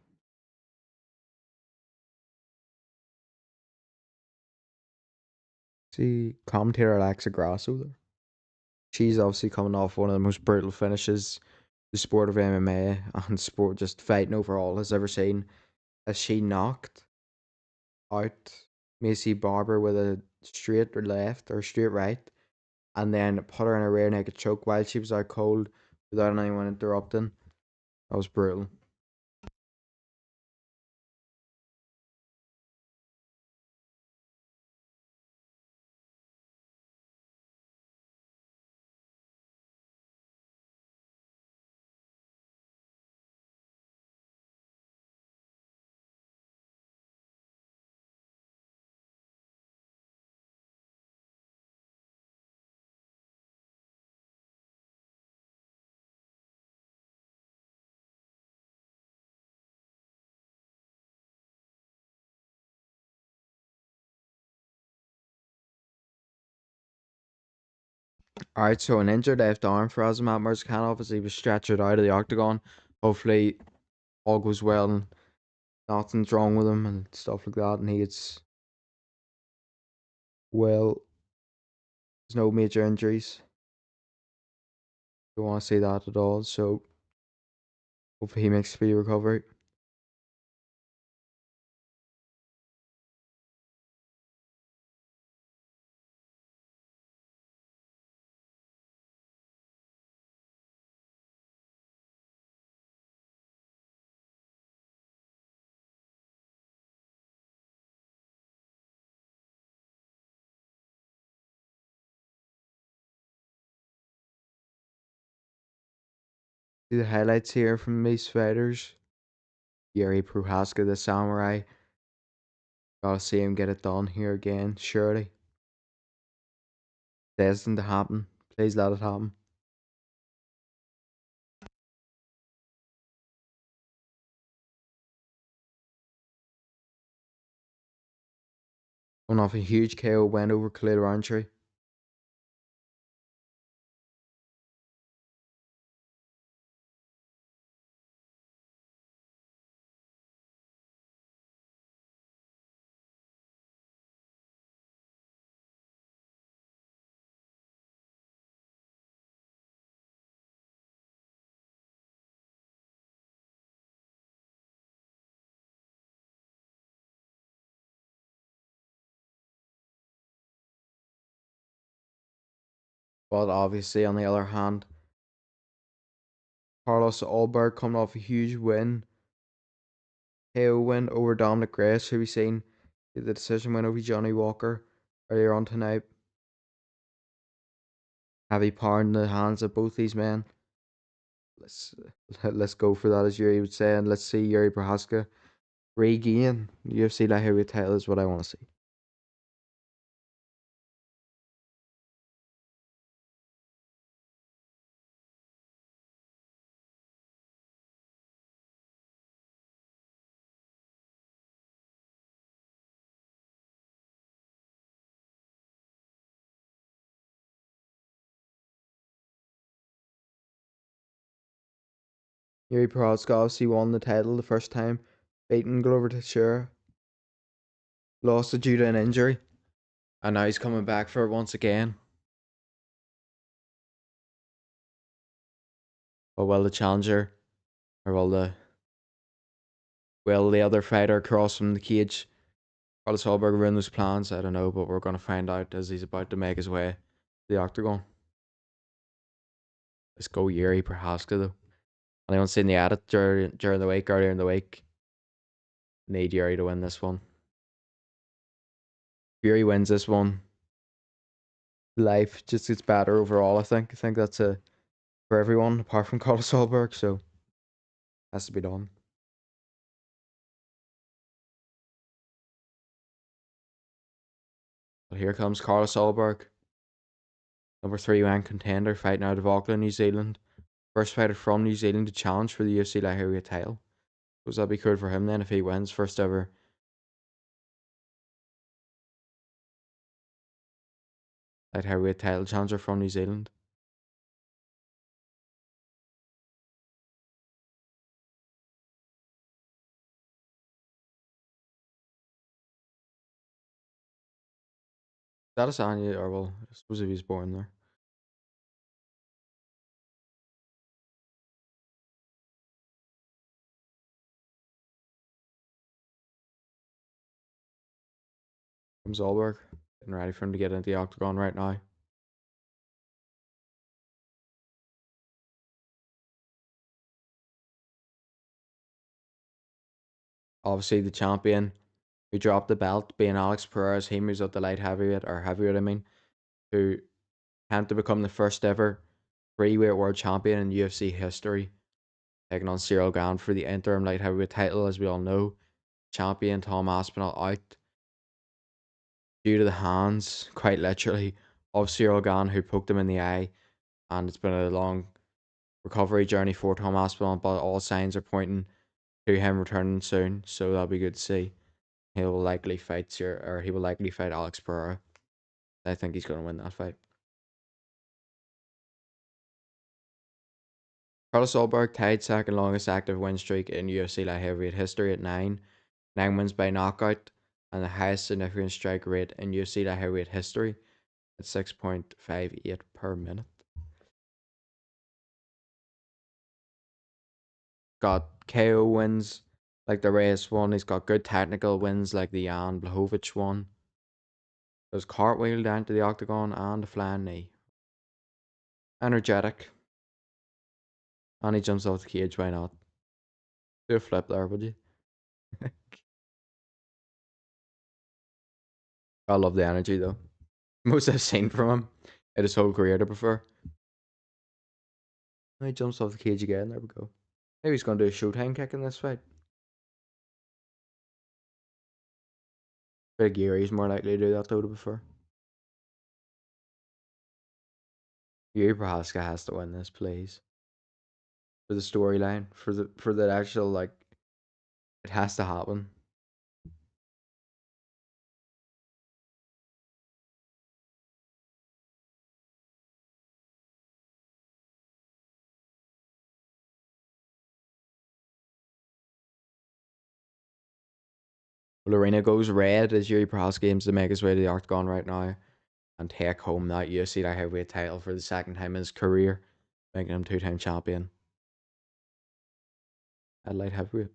See commentator Alexa Grasso there. She's obviously coming off one of the most brutal finishes the sport of MMA and sport just fighting overall has ever seen. As she knocked out Macy Barber with a straight or left or straight right, and then put her in a rear naked choke while she was out cold without anyone interrupting. That was brutal. Alright, so an injured left arm for Azamat Murzakanov as he was stretchered out of the octagon. Hopefully all goes well and nothing's wrong with him and stuff like that, and he gets well. There's no major injuries. Don't want to say that at all. So hopefully he makes a speedy recovery. See the highlights here from these fighters. Yuri Prohaska, the samurai. Gotta see him get it done here again, surely. Destined to happen. Please let it happen. Going off a huge KO win over Khalil Roundtree. But obviously, on the other hand, Carlos Ulberg coming off a huge win. KO win over Dominic Grace, who we seen get the decision win over Johnny Walker earlier on tonight. Heavy power in the hands of both these men. Let's let's go for that, as Yuri would say, and let's see Yuri Prohaska regain UFC light heavyweight title is what I want to see. Yuri Prochazka obviously won the title the first time, beating Glover Teixeira. Lost it due to an injury, and now he's coming back for it once again. But will the challenger, or will the other fighter across from the cage, Carlos Ulberg, ruin those plans? I don't know, but we're gonna find out as he's about to make his way to the octagon. Let's go Yuri Prochazka though. Anyone seen the edit during the week, earlier in the week? Need Yuri to win this one. If Yuri wins this one, life just gets better overall. I think that's a for everyone apart from Carlos Ulberg, so has to be done. But here comes Carlos Ulberg, number 3 ranked contender, fighting out of Auckland, New Zealand. First fighter from New Zealand to challenge for the UFC light heavyweight title. So that be cool for him then if he wins first ever light heavyweight title challenger from New Zealand. That is Anya, or well, I suppose if he was born there. Comes Ulberg, getting ready for him to get into the octagon right now. Obviously the champion who dropped the belt being Alex Perez, he moves up to light heavyweight, or heavyweight I mean, who came to become the first ever freeweight world champion in UFC history, taking on Cyril Gane for the interim light heavyweight title. As we all know, champion Tom Aspinall out due to the hands, quite literally, of Cyril Gane, who poked him in the eye, and it's been a long recovery journey for Tom Aspinall, but all signs are pointing to him returning soon, so that'll be good to see. He will likely fight Alex Pereira. I think he's going to win that fight. Carlos Ulberg tied second longest active win streak in UFC light heavyweight history at 9. 9 wins by knockout, and the highest significant strike rate in UFC light heavyweight history at 6.58 per minute. Got KO wins like the Reyes one. He's got good technical wins like the Jan Blachowicz one. There's cartwheel down to the octagon and a flying knee. Energetic. And he jumps off the cage, why not? Do a flip there, would you? I love the energy though. Most I've seen from him in his whole career to prefer. He jumps off the cage again, there we go. Maybe he's gonna do a showtime kick in this fight. Big Yuri's more likely to do that though to prefer. Yuri Prohaska has to win this, please. For the storyline. For the actual like it has to happen. Well, Arena goes red as Yuri Prohaska aims to make his way to the octagon right now and take home that UFC light heavyweight title for the second time in his career, making him 2-time champion at light heavyweight.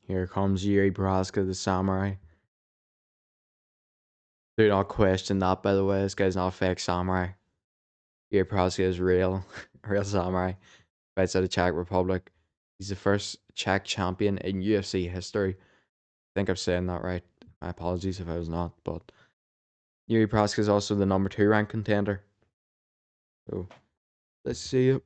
Here comes Yuri Prohaska, the samurai. Do not question that, by the way. This guy's not a fake samurai. Yuri Prohaska is real, real samurai. Fights out of Czech Republic. He's the first Czech champion in UFC history. I think I'm saying that right. My apologies if I was not, but Yuri Prohaska is also the number 2 ranked contender. So let's see it.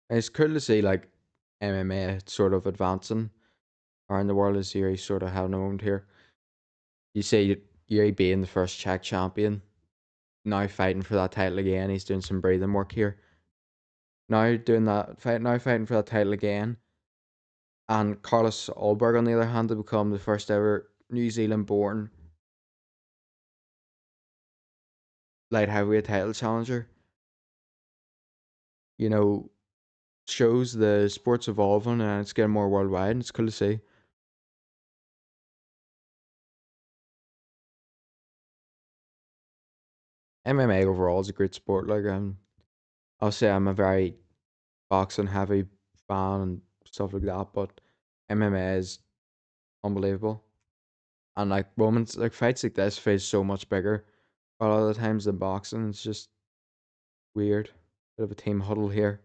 It's cool to see like MMA sort of advancing around the world as Yuri sort of having a moment here. You see Yuri being the first Czech champion, now fighting for that title again. He's doing some breathing work here. Now doing that fight, now fighting for that title again. And Carlos Ulberg, on the other hand, to become the first ever New Zealand-born light heavyweight title challenger. You know, shows the sport's evolving and it's getting more worldwide. And it's cool to see. MMA overall is a great sport. Like I'll say I'm a very boxing heavy fan and stuff like that, but MMA is unbelievable. And like moments like fights like this feel so much bigger. A lot of the times than boxing, it's just weird. Bit of a team huddle here.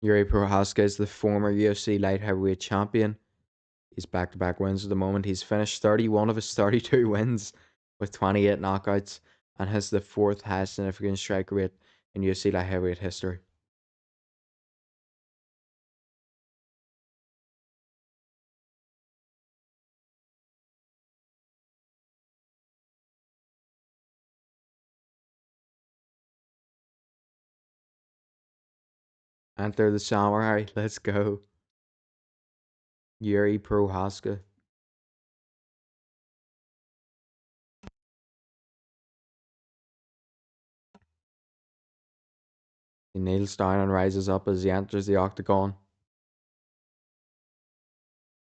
Yuri Prochazka is the former UFC light heavyweight champion. He's back to back wins at the moment. He's finished 31 of his 32 wins with 28 knockouts and has the fourth highest significant strike rate in UFC light heavyweight history. Enter the samurai. Let's go. Yuri Prochazka. He kneels down and rises up as he enters the octagon.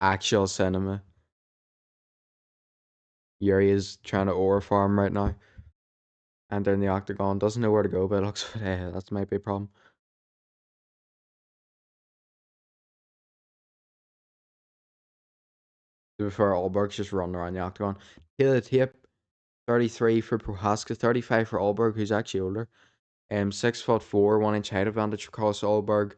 Actual cinema. Yuri is trying to aura farm right now. Entering the octagon. Doesn't know where to go, but it looks that might be a problem. Before Ulberg's just running around the octagon. Tail the tape. 33 for Prohaska, 35 for Ulberg, who's actually older. 6'4", 1 inch height advantage for Carlos Ulberg.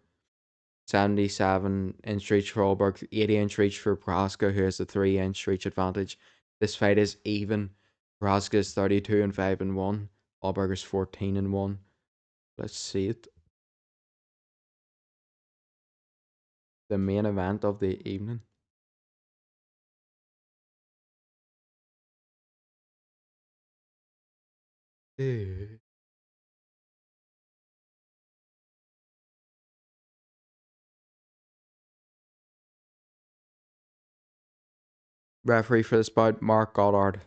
77-inch reach for Ulberg, 80-inch reach for Prohaska, who has a 3-inch reach advantage. This fight is even. Prohaska is 32-5-1. Ulberg is 14-1. Let's see it. The main event of the evening. Referee for this bout, Mark Goddard.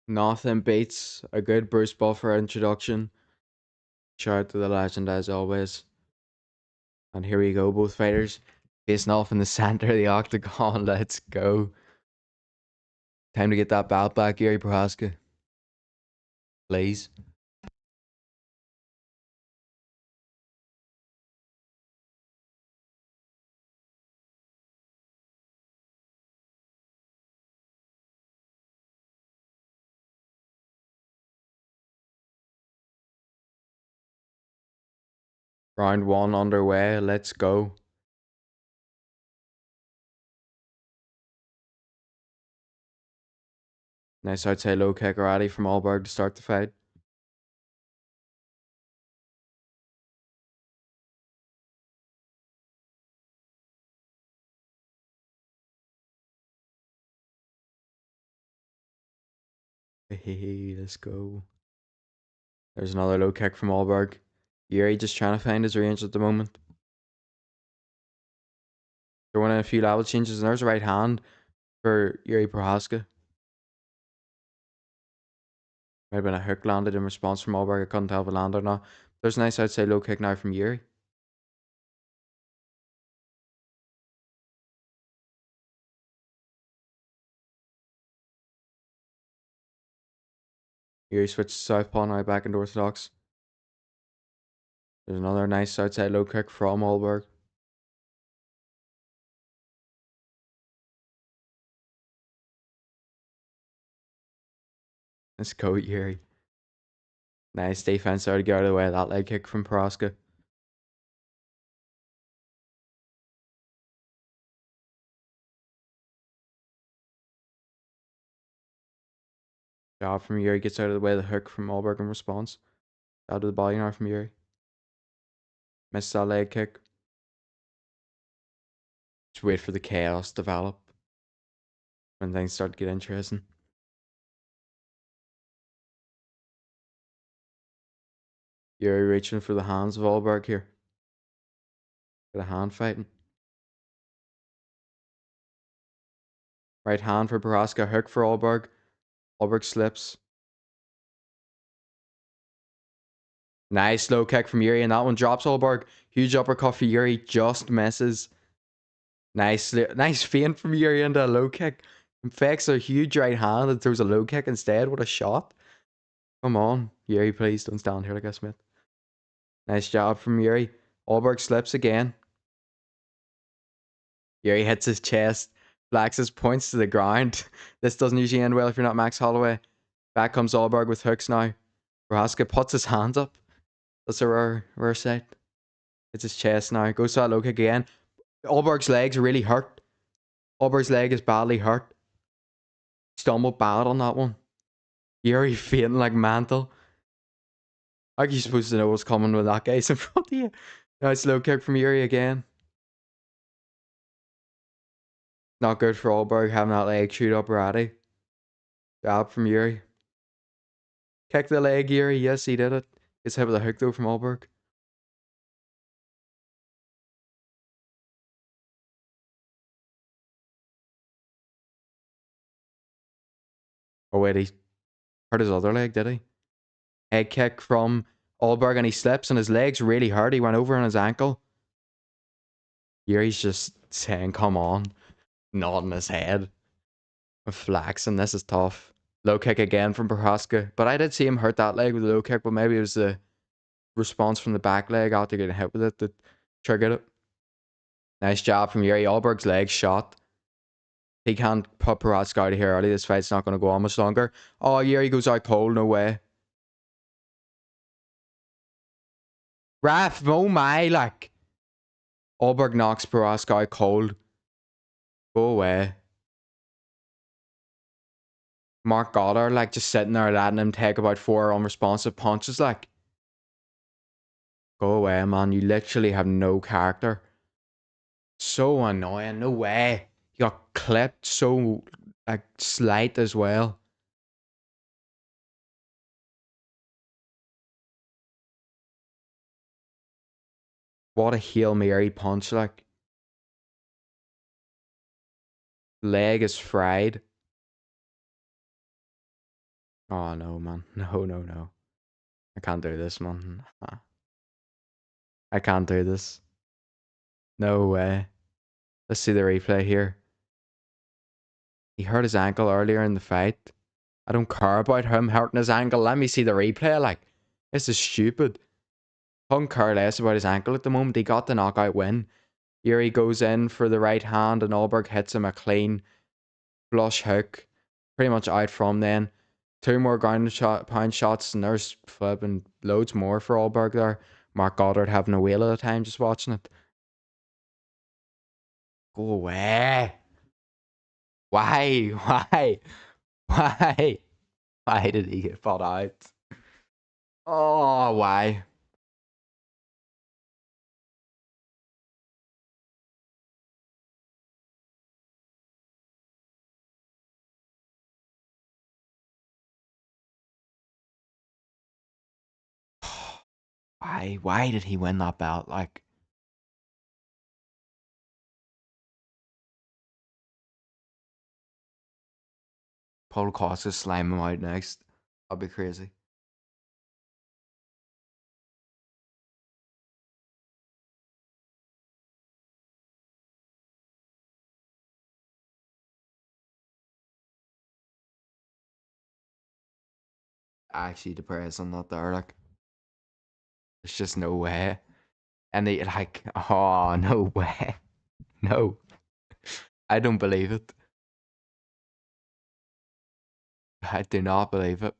Nothing beats a good Bruce Buffer introduction. Shout out to the legend as always. And here we go, both fighters facing off in the center of the octagon. Let's go. Time to get that belt back, Yuri Prochazka. Please. Round one underway. Let's go. Nice outside low kick already from Ulberg to start the fight. Hey, let's go. There's another low kick from Ulberg. Yuri just trying to find his range at the moment. Throwing in a few level changes, and there's a right hand for Yuri Prochazka. Might have been a hook landed in response from Ulberg. I couldn't tell if it landed or not. There's a nice outside low kick now from Yuri. Yuri switched to southpaw now back into orthodox. There's another nice outside low kick from Ulberg. Let's go, Yuri. Nice defense there to get out of the way of that leg kick from Prochazka. Job from Yuri, gets out of the way of the hook from Ulberg in response. Out of the body now from Yuri. Missed that leg kick. Just wait for the chaos to develop when things start to get interesting. Yuri reaching for the hands of Ulberg here. Get a hand fighting. Right hand for Prochazka, hook for Ulberg. Ulberg slips. Nice low kick from Yuri, and that one drops Ulberg. Huge uppercut for Yuri, just misses. Nice feint from Yuri into a low kick. Infects a huge right hand and throws a low kick instead. What a shot. Come on, Yuri, please don't stand here like a Smith. Nice job from Yuri. Ulberg slips again. Yuri hits his chest. Flaxes points to the ground. This doesn't usually end well if you're not Max Holloway. Back comes Ulberg with hooks now. Prochazka puts his hands up. That's a rare sight. It's his chest now. Goes to that low kick again. Ulberg's legs really hurt. Ulberg's leg is badly hurt. Stumbled bad on that one. Yuri fainting like mental. How are you supposed to know what's coming when that guy's in front of you? Nice low kick from Yuri again. Not good for Ulberg having that leg shoot up already. Jab from Yuri. Kick the leg, Yuri. Yes, he did it. Gets hit with a hook though from Ulberg. Oh wait, he hurt his other leg, did he? Head kick from Ulberg and he slips and his leg's really hurt. He went over on his ankle. Yuri's just saying, come on. Nodding his head. Flexing, this is tough. Low kick again from Prochazka. But I did see him hurt that leg with a low kick, but maybe it was the response from the back leg after getting hit with it that triggered it. Nice job from Yuri. Ulberg's leg shot. He can't put Prochazka out of here early. This fight's not going to go on much longer. Oh, Yuri goes out cold. No way. Ref, oh my, like. Ulberg knocks Prochazka out cold. Go away. Mark Goddard, like, just sitting there letting him take about 4 unresponsive punches, like. Go away, man. You literally have no character. So annoying. No way. He got clipped so, like, slight as well. What a Hail Mary punch, like. Leg is fried. Oh no, man. No, no, no. I can't do this, man. I can't do this. No way. Let's see the replay here. He hurt his ankle earlier in the fight. I don't care about him hurting his ankle. Let me see the replay. Like, this is stupid. Couldn't care less about his ankle at the moment. He got the knockout win. Here he goes in for the right hand, and Ulberg hits him a clean flush hook. Pretty much out from then. Two more ground pound shots, and there's flipping loads more for Ulberg there. Mark Goddard having a whale of a time just watching it. Go away. Why? Why? Why? Why did he get fought out? Oh, why? Why? Why did he win that belt? Like, Prochazka slime him out next. That'd be crazy. Actually depressing that there. Like, there's just no way. And they like, oh no way, no, I don't believe it. I do not believe it.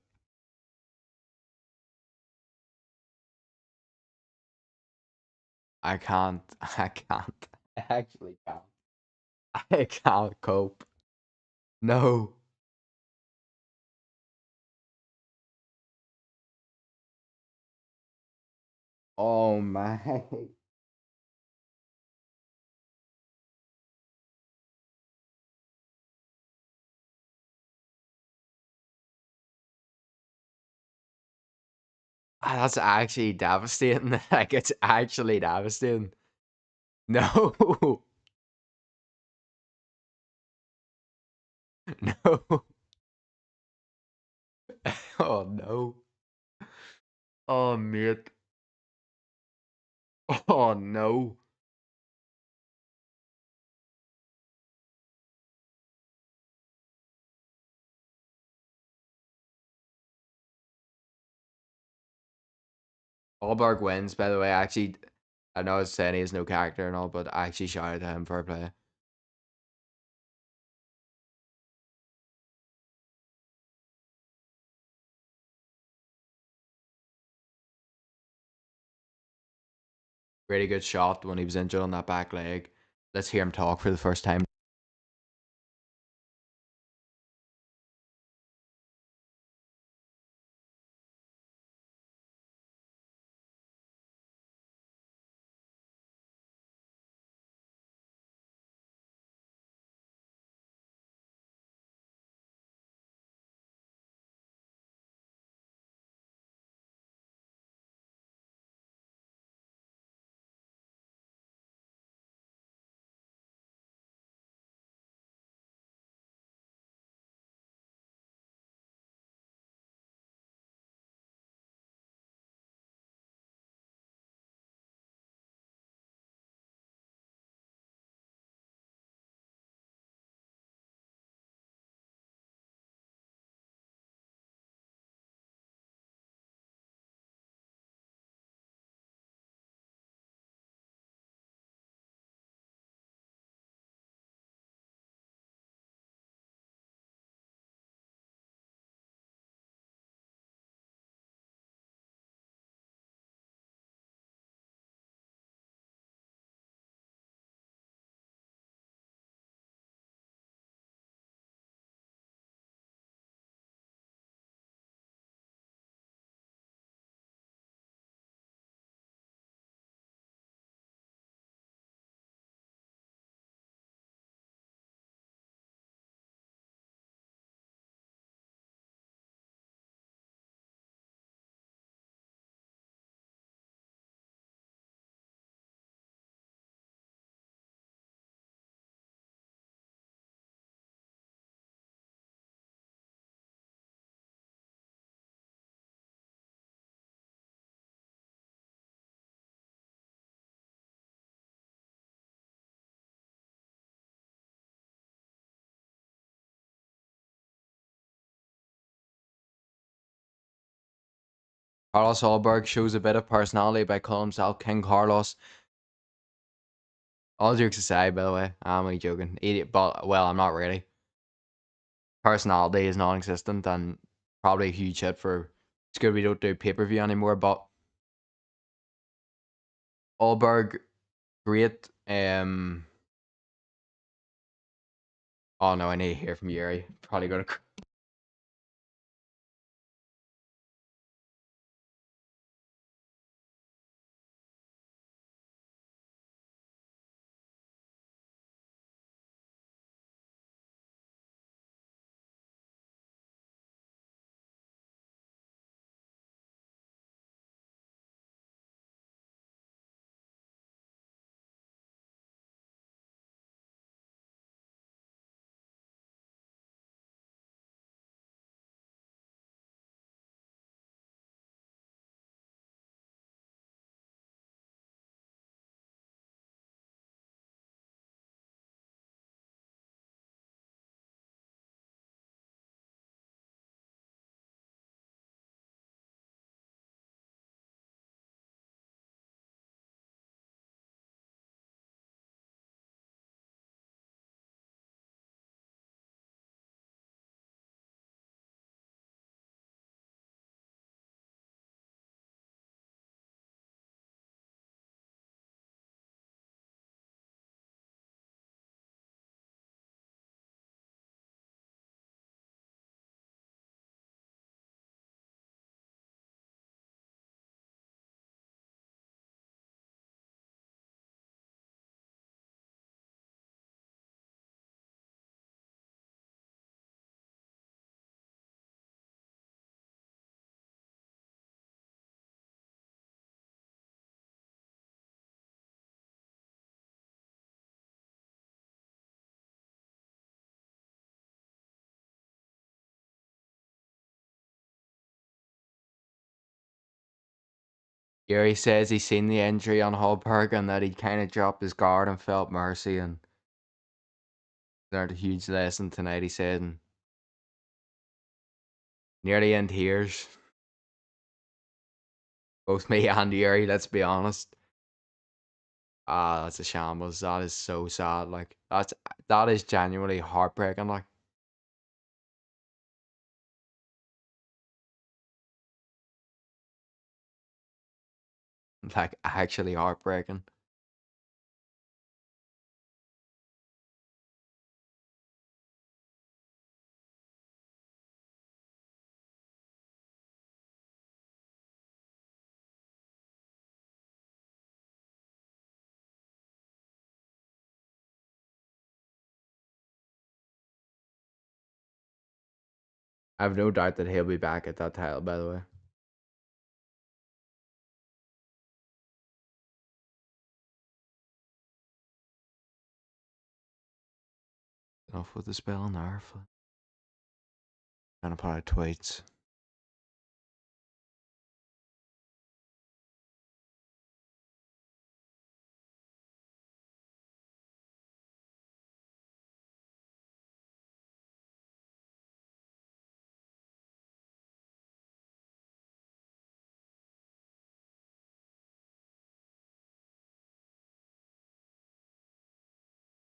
I can't. I can't. I actually can't. I can't cope. No. Oh my. That's actually devastating. Like, it's actually devastating. No. No. Oh no. Oh mate. Oh no. Ulberg wins, by the way. Actually, I know it's saying he has no character and all, but I actually shouted at him for a play. Really good shot when he was injured on that back leg. Let's hear him talk for the first time. Carlos Ulberg shows a bit of personality by calling himself King Carlos. All jokes aside, by the way, I'm only joking. Idiot, but well, I'm not really. Personality is non-existent and probably a huge hit for. It's good we don't do pay-per-view anymore. But Ulberg, great. Oh no, I need to hear from Yuri. Probably gonna. Yuri says he's seen the injury on Hulberg and that he kind of dropped his guard and felt mercy and learned a huge lesson tonight. He said, and nearly in tears. Both me and Yuri, let's be honest. Ah, that's a shambles. That is so sad. Like that is genuinely heartbreaking. Like actually heartbreaking. I have no doubt that he'll be back at that title. By the way, enough with the spell now. Gonna put out tweets.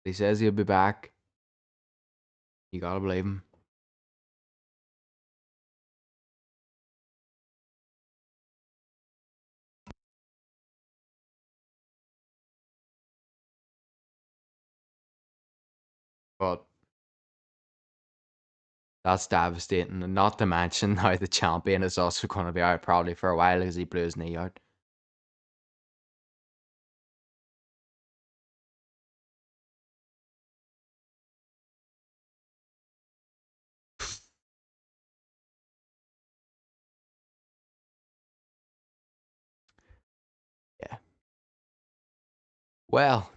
He says he'll be back. You gotta believe him. But that's devastating, and not to mention how the champion is also going to be out probably for a while because he blew his knee out. Yeah. Well,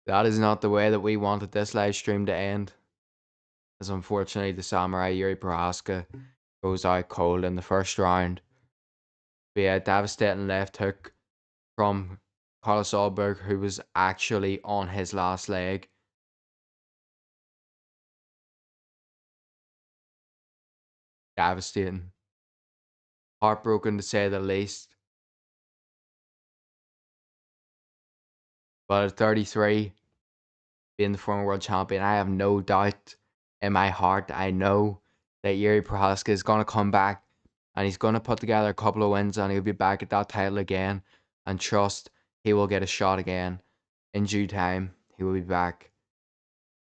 that is not the way that we wanted this live stream to end. As unfortunately, the Samurai Yuri Prochazka goes out cold in the first round via a devastating left hook from Carlos Ulberg, who was actually on his last leg. Devastating. Heartbroken to say the least. But at 33, being the former world champion, I have no doubt in my heart. I know that Yuri Prochazka is going to come back and he's going to put together a couple of wins and he'll be back at that title again. And trust he will get a shot again. In due time, he will be back.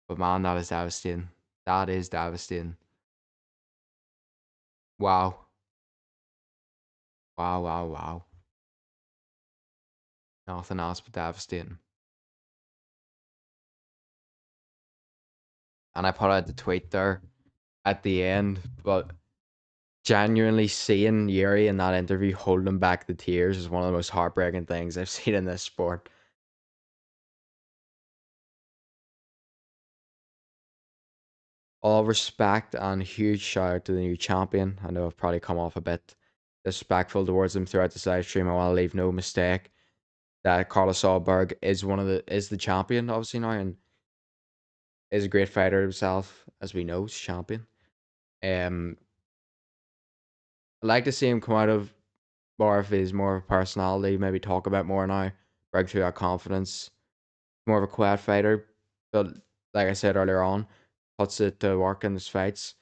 But man, that is devastating. That is devastating. Wow. Wow, wow, wow. Nothing else but devastating. And I put out the tweet there at the end, but genuinely seeing Yuri in that interview holding back the tears is one of the most heartbreaking things I've seen in this sport. All respect and huge shout out to the new champion. I know I've probably come off a bit disrespectful towards him throughout this live stream. I want to leave no mistake that Carlos Ulberg is the champion obviously now and is a great fighter himself, as we know, he's champion. Um, I'd like to see him come out of more of his more of a personality, maybe talk about more now, break through that confidence. More of a quiet fighter, but like I said earlier on, puts it to work in his fights.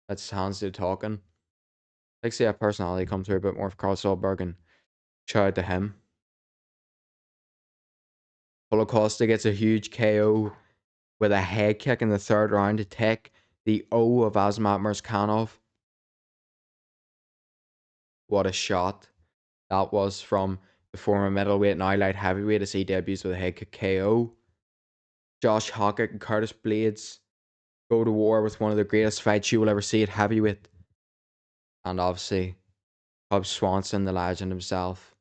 Lets his hands do talking. Like to see that personality come through a bit more for Carl Solberg and shout out to him. Paulo Costa gets a huge KO with a head kick in the third round to take the O of Azamat Murskanov. What a shot that was from the former middleweight, now light heavyweight, as he debuts with a head kick KO. Josh Hockett and Curtis Blades go to war with one of the greatest fights you will ever see at heavyweight. And obviously, Cub Swanson, the legend himself,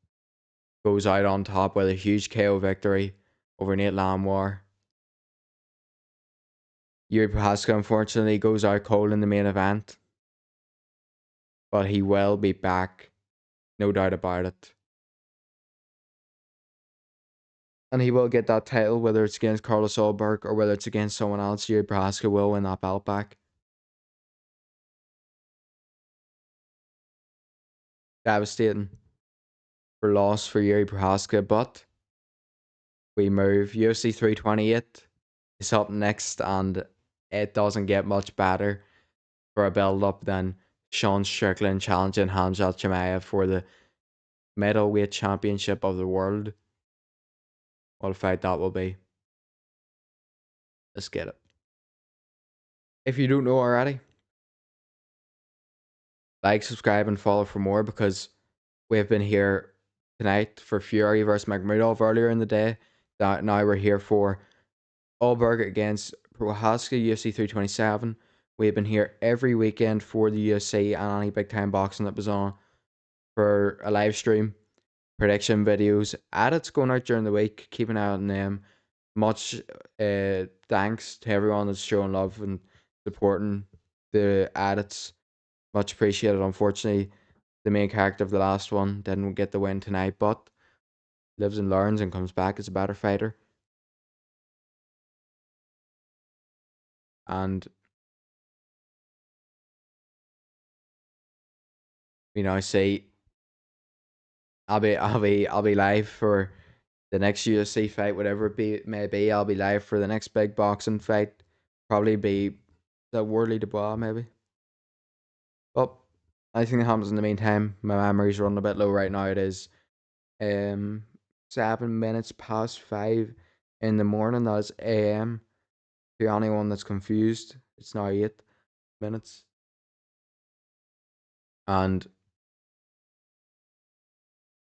goes out on top with a huge KO victory over Nate Lamwar. Yuri Prochazka unfortunately goes out cold in the main event, but he will be back, no doubt about it. And he will get that title, whether it's against Carlos Ulberg or whether it's against someone else. Yuri Prochazka will win that belt back. Devastating for loss for Yuri Prochazka, but we move. UFC 328 is up next, and it doesn't get much better for a build up than Sean Strickland challenging Hamzat Chimaev for the middleweight championship of the world. What a fight that will be. Let's get it. If you don't know already, like, subscribe, and follow for more because we've been here tonight for Fury versus Magmudov earlier in the day. Now we're here for Ulberg against Prochazka, UFC 327. We've been here every weekend for the UFC and any big time boxing that was on for a live stream, prediction videos, edits going out during the week. Keep an eye on them. Much thanks to everyone that's showing love and supporting the edits. Much appreciated. Unfortunately, the main character of the last one didn't get the win tonight, but lives and learns and comes back as a better fighter. And I say I'll be live for the next UFC fight, whatever it may be. I'll be live for the next big boxing fight. Probably be the Worley Dubois, maybe. But anything that happens in the meantime, my memory's running a bit low right now. It is 7 minutes past 5 in the morning. That is AM. To anyone that's confused, it's now 8 minutes. And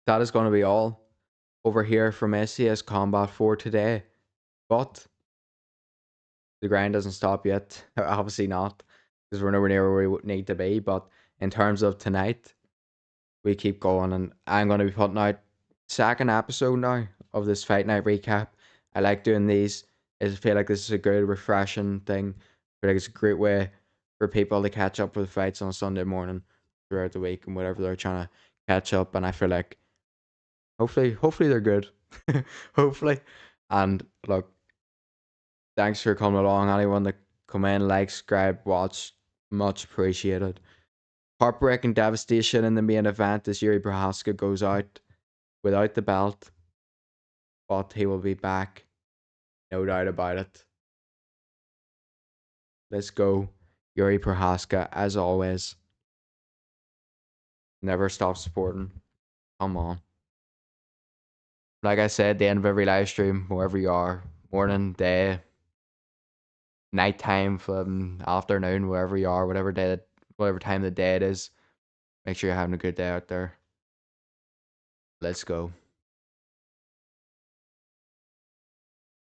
that is going to be all over here from SCS Combat for today. But the grind doesn't stop yet. Obviously not, because we're nowhere near where we need to be. But in terms of tonight, we keep going, and I'm going to be putting out second episode now of this fight night recap. I like doing these. I feel like this is a good, refreshing thing. I feel like it's a great way for people to catch up with fights on a Sunday morning throughout the week and whatever they're trying to catch up. And I feel like hopefully they're good. Hopefully. And look, thanks for coming along. Anyone that come in, like, subscribe, watch, much appreciated. Heartbreaking devastation in the main event as Yuri Prochazka goes out without the belt, but he will be back, no doubt about it. Let's go, Yuri Prochazka, as always. Never stop supporting. Come on. Like I said, the end of every live stream, wherever you are, morning, day, nighttime, from afternoon, wherever you are, whatever time of the day it is, make sure you're having a good day out there. Let's go.